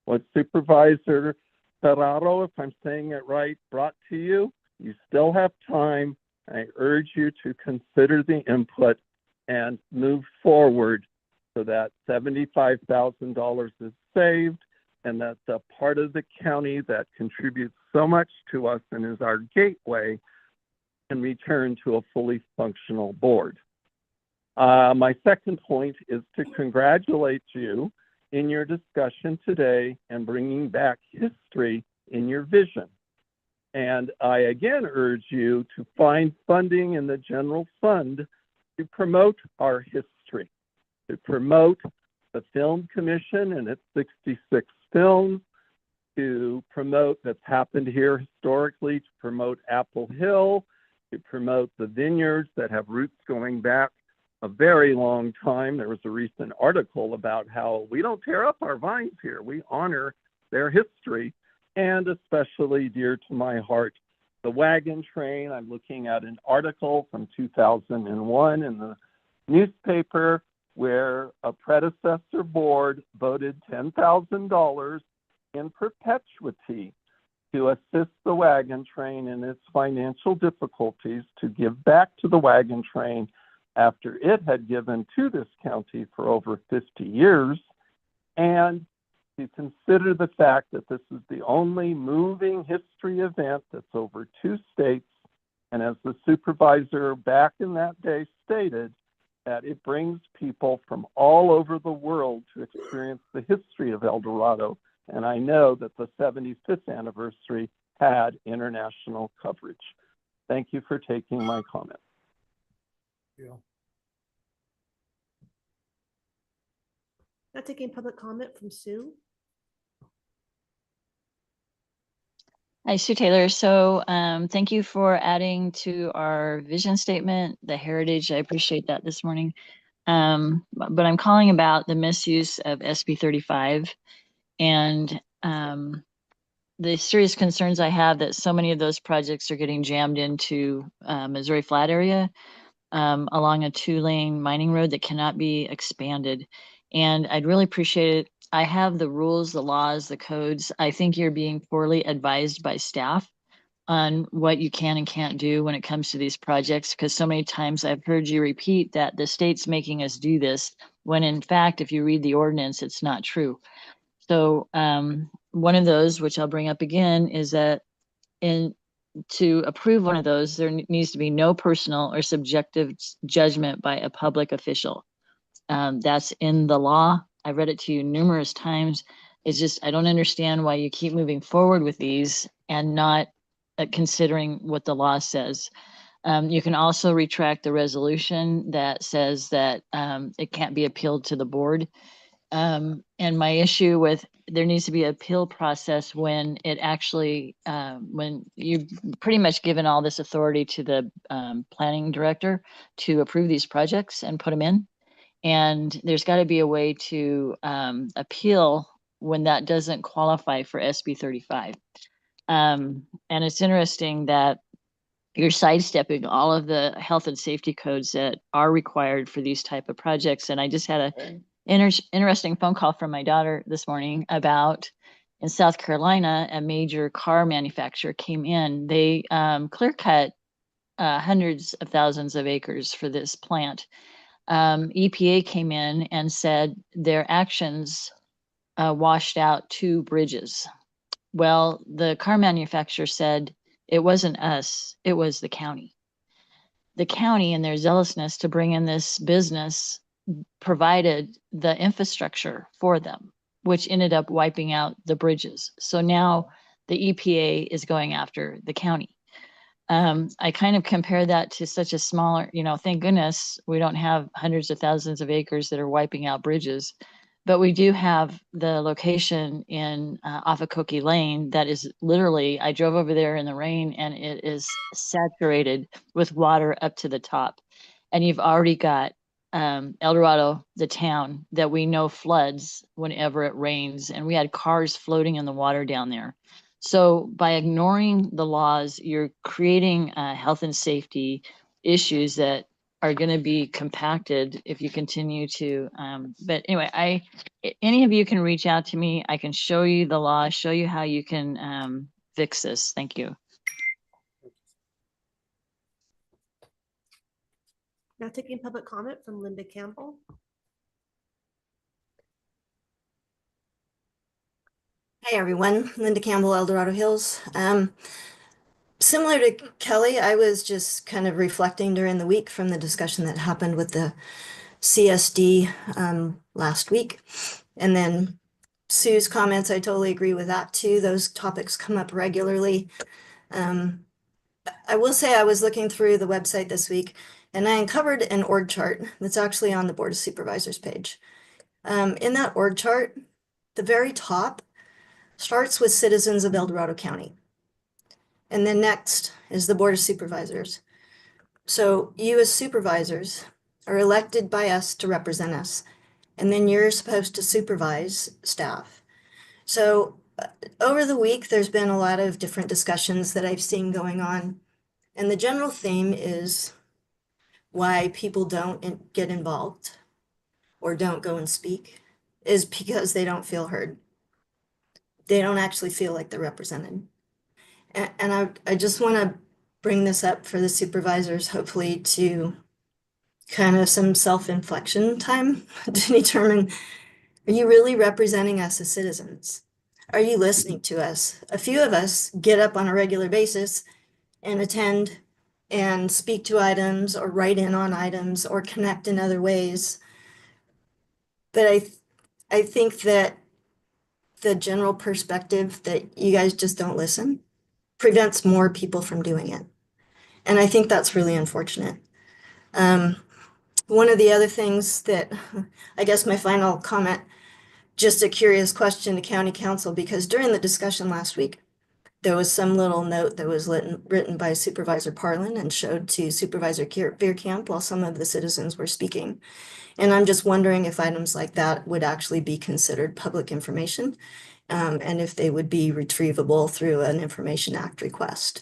What Supervisor Ferraro, if I'm saying it right, brought to you, you still have time. I urge you to consider the input and move forward so that $75,000 is saved and that the part of the county that contributes so much to us and is our gateway can return to a fully functional board. My second point is to congratulate you in your discussion today and bringing back history in your vision. And I again urge you to find funding in the general fund to promote our history, to promote the Film Commission and its 66 films, to promote that's happened here historically, to promote Apple Hill, to promote the vineyards that have roots going back a very long time. There was a recent article about how we don't tear up our vines here. We honor their history, and especially dear to my heart, the wagon train. I'm looking at an article from 2001 in the newspaper where a predecessor board voted $10,000 in perpetuity to assist the wagon train in its financial difficulties, to give back to the wagon train after it had given to this county for over 50 years, and to consider the fact that this is the only moving history event that's over 2 states, and as the supervisor back in that day stated, that it brings people from all over the world to experience the history of El Dorado. And I know that the 75th anniversary had international coverage. Thank you for taking my comment. Yeah. Now taking public comment from Sue. Hi, Sue Taylor. So thank you for adding to our vision statement, the heritage. I appreciate that this morning. But I'm calling about the misuse of SB 35 and the serious concerns I have that so many of those projects are getting jammed into Missouri Flat area along a 2-lane mining road that cannot be expanded. And I'd really appreciate it. I have the rules, the laws, the codes. I think you're being poorly advised by staff on what you can and can't do when it comes to these projects, because so many times I've heard you repeat that the state's making us do this, when in fact, if you read the ordinance, it's not true. So one of those, which I'll bring up again, is that to approve one of those, there needs to be no personal or subjective judgment by a public official. That's in the law. I read it to you numerous times. It's just, I don't understand why you keep moving forward with these and not considering what the law says. You can also retract the resolution that says that it can't be appealed to the board. And my issue with, there needs to be an appeal process when it actually, when you've pretty much given all this authority to the planning director to approve these projects and put them in. And there's got to be a way to appeal when that doesn't qualify for SB 35. And it's interesting that you're sidestepping all of the health and safety codes that are required for these type of projects. And I just had a interesting phone call from my daughter this morning about, in South Carolina, a major car manufacturer came in. They clear cut hundreds of thousands of acres for this plant. EPA came in and said their actions washed out 2 bridges. Well, the car manufacturer said it wasn't us, it was the county. The county, in their zealousness to bring in this business, provided the infrastructure for them, which ended up wiping out the bridges. So now the EPA is going after the county. I kind of compare that to such a smaller, thank goodness we don't have hundreds of thousands of acres that are wiping out bridges, but we do have the location in off of Cokie Lane that is literally, I drove over there in the rain and it is saturated with water up to the top. And you've already got El Dorado, the town that we know floods whenever it rains, and we had cars floating in the water down there. So by ignoring the laws, you're creating health and safety issues that are going to be compacted if you continue to. But anyway, any of you can reach out to me. I can show you the law, show you how you can fix this. Thank you. Now taking public comment from Linda Campbell. Hey everyone, Linda Campbell, El Dorado Hills. Similar to Kelly, I was just kind of reflecting during the week from the discussion that happened with the CSD last week. And then Sue's comments, I totally agree with that too. Those topics come up regularly. I will say I was looking through the website this week and I uncovered an org chart that's actually on the Board of Supervisors page. In that org chart, the very top starts with citizens of El Dorado County. And then next is the Board of Supervisors. So you as supervisors are elected by us to represent us. And then you're supposed to supervise staff. So over the week, there's been a lot of different discussions that I've seen going on. And the general theme is why people don't get involved or don't go and speak is because they don't feel heard. They don't actually feel like they're represented. And I just want to bring this up for the supervisors, hopefully to kind of some self-inflection time to determine, are you really representing us as citizens? Are you listening to us? A few of us get up on a regular basis and attend and speak to items or write in on items or connect in other ways. But I think that the general perspective that you guys just don't listen prevents more people from doing it. And I think that's really unfortunate. One of the other things that, I guess my final comment, just a curious question to County Council, because during the discussion last week, there was some little note that was written by Supervisor Parlin and showed to Supervisor Veerkamp while some of the citizens were speaking. And I'm just wondering if items like that would actually be considered public information, and if they would be retrievable through an Information Act request.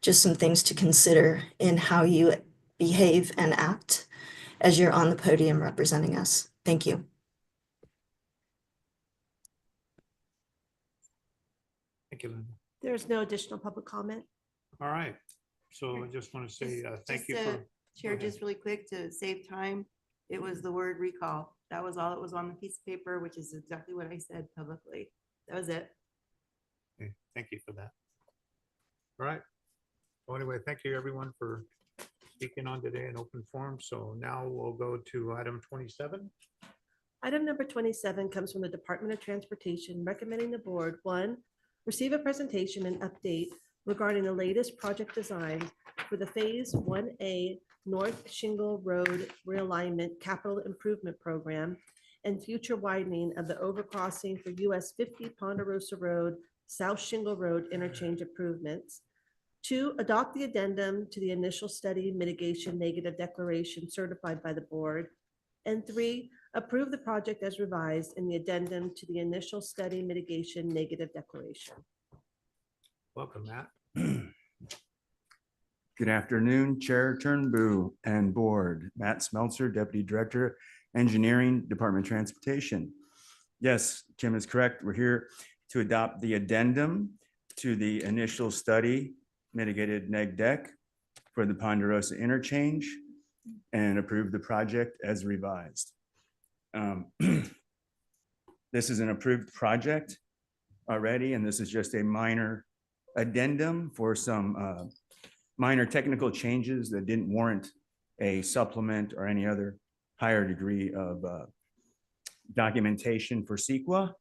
Just some things to consider in how you behave and act as you're on the podium representing us. Thank you. Thank you, Linda. There's no additional public comment. All right. So I just want to say thank you Just for. to Chair, go ahead. just really quick to save time, it was the word recall. That was all that was on the piece of paper, which is exactly what I said publicly. That was it. Okay, thank you for that. All right. Well, anyway, thank you everyone for speaking on today in open forum. So now we'll go to item 27. Item number 27 comes from the Department of Transportation, recommending the board, one, receive a presentation and update regarding the latest project design for the Phase 1A North Shingle Road Realignment Capital Improvement Program and future widening of the overcrossing for US 50 Ponderosa Road, South Shingle Road interchange improvements. Two, adopt the addendum to the initial study mitigation negative declaration certified by the board. And three, approve the project as revised in the addendum to the initial study mitigation negative declaration. Welcome, Matt. Good afternoon, Chair Turnbull and Board. Matt Smeltzer, Deputy Director, Engineering, Department of Transportation. Yes, Kim is correct. We're here to adopt the addendum to the initial study mitigated neg deck for the Ponderosa interchange and approve the project as revised. This is an approved project already, and this is just a minor addendum for some minor technical changes that didn't warrant a supplement or any other higher degree of documentation for CEQA.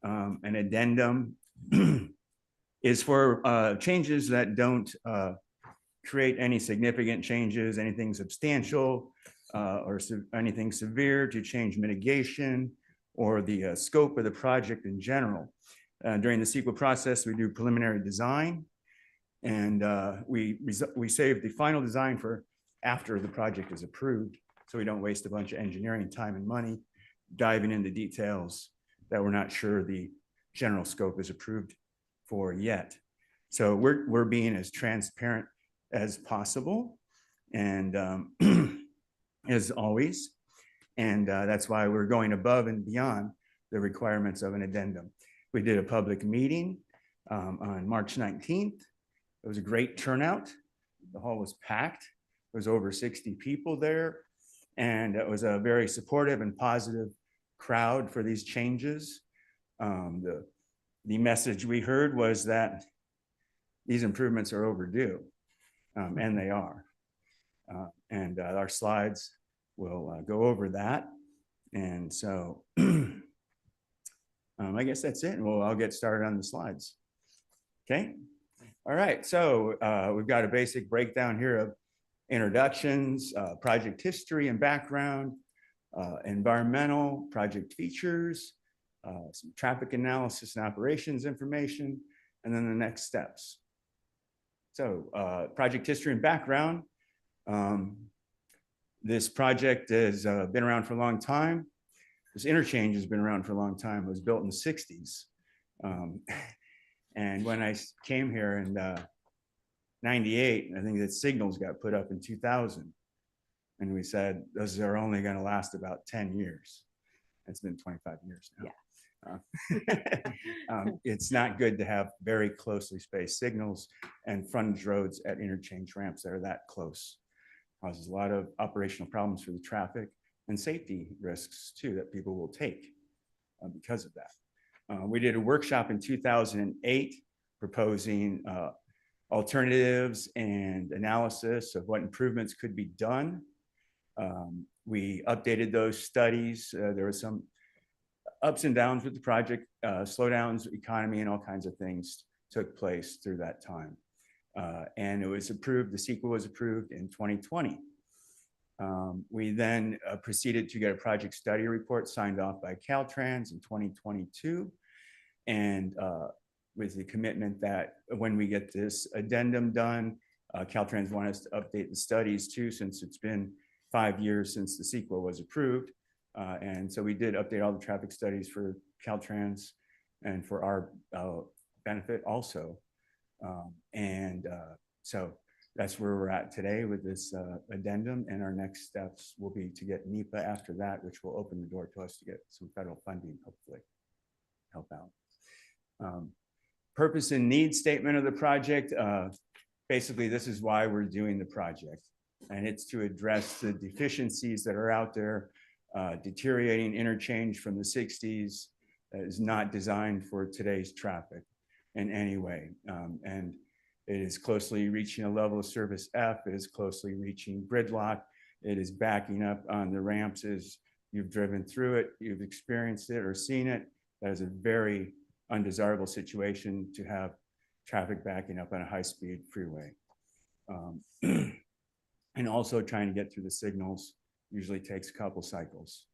An addendum is for changes that don't create any significant changes, anything substantial or anything severe to change mitigation or the scope of the project in general. During the CEQA process, we do preliminary design, and we save the final design for after the project is approved, so we don't waste a bunch of engineering time and money diving into details that we're not sure the general scope is approved for yet. So we're being as transparent as possible, and as always, and that's why we're going above and beyond the requirements of an addendum. We did a public meeting on March 19th. It was a great turnout. The hall was packed. There was over 60 people there, and it was a very supportive and positive crowd for these changes. The message we heard was that these improvements are overdue, and they are. And our slides will go over that. And so I guess that's it. And I'll get started on the slides. Okay. All right. So we've got a basic breakdown here of introductions, project history and background, environmental project features, some traffic analysis and operations information, and then the next steps. So project history and background. This project has been around for a long time. This interchange has been around for a long time. It was built in the 60s. And when I came here in 98, I think that signals got put up in 2000. And we said, those are only going to last about 10 years. It's been 25 years now. Yeah. It's not good to have very closely spaced signals and frontage roads at interchange ramps that are that close. Causes a lot of operational problems for the traffic and safety risks too that people will take because of that. We did a workshop in 2008 proposing alternatives and analysis of what improvements could be done. We updated those studies. There were some ups and downs with the project, slowdowns, economy, and all kinds of things took place through that time. And it was approved, the CEQA was approved in 2020. We then proceeded to get a project study report signed off by Caltrans in 2022. And with the commitment that when we get this addendum done, Caltrans want us to update the studies too, since it's been 5 years since the CEQA was approved. And so we did update all the traffic studies for Caltrans and for our benefit also. So that's where we're at today with this addendum, and our next steps will be to get NEPA after that, which will open the door to us to get some federal funding, hopefully help out. Purpose and need statement of the project. Basically, this is why we're doing the project. And it's to address the deficiencies that are out there. Deteriorating interchange from the 60s is not designed for today's traffic in any way. And it is closely reaching a level of service F. It is closely reaching gridlock. It is backing up on the ramps as you've driven through it, you've experienced it or seen it. That is a very undesirable situation to have traffic backing up on a high-speed freeway. And also trying to get through the signals usually takes a couple cycles,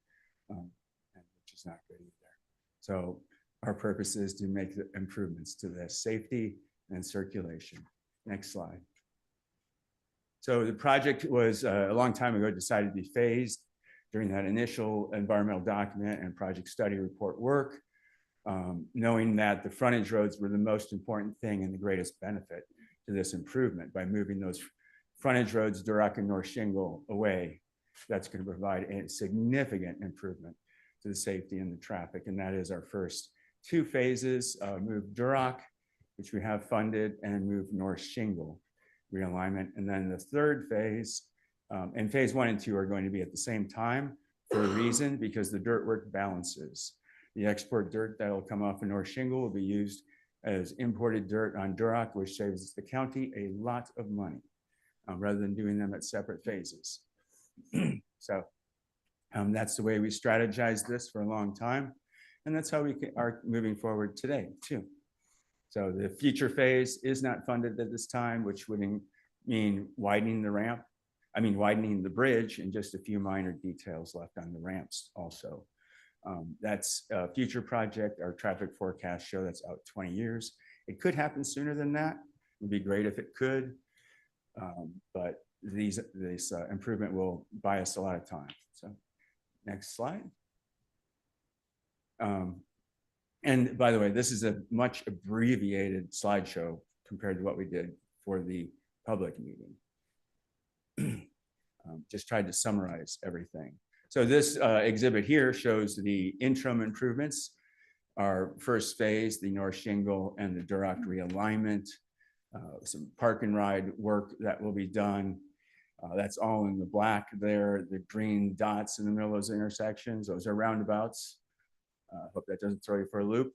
which is not good either. So our purpose is to make the improvements to the safety and circulation. Next slide. So the project was a long time ago decided to be phased during that initial environmental document and project study report work, knowing that the frontage roads were the most important thing and the greatest benefit to this improvement. By moving those frontage roads, Duroc and North Shingle, away, that's going to provide a significant improvement to the safety and the traffic. And that is our first two phases, move Duroc, which we have funded, and move North Shingle realignment. And then the third phase, and phase 1 and 2 are going to be at the same time for a reason, because the dirt work balances. The export dirt that will come off of North Shingle will be used as imported dirt on Duroc, which saves the county a lot of money, rather than doing them at separate phases. So that's the way we strategized this for a long time. And that's how we are moving forward today too. So the future phase is not funded at this time, which would mean widening the ramp. I mean, widening the bridge, and just a few minor details left on the ramps also. That's a future project. Our traffic forecasts show that's out 20 years. It could happen sooner than that. It would be great if it could. But this improvement will buy us a lot of time. So next slide. And by the way, this is a much abbreviated slideshow compared to what we did for the public meeting. Just tried to summarize everything. So this exhibit here shows the interim improvements. Our first phase, the North Shingle and the Duroc realignment, some park and ride work that will be done. That's all in the black there, the green dots in the middle of those intersections. Those are roundabouts. Hope that doesn't throw you for a loop.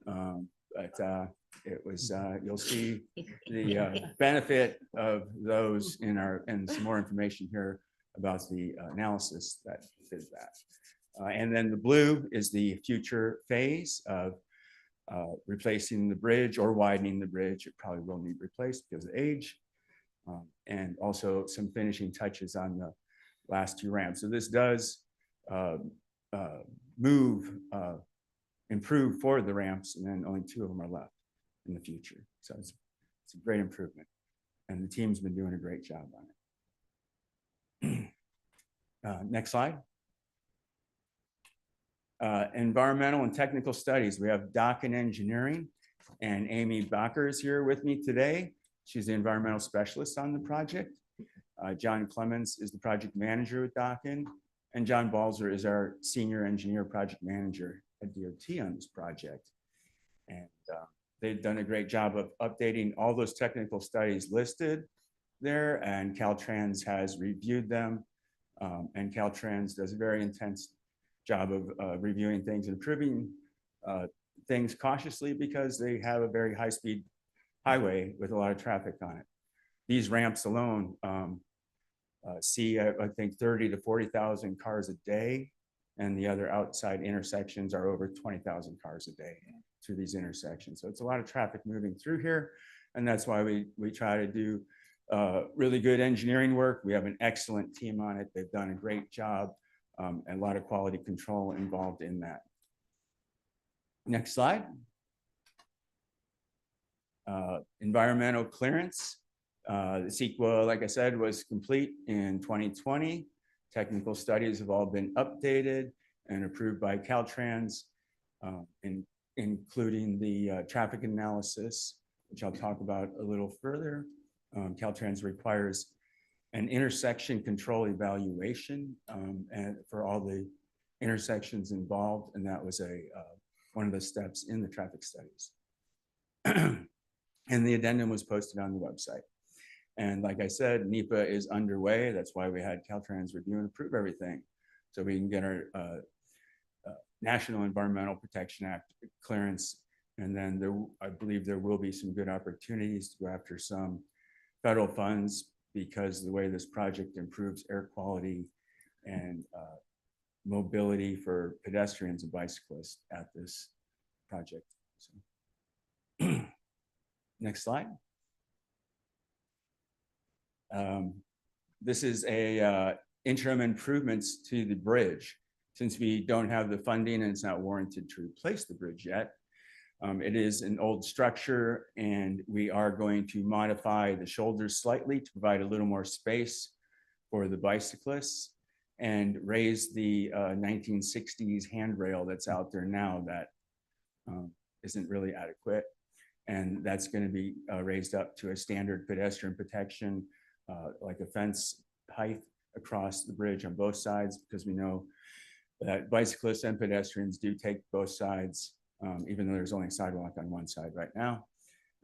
But it was, you'll see the benefit of those and some more information here about the analysis that did that. And then the blue is the future phase of replacing the bridge or widening the bridge. It probably will need replaced because of age. And also some finishing touches on the last two ramps. So this does improve for the ramps, and then only 2 of them are left in the future. So it's a great improvement, and the team's been doing a great job on it. Next slide. Environmental and technical studies. We have Dock and Engineering, and Amy Bacher is here with me today. She's the environmental specialist on the project. John Clemens is the project manager with Dockin, and John Balzer is our senior engineer project manager at DOT on this project. And they've done a great job of updating all those technical studies listed there, and Caltrans has reviewed them. And Caltrans does a very intense job of reviewing things and improving things cautiously, because they have a very high-speed highway with a lot of traffic on it. These ramps alone see, I think, 30 to 40,000 cars a day, and the other outside intersections are over 20,000 cars a day through these intersections. So it's a lot of traffic moving through here, and that's why we try to do really good engineering work. We have an excellent team on it. They've done a great job, and a lot of quality control involved in that. Next slide. Environmental clearance. The CEQA, like I said, was complete in 2020. Technical studies have all been updated and approved by Caltrans, including the traffic analysis, which I'll talk about a little further. Caltrans requires an intersection control evaluation and for all the intersections involved, and that was one of the steps in the traffic studies. And the addendum was posted on the website. And like I said, NEPA is underway. That's why we had Caltrans review and approve everything. So we can get our National Environmental Protection Act clearance. And then I believe there will be some good opportunities to go after some federal funds, because the way this project improves air quality and mobility for pedestrians and bicyclists at this project. So, next slide. This is a interim improvements to the bridge. Since we don't have the funding and it's not warranted to replace the bridge yet, it is an old structure, and we are going to modify the shoulders slightly to provide a little more space for the bicyclists, and raise the 1960s handrail that's out there now that isn't really adequate. And that's going to be raised up to a standard pedestrian protection, like a fence height across the bridge on both sides, because we know that bicyclists and pedestrians do take both sides, even though there's only a sidewalk on one side right now.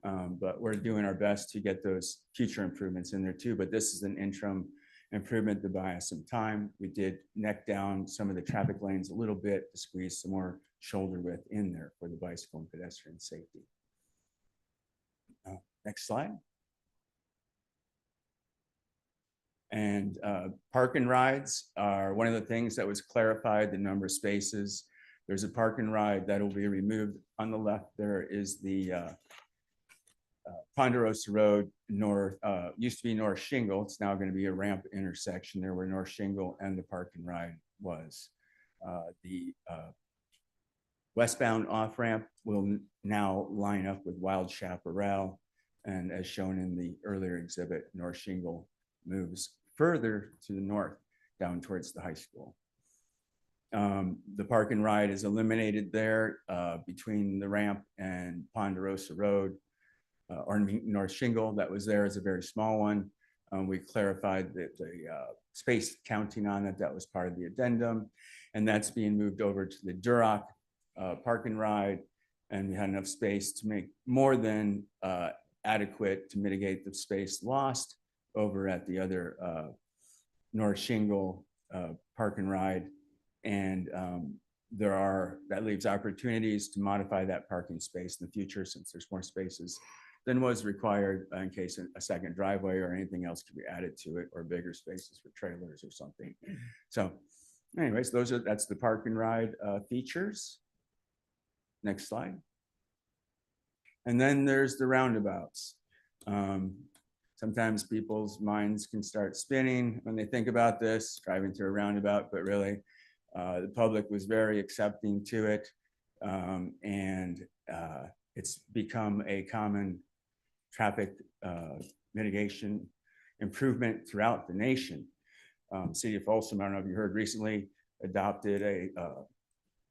But we're doing our best to get those future improvements in there too. But this is an interim improvement to buy us some time. We did neck down some of the traffic lanes a little bit to squeeze some more shoulder width in there for the bicycle and pedestrian safety. Next slide. And park and rides are one of the things that was clarified, the number of spaces. There's a park and ride that will be removed. On the left, there is the Ponderosa Road North, used to be North Shingle. It's now going to be a ramp intersection there where North Shingle and the park and ride was. The westbound off ramp will now line up with Wild Chaparral. And as shown in the earlier exhibit, North Shingle moves further to the north down towards the high school. The park and ride is eliminated there between the ramp and Ponderosa Road, or North Shingle. That was there as a very small one. We clarified that the space counting on it, that was part of the addendum, and that's being moved over to the Duroc park and ride. And we had enough space to make more than adequate to mitigate the space lost over at the other North Shingle park and ride. And that leaves opportunities to modify that parking space in the future, since there's more spaces than was required in case a second driveway or anything else could be added to it, or bigger spaces for trailers or something. So anyways, that's the park and ride features. Next slide. And then there's the roundabouts. Sometimes people's minds can start spinning when they think about this, driving through a roundabout, but really the public was very accepting to it. And it's become a common traffic mitigation improvement throughout the nation. City of Folsom, I don't know if you heard recently, adopted a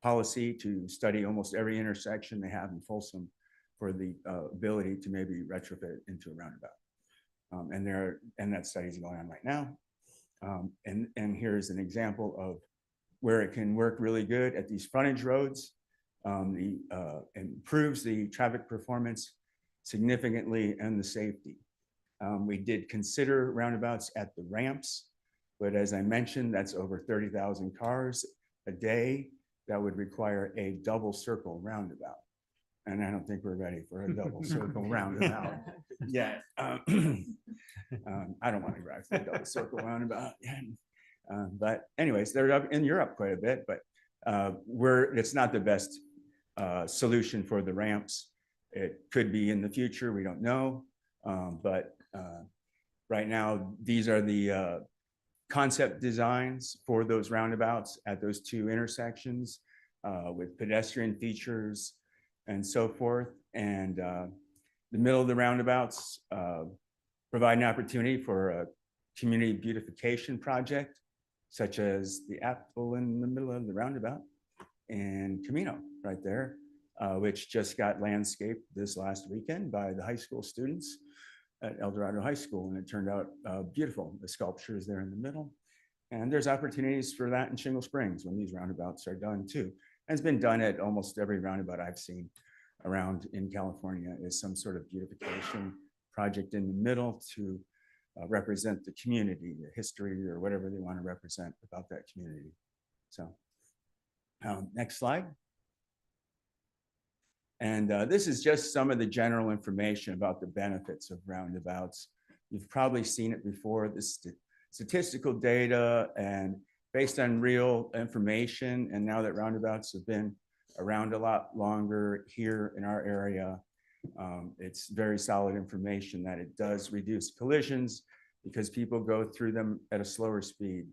policy to study almost every intersection they have in Folsom for the ability to maybe retrofit into a roundabout. And that study is going on right now. And here's an example of where it can work really good at these frontage roads. Improves the traffic performance significantly and the safety. We did consider roundabouts at the ramps, but as I mentioned, that's over 30,000 cars a day. That would require a double circle roundabout. And I don't think we're ready for a double circle roundabout yet. I don't want to drive through a double circle roundabout. But anyways, they're up in Europe quite a bit, but it's not the best solution for the ramps. It could be in the future, we don't know. But right now, these are the concept designs for those roundabouts at those two intersections with pedestrian features and so forth. And the middle of the roundabouts provide an opportunity for a community beautification project, such as the apple in the middle of the roundabout and Camino right there, which just got landscaped this last weekend by the high school students at El Dorado High School. And it turned out beautiful. The sculpture is there in the middle. And there's opportunities for that in Shingle Springs when these roundabouts are done too. And it's been done at almost every roundabout I've seen around in California is some sort of beautification project in the middle to represent the community, the history, or whatever they want to represent about that community. So next slide. And this is just some of the general information about the benefits of roundabouts. You've probably seen it before, this statistical data and based on real information. And now that roundabouts have been around a lot longer here in our area, it's very solid information that it does reduce collisions because people go through them at a slower speed.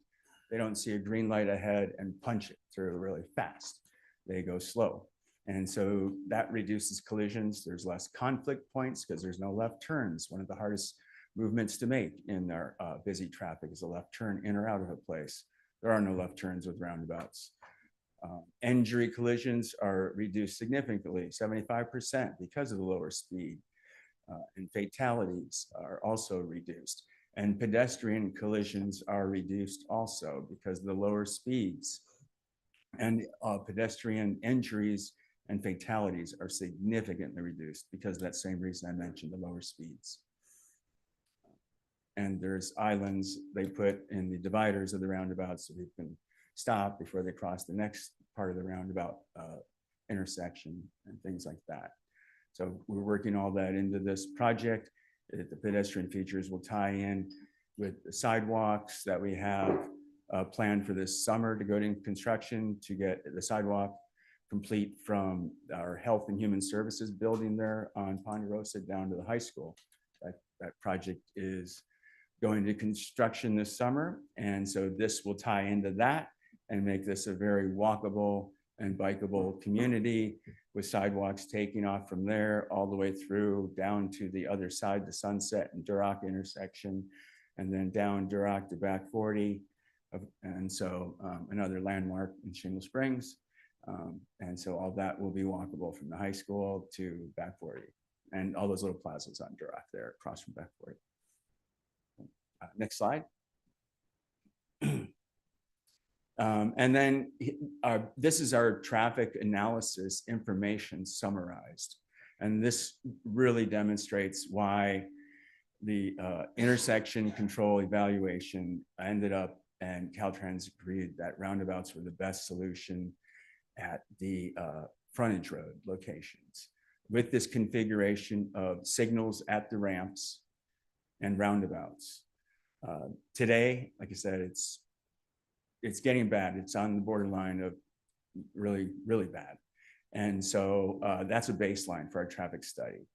They don't see a green light ahead and punch it through really fast. They go slow. And so that reduces collisions. There's less conflict points because there's no left turns. One of the hardest movements to make in our busy traffic is a left turn in or out of a place. There are no left turns with roundabouts. Injury collisions are reduced significantly, 75% because of the lower speed. And fatalities are also reduced. And pedestrian collisions are reduced also because of the lower speeds. And pedestrian injuries and fatalities are significantly reduced because of that same reason I mentioned, the lower speeds. And there's islands they put in the dividers of the roundabouts so they can stop before they cross the next part of the roundabout intersection and things like that. So we're working all that into this project. The pedestrian features will tie in with the sidewalks that we have planned for this summer to go to construction to get the sidewalk complete from our Health and Human Services building there on Ponderosa down to the high school. That project is going to construction this summer. And so this will tie into that and make this a very walkable and bikeable community with sidewalks taking off from there all the way through down to the other side, the Sunset and Duroc intersection, and then down Duroc to back 40. And so another landmark in Shingle Springs. And so all that will be walkable from the high school to back 40 and all those little plazas on Duroc there across from back 40. Next slide. And then this is our traffic analysis information summarized. And this really demonstrates why the intersection control evaluation ended up and Caltrans agreed that roundabouts were the best solution at the frontage road locations with this configuration of signals at the ramps and roundabouts. Today, like I said, it's getting bad. It's on the borderline of really, really bad. And so that's a baseline for our traffic study.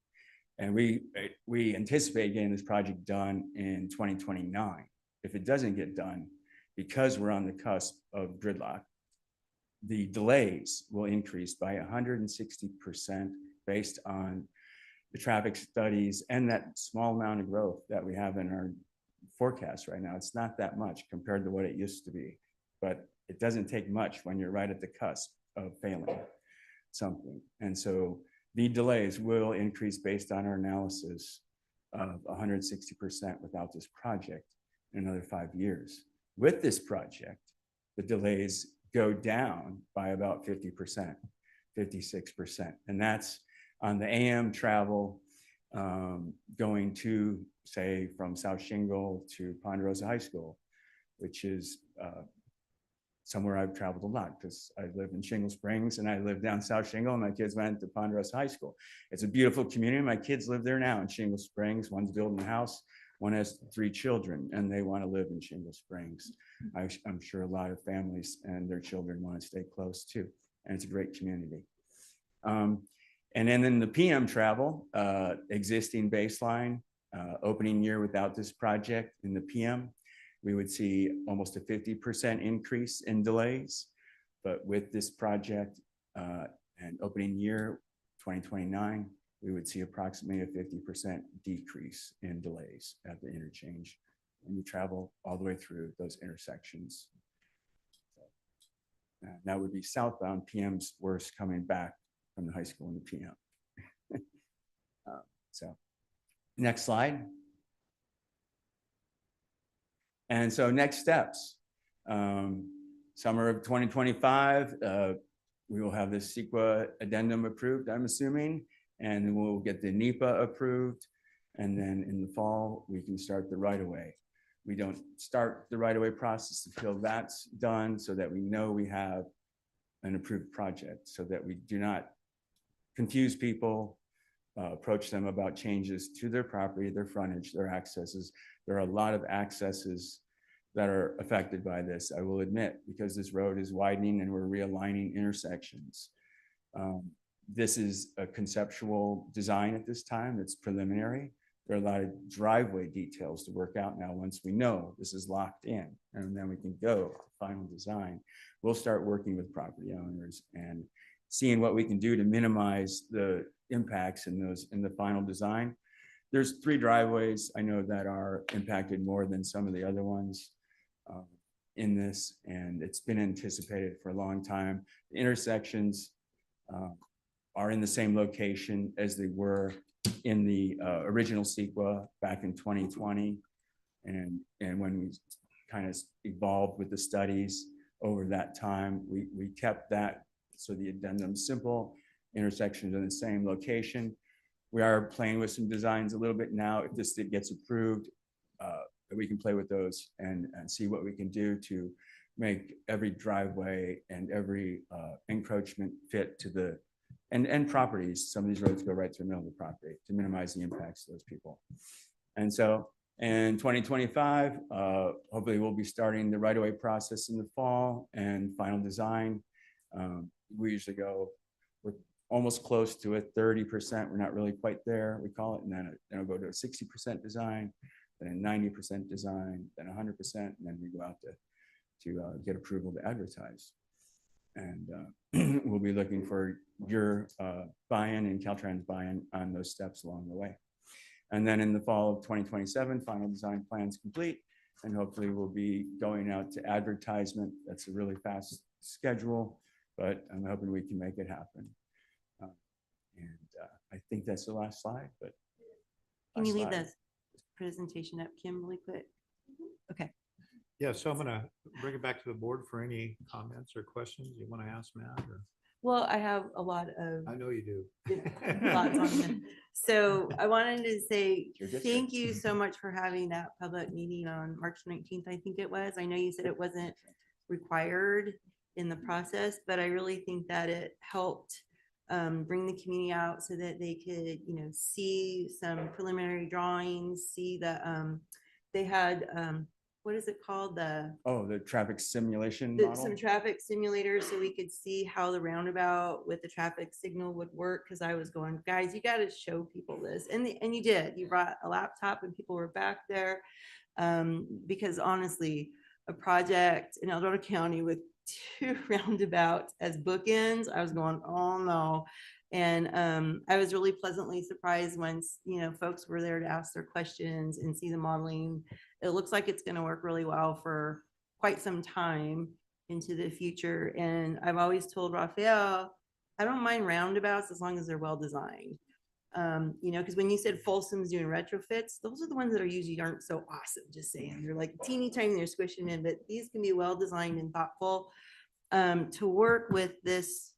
And we anticipate getting this project done in 2029. If it doesn't get done, because we're on the cusp of gridlock, the delays will increase by 160% based on the traffic studies and that small amount of growth that we have in our forecast right now. It's not that much compared to what it used to be, but it doesn't take much when you're right at the cusp of failing something. And so the delays will increase based on our analysis of 160% without this project in another 5 years. With this project, the delays go down by about 50%, 56%. And that's on the AM travel going to, say, from South Shingle to Ponderosa High School, which is somewhere I've traveled a lot because I live in Shingle Springs and I live down South Shingle and my kids went to Ponderosa High School. It's a beautiful community. My kids live there now in Shingle Springs. One's building a house, one has 3 children and they want to live in Shingle Springs. I'm sure a lot of families and their children want to stay close too. And it's a great community. And then in the PM travel, existing baseline, opening year without this project in the PM, we would see almost a 50% increase in delays. But with this project and opening year 2029, we would see approximately a 50% decrease in delays at the interchange when you travel all the way through those intersections. That would be southbound PM's worse coming back from the high school in the PM. So next slide. And so next steps, summer of 2025, We will have the CEQA addendum approved, I'm assuming, and then we'll get the NEPA approved. And then in the fall, we can start the right-of-way. We don't start the right-of-way process until that's done so that we know we have an approved project, so that we do not confuse people, approach them about changes to their property, their frontage, their accesses. There are a lot of accesses that are affected by this, I will admit, because this road is widening and we're realigning intersections. This is a conceptual design at this time. It's preliminary. There are a lot of driveway details to work out now. Once we know this is locked in, and then we can go to final design, we'll start working with property owners and seeing what we can do to minimize the impacts in the final design. There's 3 driveways I know that are impacted more than some of the other ones in this, and it's been anticipated for a long time. The intersections are in the same location as they were in the original CEQA back in 2020. And when we kind of evolved with the studies over that time, we kept that. So the addendum's simple, intersections in the same location. We are playing with some designs a little bit now. If this gets approved, we can play with those and see what we can do to make every driveway and every encroachment fit to the and properties. Some of these roads go right through the middle of the property to minimize the impacts to those people. And so in 2025, hopefully we'll be starting the right-of-way process in the fall and final design. We usually go, we're almost close to it, 30%. We're not really quite there, we call it, and then it'll go to a 60% design, then 90% design, then 100%, and then we go out to get approval to advertise. And we'll be looking for your buy-in and Caltrans buy-in on those steps along the way. And then in the fall of 2027, final design plans complete, and hopefully we'll be going out to advertisement. That's a really fast schedule, but I'm hoping we can make it happen. I think that's the last slide, but. Can you leave this presentation up, Kim, really quick? Okay. Yeah, so I'm gonna bring it back to the board for any comments or questions you want to ask Matt or. Well, I have a lot of. I know you do. Thoughts on them. So I wanted to say Your district. thank you so much for having that public meeting on March 19th, I think it was. I know you said it wasn't required in the process, but I really think that it helped bring the community out so that they could, see some preliminary drawings, see the, they had, what is it called? The traffic simulation Some model. traffic simulators so we could see how the roundabout with the traffic signal would work. Cause I was going, guys, you got to show people this. And you did, you brought a laptop and people were back there. Because honestly, a project in El Dorado County with 2 roundabouts as bookends, I was going, oh no. And I was really pleasantly surprised once, folks were there to ask their questions and see the modeling. It looks like it's going to work really well for quite some time into the future. And I've always told Raphael, I don't mind roundabouts as long as they're well designed. Because when you said Folsom's doing retrofits, those are the ones that are usually aren't so awesome, just saying. They're like teeny tiny, they're squishing in, but these can be well designed and thoughtful to work with this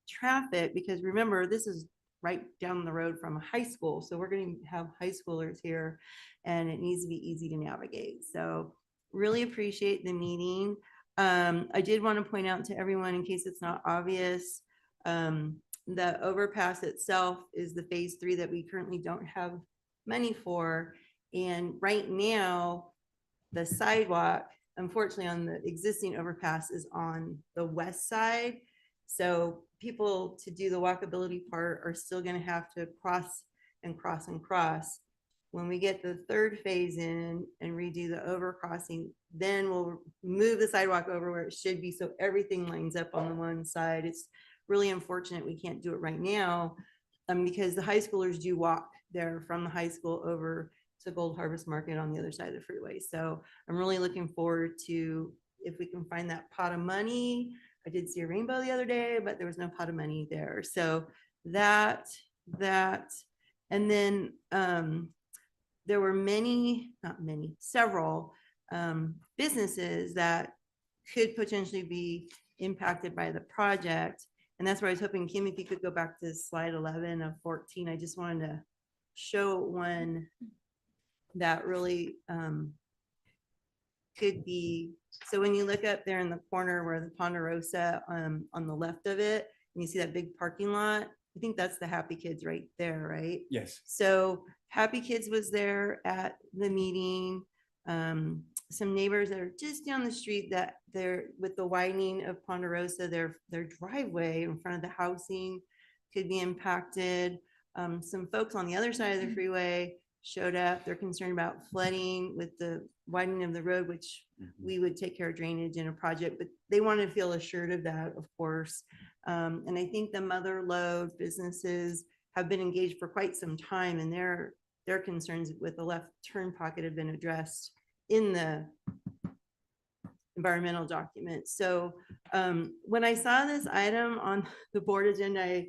traffic, because remember, this is right down the road from a high school. So we're going to have high schoolers here and it needs to be easy to navigate. So really appreciate the meeting. I did want to point out to everyone, in case it's not obvious, the overpass itself is the phase 3 that we currently don't have money for. And right now, the sidewalk, unfortunately, on the existing overpass is on the west side. So people to do the walkability part are still going to have to cross and cross and cross. When we get the 3rd phase in and redo the overcrossing, then we'll move the sidewalk over where it should be. So everything lines up on the one side. It's really unfortunate we can't do it right now because the high schoolers do walk there from the high school over to Gold Harvest Market on the other side of the freeway. So I'm really looking forward to if we can find that pot of money. I did see a rainbow the other day, but there was no pot of money there. So that, and then there were several businesses that could potentially be impacted by the project. And that's where I was hoping, Kim, if you could go back to slide 11 of 14, I just wanted to show one that really could be, so when you look up there in the corner where the Ponderosa on the left of it, and you see that big parking lot, I think that's the Happy Kids right there, right? Yes. So Happy Kids was there at the meeting. Some neighbors that are just down the street that they're with the widening of Ponderosa, their driveway in front of the housing could be impacted. Some folks on the other side of the freeway showed up. They're concerned about flooding with the widening of the road, which we would take care of drainage in a project, but they want to feel assured of that, of course. And I think the mother lode businesses have been engaged for quite some time, and their concerns with the left turn pocket have been addressed in the environmental document. So when I saw this item on the board agenda,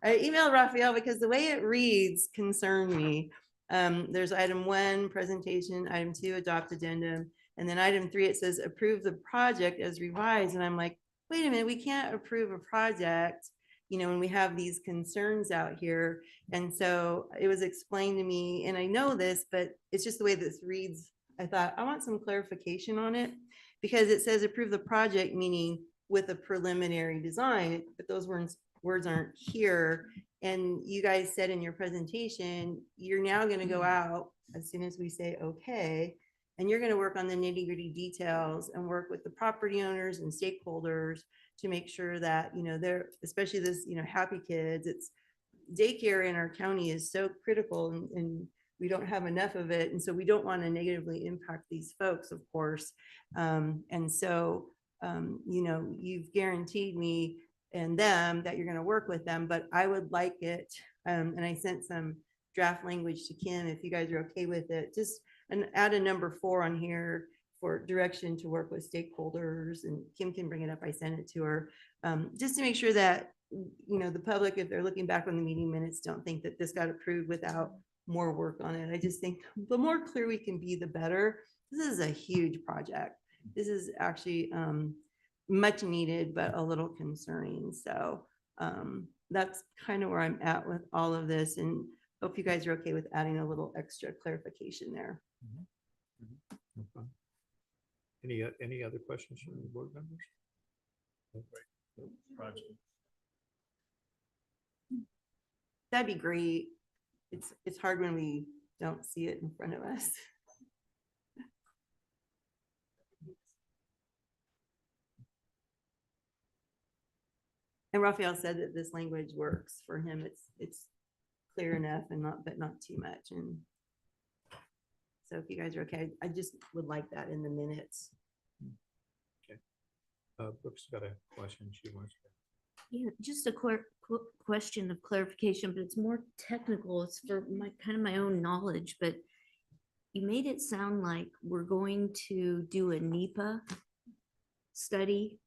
I emailed Raphael because the way it reads concerned me. There's item 1, presentation, item 2, adopt addendum, and then item 3, it says approve the project as revised. And I'm like, wait a minute, we can't approve a project, you know, when we have these concerns out here. And so it was explained to me, and I know this, but it's just the way this reads. I thought I want some clarification on it, because it says approve the project, meaning with a preliminary design, but those words aren't here. And you guys said in your presentation, you're now going to go out as soon as we say okay, and you're going to work on the nitty-gritty details and work with the property owners and stakeholders to make sure that, you know, they're, especially this, you know, Happy Kids, it's daycare in our county is so critical, and we don't have enough of it. And so we don't want to negatively impact these folks, of course. And so, you know, you've guaranteed me and them that you're going to work with them, but I would like it. And I sent some draft language to Kim, if you guys are okay with it, just add a number 4 on here for direction to work with stakeholders, and Kim can bring it up. I sent it to her, just to make sure that, you know, the public, if they're looking back on the meeting minutes, don't think that this got approved without more work on it. I just think the more clear we can be, the better. This is a huge project. This is actually much needed, but a little concerning. So that's kind of where I'm at with all of this, and hope you guys are okay with adding a little extra clarification there. No problem. Any other questions from the board members? That'd be great. It's hard when we don't see it in front of us. And Raphael said that this language works for him. It's clear enough and but not too much. And so if you guys are okay, I just would like that in the minutes. Okay. Brooke's got a question she wants to. Yeah, just a question of clarification, but it's more technical. It's for my kind of my own knowledge, but you made it sound like we're going to do a NEPA study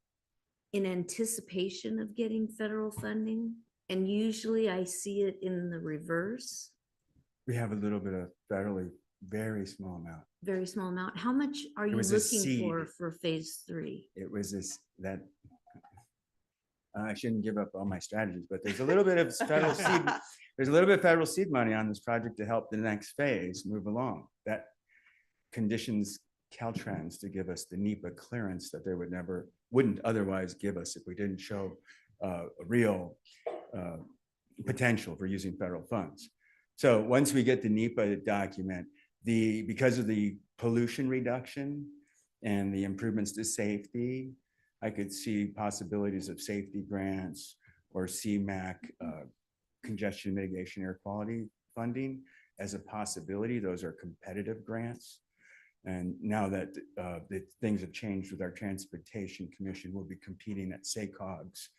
in anticipation of getting federal funding. And usually I see it in the reverse. We have a little bit of federally, very small amount. Very small amount. How much are you was a looking seed. for phase 3? It was this, that, I shouldn't give up all my strategies, but there's a little bit of federal seed. There's a little bit of federal seed money on this project to help the next phase move along. That conditions Caltrans to give us the NEPA clearance that they wouldn't otherwise give us if we didn't show a real potential for using federal funds. So once we get the NEPA document, because of the pollution reduction and the improvements to safety, I could see possibilities of safety grants or CMAQ, congestion mitigation air quality funding as a possibility. Those are competitive grants. And now that the things have changed with our Transportation Commission, we'll be competing at SACOG's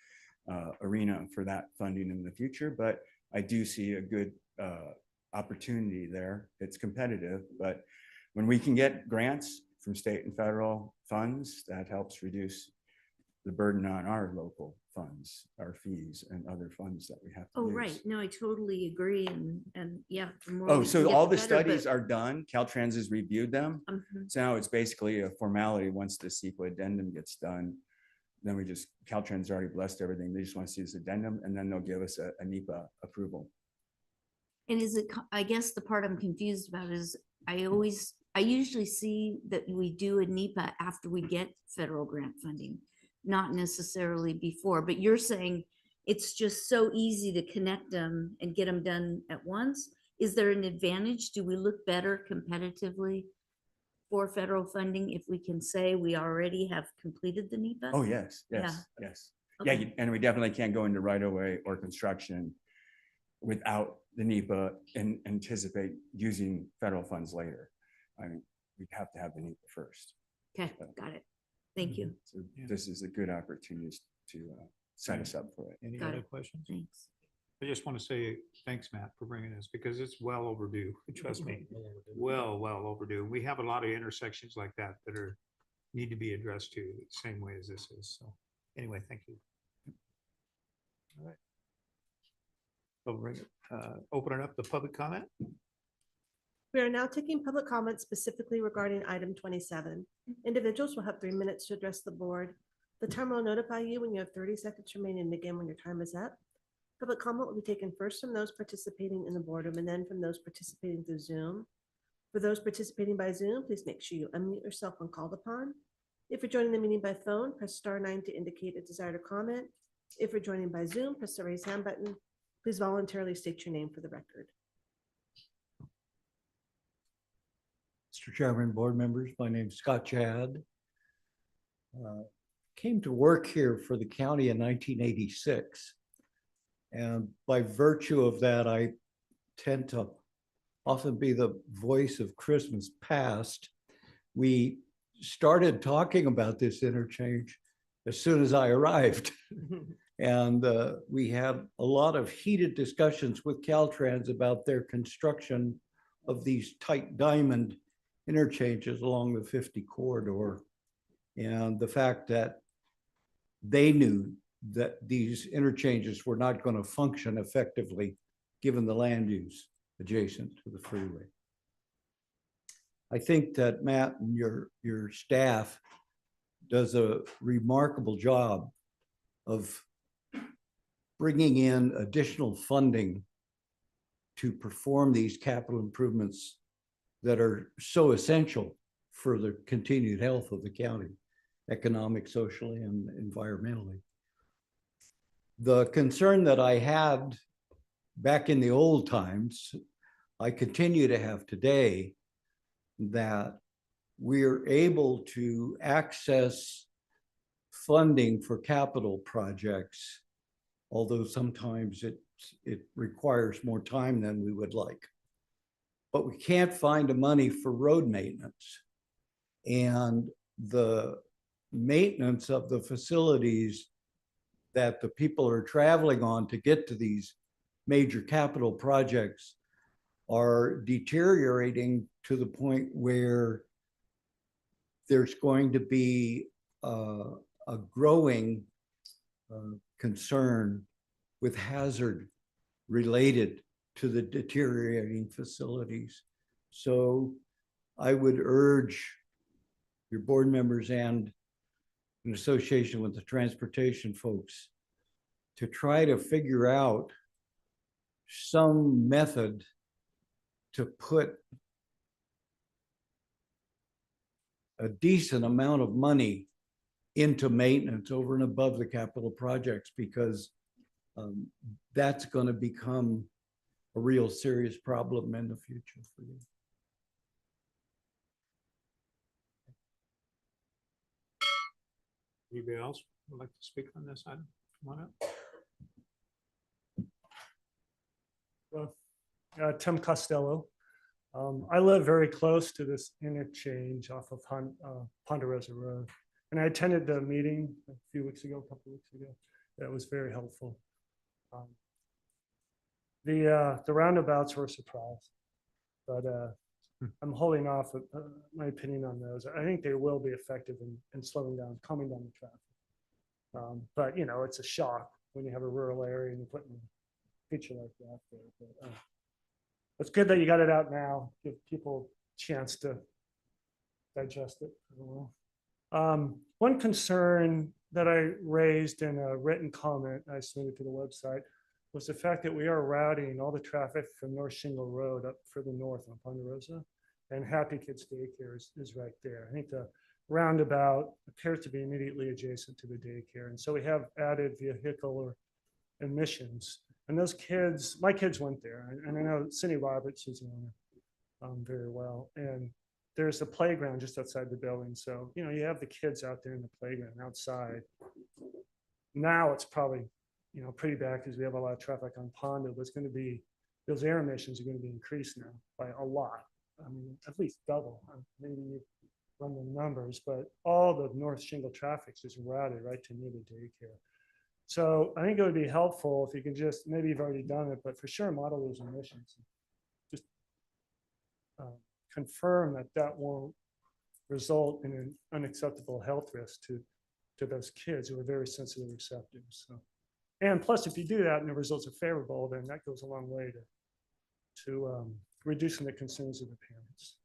arena for that funding in the future. But I do see a good opportunity there. It's competitive, but when we can get grants from state and federal funds, that helps reduce the burden on our local funds, our fees and other funds that we have to use. Right. No, I totally agree. And yeah. So all the studies are done. Caltrans has reviewed them. Mhm. So now it's basically a formality. Once the CEQA addendum gets done, then we just, Caltrans already blessed everything. They just want to see this addendum, and then they'll give us a NEPA approval. And is it, I guess the part I'm confused about is I usually see that we do a NEPA after we get federal grant funding, not necessarily before, but you're saying it's just so easy to connect them and get them done at once. Is there an advantage? Do we look better competitively for federal funding if we can say we already have completed the NEPA? Oh, yes, yes, yes. Yeah, Okay. and we definitely can't go into right of way or construction without the NEPA and anticipate using federal funds later. I mean, we'd have to have the NEPA first. Okay, got it. Thank you. So this is a good opportunity to set us up for it. Any Got other it. questions? Thanks. I just want to say thanks, Matt, for bringing this because it's well overdue. Trust me, well overdue. We have a lot of intersections like that need to be addressed too, the same way as this is. So anyway, thank you. All right. Open it up to public comment. We are now taking public comments specifically regarding item 27. Individuals will have 3 minutes to address the board. The timer will notify you when you have 30 seconds remaining, and again when your time is up. Public comment will be taken first from those participating in the boardroom and then from those participating through Zoom. For those participating by Zoom, please make sure you unmute yourself when called upon. If you're joining the meeting by phone, press *9 to indicate a desire to comment. If you're joining by Zoom, press the raise hand button. Please voluntarily state your name for the record. Mr. Chairman, board members, my name's Scott Chad. Came to work here for the county in 1986. And by virtue of that, I tend to often be the voice of Christmas past. We started talking about this interchange as soon as I arrived. And we had a lot of heated discussions with Caltrans about their construction of these tight diamond interchanges along the 50 corridor. And the fact that they knew that these interchanges were not going to function effectively given the land use adjacent to the freeway. I think that Matt and your staff does a remarkable job of bringing in additional funding to perform these capital improvements that are so essential for the continued health of the county, economic, socially, and environmentally. The concern that I had back in the old times, I continue to have today, that we're able to access funding for capital projects, although sometimes it requires more time than we would like. But we can't find the money for road maintenance. And the maintenance of the facilities that the people are traveling on to get to these major capital projects are deteriorating to the point where there's going to be a growing concern with hazard related to the deteriorating facilities. So I would urge your board members and in association with the transportation folks to try to figure out some method to put a decent amount of money into maintenance over and above the capital projects, because that's going to become a real serious problem in the future for you. Anybody else would like to speak on this item? Come on up. Tim Costello. I live very close to this interchange off of Ponderosa Road. And I attended the meeting a few weeks ago, a couple of weeks ago. That was very helpful. The roundabouts were a surprise, but I'm holding off my opinion on those. I think they will be effective in slowing down, calming down the traffic. But you know, it's a shock when you have a rural area and you're putting a feature like that there. But, it's good that you got it out now. Give people a chance to digest it. One concern that I raised in a written comment I submitted to the website was the fact that we are routing all the traffic from North Shingle Road up further north on Ponderosa, and Happy Kids Daycare is right there. I think the roundabout appears to be immediately adjacent to the daycare, and so we have added vehicular emissions. And those kids, my kids went there, and I know Cindy Roberts is the owner very well, and there's a playground just outside the building. So, you know, you have the kids out there in the playground outside. Now it's probably, you know, pretty bad because we have a lot of traffic on Pondo, but it's going to be, those air emissions are going to be increased now by a lot. I mean, at least double. Maybe you run the numbers, but all the North Shingle traffic is just routed right to near the daycare. So I think it would be helpful if you can just, maybe you've already done it, but for sure model those emissions. Just confirm that that won't result in an unacceptable health risk to those kids who are very sensitive receptive. So, and plus, if you do that and the results are favorable, then that goes a long way to reducing the concerns of the parents.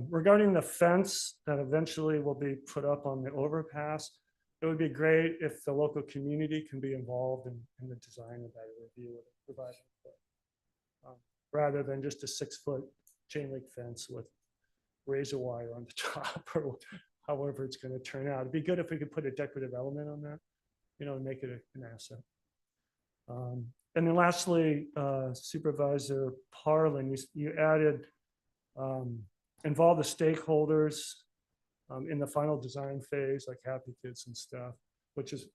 Regarding the fence that eventually will be put up on the overpass, it would be great if the local community can be involved in the design of that review, rather than just a 6-foot chain link fence with razor wire on the top, or however it's going to turn out. It'd be good if we could put a decorative element on that, you know, and make it an asset. And then lastly, Supervisor Parlin, you added involve the stakeholders in the final design phase, like Happy Kids and stuff, which is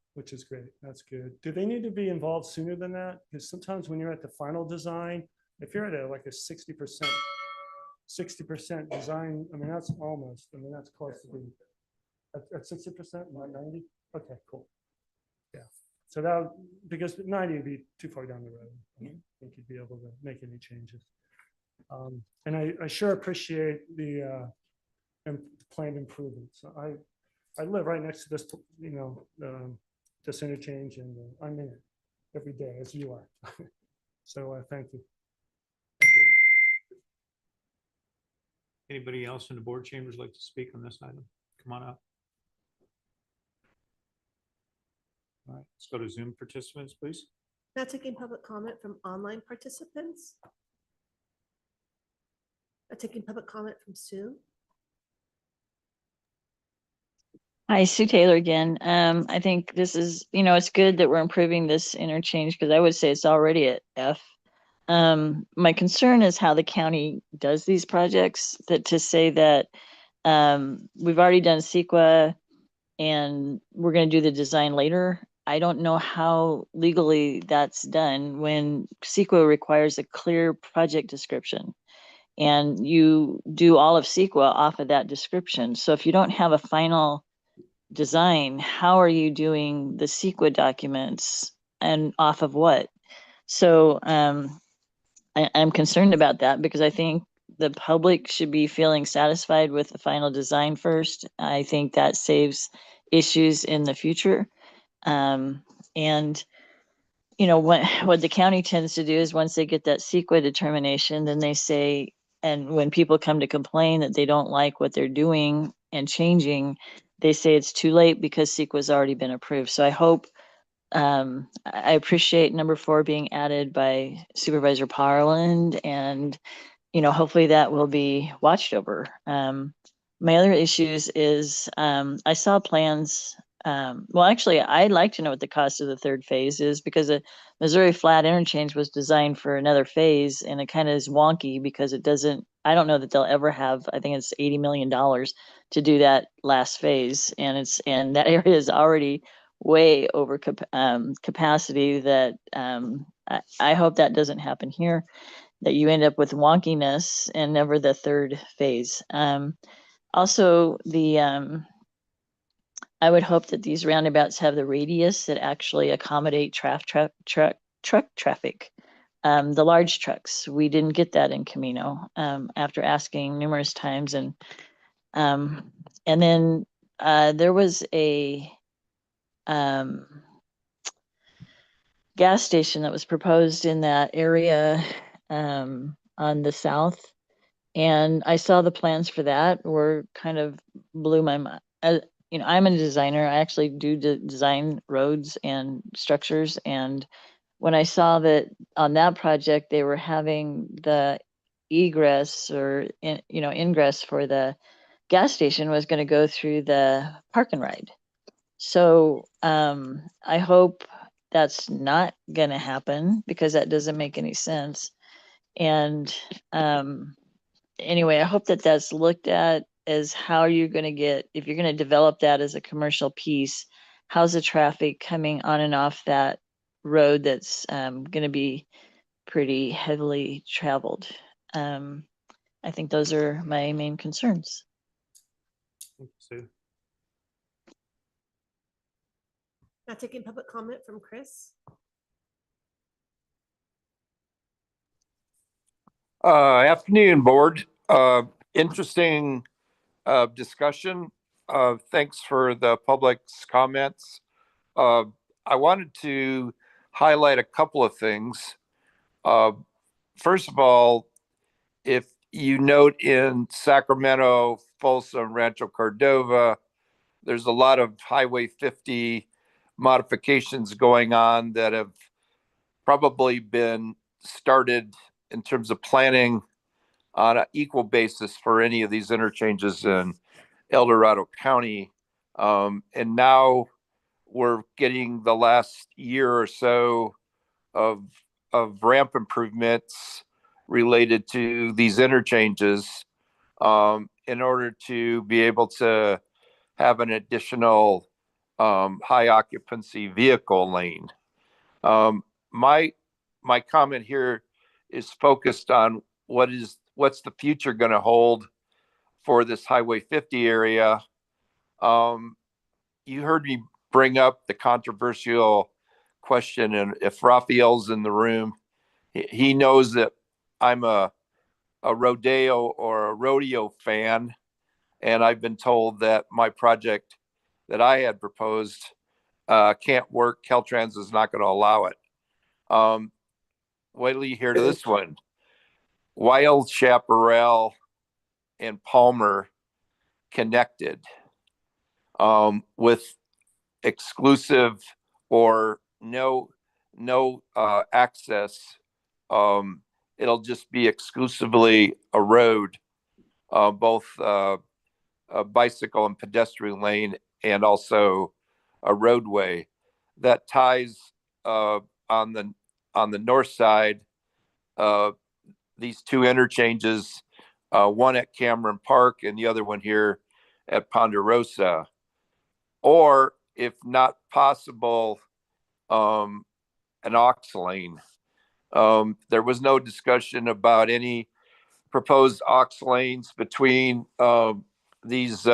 great. That's good. Do they need to be involved sooner than that? Because sometimes when you're at the final design, if you're at like a 60% design, I mean, that's almost, I mean, that's close to being at 60%, not 90. Okay, cool. Yeah. So that, because 90 would be too far down the road. I don't think you'd be able to make any changes. And I sure appreciate the planned improvements. I live right next to this, you know, this interchange, and I'm in it every day, as you are. So thank you. Anybody else in the board chambers like to speak on this item? Come on up. All right, let's go to Zoom participants, please. Now taking public comment from online participants. Taking public comment from Sue. Hi, Sue Taylor again. I think this is, you know, it's good that we're improving this interchange, because I would say it's already at F. My concern is how the county does these projects, that to say that we've already done CEQA and we're going to do the design later. I don't know how legally that's done when CEQA requires a clear project description, and you do all of CEQA off of that description. So if you don't have a final design, how are you doing the CEQA documents and off of what? So I'm concerned about that, because I think the public should be feeling satisfied with the final design first. I think that saves issues in the future. And you know, what the county tends to do is once they get that CEQA determination, then they say, and when people come to complain that they don't like what they're doing and changing, they say it's too late because CEQA's already been approved. So I hope, I appreciate number 4 being added by Supervisor Parland, and, you know, hopefully that will be watched over. My other issues is, I saw plans. Well, actually, I'd like to know what the cost of the 3rd phase is, because the Missouri Flat Interchange was designed for another phase, and it kind of is wonky because it doesn't, I don't know that they'll ever have, I think it's $80 million to do that last phase. And that area is already way over capacity. That I hope that doesn't happen here, that you end up with wonkiness and never the 3rd phase. Also, I would hope that these roundabouts have the radius that actually accommodate truck traffic. The large trucks, we didn't get that in Camino, after asking numerous times. And then there was a gas station that was proposed in that area on the south. And I saw the plans for that, were kind of blew my mind. I'm a designer. I actually do design roads and structures. And when I saw that on that project, they were having the egress or, ingress for the gas station was going to go through the park and ride. So I hope that's not going to happen because that doesn't make any sense. And anyway, I hope that that's looked at as how you're going to get, if you're going to develop that as a commercial piece, how's the traffic coming on and off that road that's going to be pretty heavily traveled. I think those are my main concerns. Thank you, Sue. Now taking public comment from Chris. Afternoon, board. Interesting discussion. Thanks for the public's comments. I wanted to highlight a couple of things. First of all, if you note in Sacramento, Folsom, Rancho Cordova, there's a lot of Highway 50 modifications going on that have probably been started in terms of planning on an equal basis for any of these interchanges in El Dorado County. And now we're getting the last year or so of ramp improvements related to these interchanges in order to be able to have an additional high occupancy vehicle lane. My comment here is focused on what's the future going to hold for this Highway 50 area. You heard me bring up the controversial question, and if Raphael's in the room, he knows that I'm a rodeo or a rodeo fan, and I've been told that my project that I had proposed can't work. Caltrans is not going to allow it. Wait till you hear to this one. Wild Chaparral and Palmer connected with exclusive or no access. It'll just be exclusively a road, both a bicycle and pedestrian lane, and also a roadway that ties on the north side these two interchanges, one at Cameron Park and the other one here at Ponderosa. Or if not possible, an aux lane. There was no discussion about any proposed aux lanes between these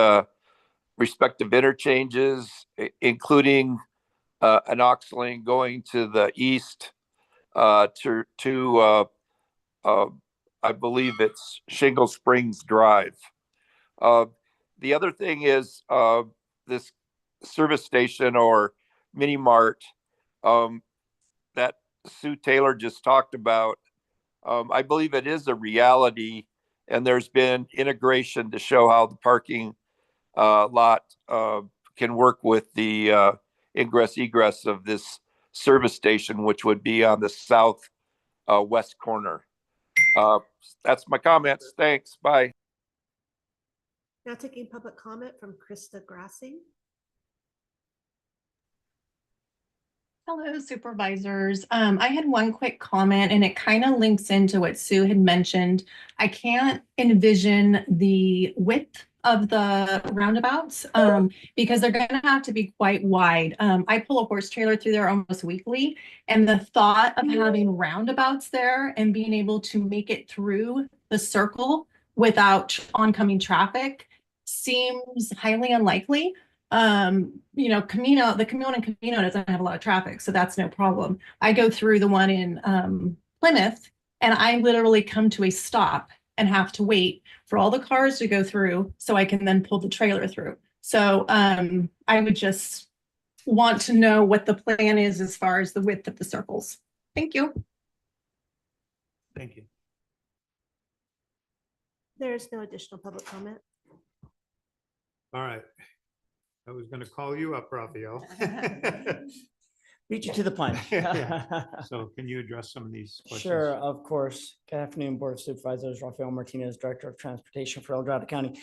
respective interchanges, including an aux lane going to the east to I believe it's Shingle Springs Drive. The other thing is this service station or mini mart that Sue Taylor just talked about. I believe it is a reality, and there's been integration to show how the parking lot can work with the ingress egress of this service station, which would be on the south west corner. That's my comments. Thanks. Bye. Now taking public comment from Krista Grassi. Hello, supervisors. I had one quick comment, and it kind of links into what Sue had mentioned. I can't envision the width of the roundabouts because they're going to have to be quite wide. I pull a horse trailer through there almost weekly, and the thought of having roundabouts there and being able to make it through the circle without oncoming traffic seems highly unlikely. The Camino doesn't have a lot of traffic, so that's no problem. I go through the one in Plymouth, and I literally come to a stop and have to wait for all the cars to go through so I can then pull the trailer through. So I would just want to know what the plan is as far as the width of the circles. Thank you. Thank you. There's no additional public comment. All right. I was gonna call you up, Raphael. Beat you to the punch. Yeah. So can you address some of these questions? Sure, of course. Good afternoon, Board of Supervisors. Rafael Martinez, Director of Transportation for El Dorado County.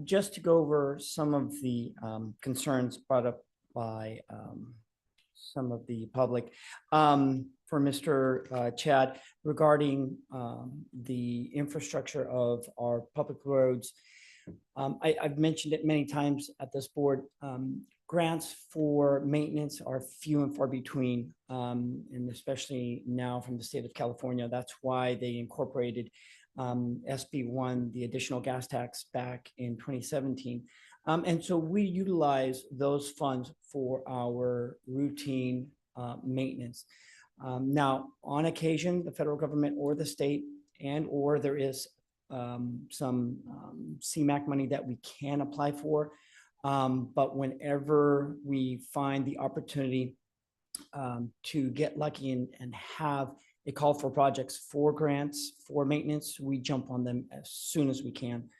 Just to go over some of the concerns brought up by some of the public. For Mr. Chad, regarding the infrastructure of our public roads, I've mentioned it many times at this board. Grants for maintenance are few and far between, and especially now from the state of California. That's why they incorporated SB1, the additional gas tax, back in 2017. And so we utilize those funds for our routine maintenance. Now, on occasion, the federal government or the state or there is some CMAQ money that we can apply for. But whenever we find the opportunity to get lucky and have a call for projects for grants for maintenance, we jump on them as soon as we can.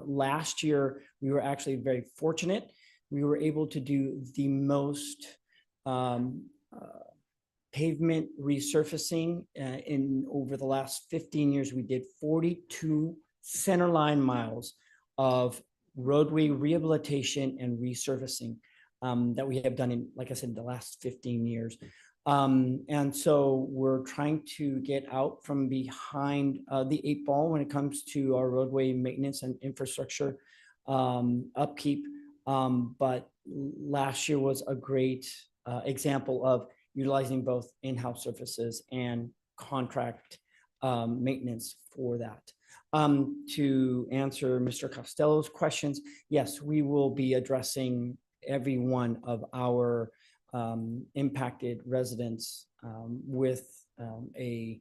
Last year, we were actually very fortunate. We were able to do the most pavement resurfacing in over the last 15 years. We did 42 centerline miles of roadway rehabilitation and resurfacing that we have done in, like I said, the last 15 years. And so we're trying to get out from behind the 8 ball when it comes to our roadway maintenance and infrastructure upkeep. But last year was a great example of utilizing both in-house services and contract maintenance for that. To answer Mr. Costello's questions, yes, we will be addressing every one of our impacted residents with a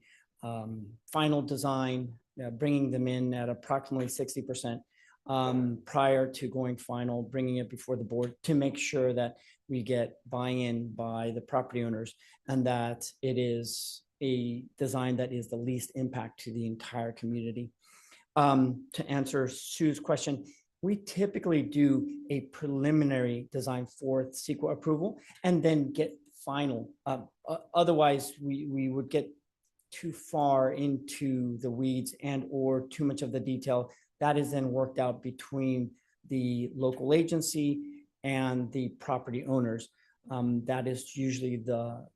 final design, bringing them in at approximately 60% prior to going final, bringing it before the board to make sure that we get buy-in by the property owners and that it is a design that is the least impact to the entire community. To answer Sue's question, we typically do a preliminary design for CEQA approval and then get final. Otherwise, we would get too far into the weeds and or too much of the detail. That is then worked out between the local agency and the property owners. That is usually the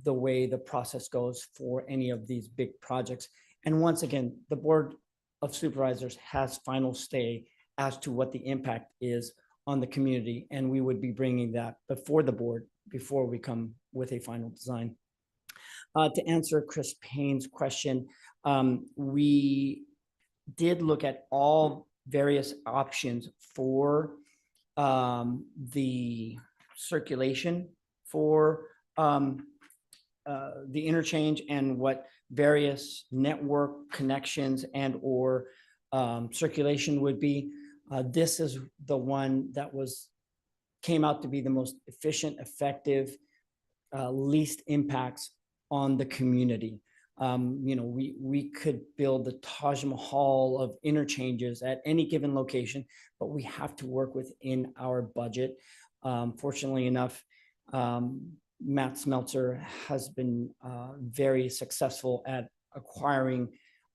way the process goes for any of these big projects. And once again, the Board of Supervisors has final say as to what the impact is on the community. And we would be bringing that before the board before we come with a final design. To answer Chris Payne's question, we did look at all various options for the circulation for the interchange and what various network connections and or circulation would be. This is the one that came out to be the most efficient, effective, least impacts on the community. We could build the Taj Mahal of interchanges at any given location, but we have to work within our budget. Fortunately enough, Matt Smeltzer has been very successful at acquiring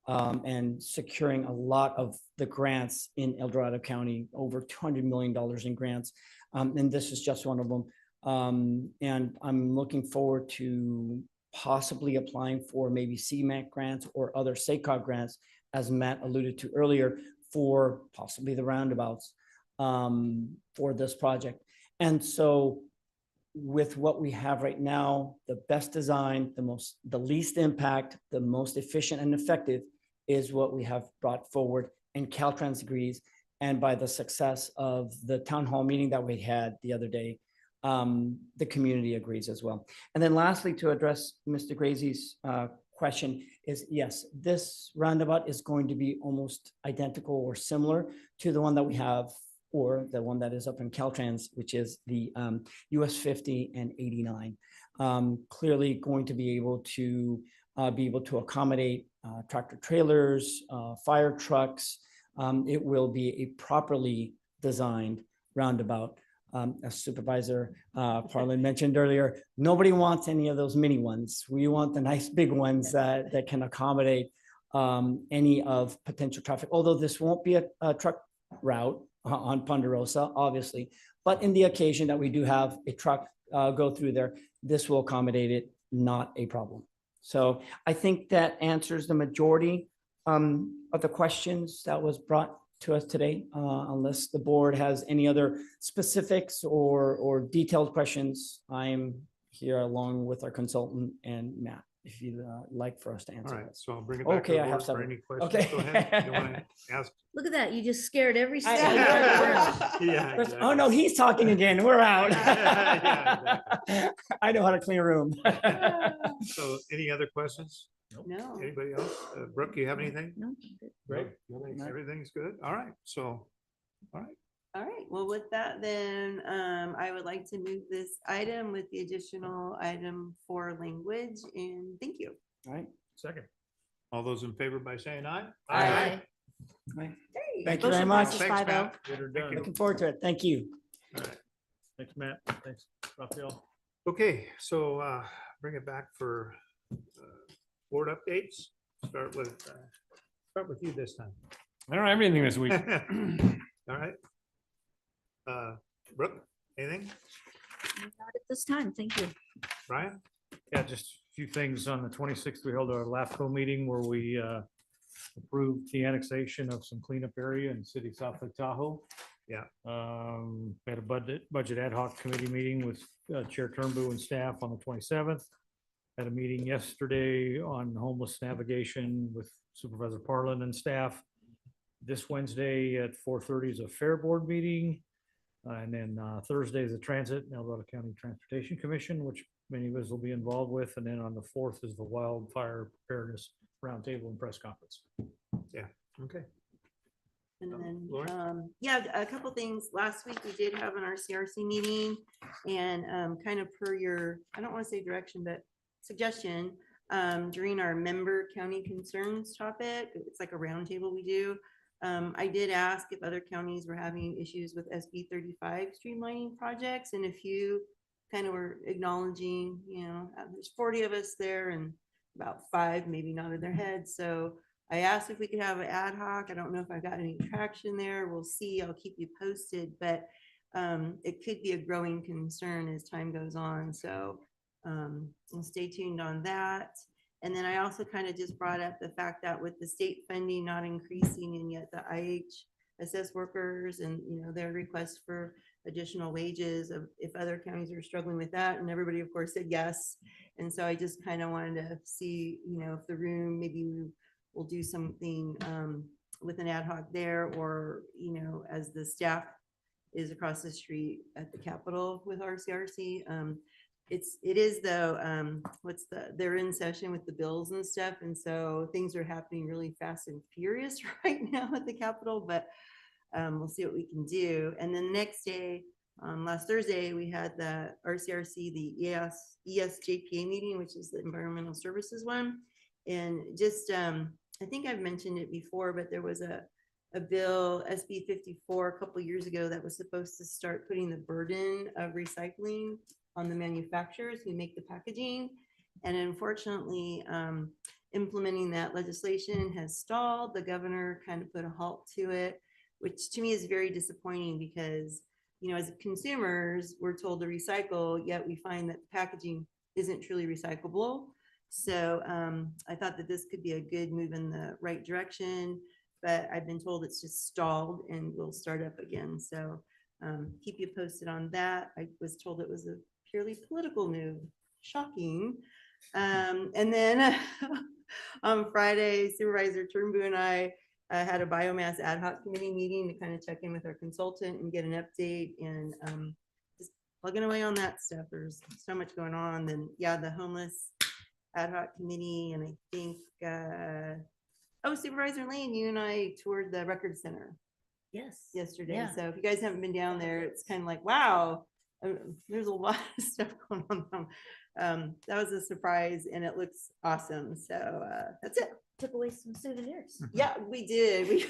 and securing a lot of the grants in El Dorado County, over $200 million in grants. And this is just one of them. And I'm looking forward to possibly applying for maybe CMAQ grants or other SACOG grants, as Matt alluded to earlier, for possibly the roundabouts for this project. And so with what we have right now, the best design, the least impact, the most efficient and effective is what we have brought forward, and Caltrans agrees. And by the success of the town hall meeting that we had the other day, the community agrees as well. And then lastly, to address Mr. Grazy's question is, yes, this roundabout is going to be almost identical or similar to the one that we have, or the one that is up in Caltrans, which is the US 50 and 89. Clearly going to be able to accommodate tractor trailers, fire trucks. It will be a properly designed roundabout. As Supervisor Parlin mentioned earlier, nobody wants any of those mini ones. We want the nice big ones that can accommodate any of potential traffic, although this won't be a truck route on Ponderosa, obviously. But in the occasion that we do have a truck go through there, this will accommodate it, not a problem. So I think that answers the majority of the questions that was brought to us today, unless the board has any other specifics or detailed questions. I'm here along with our consultant and Matt, if you'd like for us to answer. All right, those. so I'll bring it back Okay, to I the have board for several. any questions. Okay. Go ahead. You want to ask? Look at that. You just scared every I- single I- person. Yeah. First- Oh, no, he's talking again. We're out. Yeah, I know how to clean a room. So any other questions? No. Anybody else? Brooke, you have anything? No. Great. Everything's good. All right. So, all right. All right, well, with that, then I would like to move this item with the additional item for language, and thank you. All right. Second. All those in favor by saying aye? Aye. Thank you Motion very much. passes Thanks, 5-0. Matt. Get her done. Looking forward to it. Thank you. All right. Thanks, Matt. Thanks, Raphael. Okay, so bring it back for board updates. Start with you this time. I don't have anything this week. All right. Brooke, anything? Not at this time. Thank you. Brian? Yeah, just a few things. On the 26th, we held our LAFCO meeting where we approved the annexation of some cleanup area in the city of South Lake Tahoe. Yeah. We had a budget ad hoc committee meeting with Chair Turnbull and staff on the 27th. Had a meeting yesterday on homeless navigation with Supervisor Parlin and staff. This Wednesday at 4:30 is a fair board meeting. And then Thursday is the transit, El Dorado County Transportation Commission, which many of us will be involved with. And then on the 4th is the wildfire preparedness roundtable and press conference. Yeah, okay. And then, Lauren? yeah, a couple things. Last week we did have an RCRC meeting, and kind of per your, I don't want to say direction, but suggestion, during our member county concerns topic, it's like a roundtable we do. I did ask if other counties were having issues with SB 35 streamlining projects, and a few kind of were acknowledging, you know, there's 40 of us there and about 5 maybe nodded their heads. So I asked if we could have an ad hoc. I don't know if I got any traction there. We'll see. I'll keep you posted, but it could be a growing concern as time goes on. So we'll stay tuned on that. And then I also kind of just brought up the fact that with the state funding not increasing and yet the IHSS workers and, you know, their request for additional wages, of if other counties are struggling with that, and everybody of course said yes. And so I just kind of wanted to see, you know, if the room, maybe we'll do something with an ad hoc there, or, you know, as the staff is across the street at the Capitol with RCRC. It is though, they're in session with the bills and stuff. And so things are happening really fast and furious right now at the Capitol, but we'll see what we can do. And then the next day, last Thursday, we had the RCRC, the ESJPA meeting, which is the environmental services one. And just, I think I've mentioned it before, but there was a bill, SB 54, a couple years ago that was supposed to start putting the burden of recycling on the manufacturers who make the packaging. And unfortunately, implementing that legislation has stalled. The governor kind of put a halt to it, which to me is very disappointing because, you know, as consumers, we're told to recycle, yet we find that the packaging isn't truly recyclable. So I thought that this could be a good move in the right direction, but I've been told it's just stalled and will start up again. So keep you posted on that. I was told it was a purely political move. Shocking. And then on Friday, Supervisor Turnbull and I had a biomass ad hoc committee meeting to kind of check in with our consultant and get an update, and just plugging away on that stuff. There's so much going on. Then yeah, the homeless ad hoc committee, and I think Supervisor Lane, you and I toured the record center Yes. yesterday. Yeah. So if you guys haven't been down there, it's kind of like, wow, There's a lot of stuff going on. That was a surprise and it looks awesome. So that's it. Took away some souvenirs. Yeah, we did.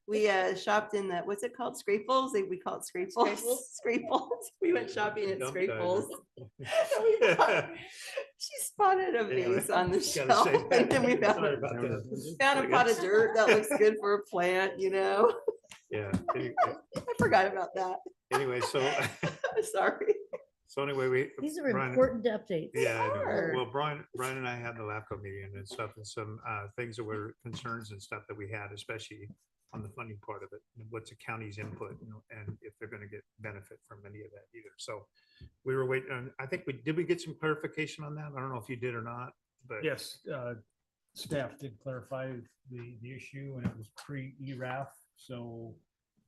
We shopped in the, what's it called? Scraples? We call it Scraples. Scraples. We went shopping at Dump Scraples. diver. She spotted a Anyway, vase on the gotta shelf. say that. And then we Sorry about that. found a pot of dirt that looks good for a plant, you know? Yeah. I forgot about that. Anyway, so, Sorry. so anyway, These are Brian- important updates. Yeah, I know. Sure. Well, Brian and I had the LAFCO meeting and stuff and some things that were concerns and stuff that we had, especially on the funding part of it. And what's the county's input and if they're gonna get benefit from any of that either. So we were waiting on, I think did we get some clarification on that? I don't know if you did or not, but. Yes, staff did clarify the issue and it was pre-ERAF, so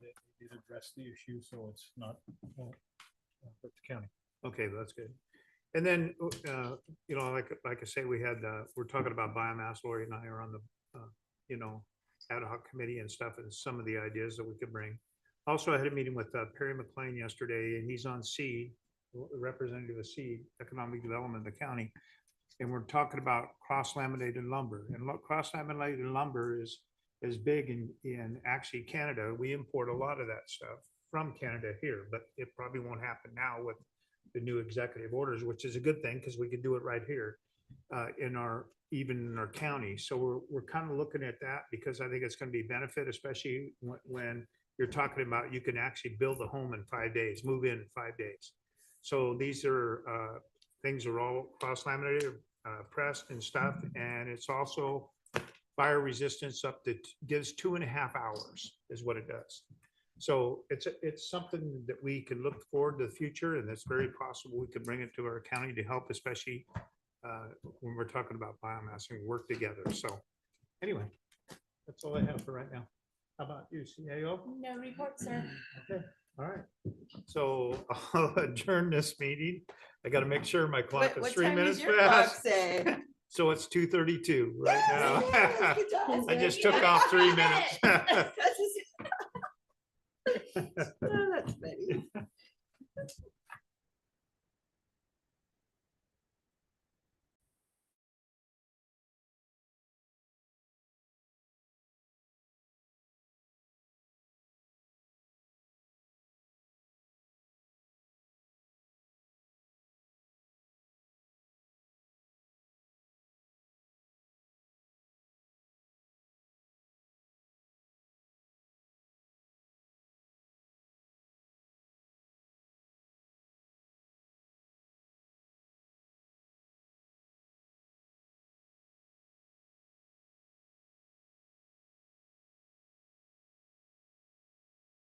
they did address the issue, so it's not, well, the county. Okay, that's good. And then, like I say, we had, we're talking about biomass. Lori and I are on the, ad hoc committee and stuff and some of the ideas that we could bring. Also, I had a meeting with Perry McLean yesterday and he's on SEED, representative of SEED, Economic Development of the county. And we're talking about cross-laminated lumber. And cross-laminated lumber is big in actually Canada. We import a lot of that stuff from Canada here, but it probably won't happen now with the new executive orders, which is a good thing because we could do it right here even in our county. So we're kind of looking at that because I think it's going to be benefit, especially when you're talking about you can actually build a home in 5 days, move in 5 days. So these are things are all cross-laminated, pressed and stuff, and it's also fire resistance up to gives 2.5 hours is what it does. So it's something that we can look forward to the future, and it's very possible we could bring it to our county to help, especially when we're talking about biomass and work together. So anyway, that's all I have for right now. How about you, CAO? No report, sir. Okay, all right. So I'll adjourn this meeting. I got to make sure my clock is What 3 time minutes does your clock fast. say? So it's 2:32 right now. Good job. I just took off 3 minutes. That's just-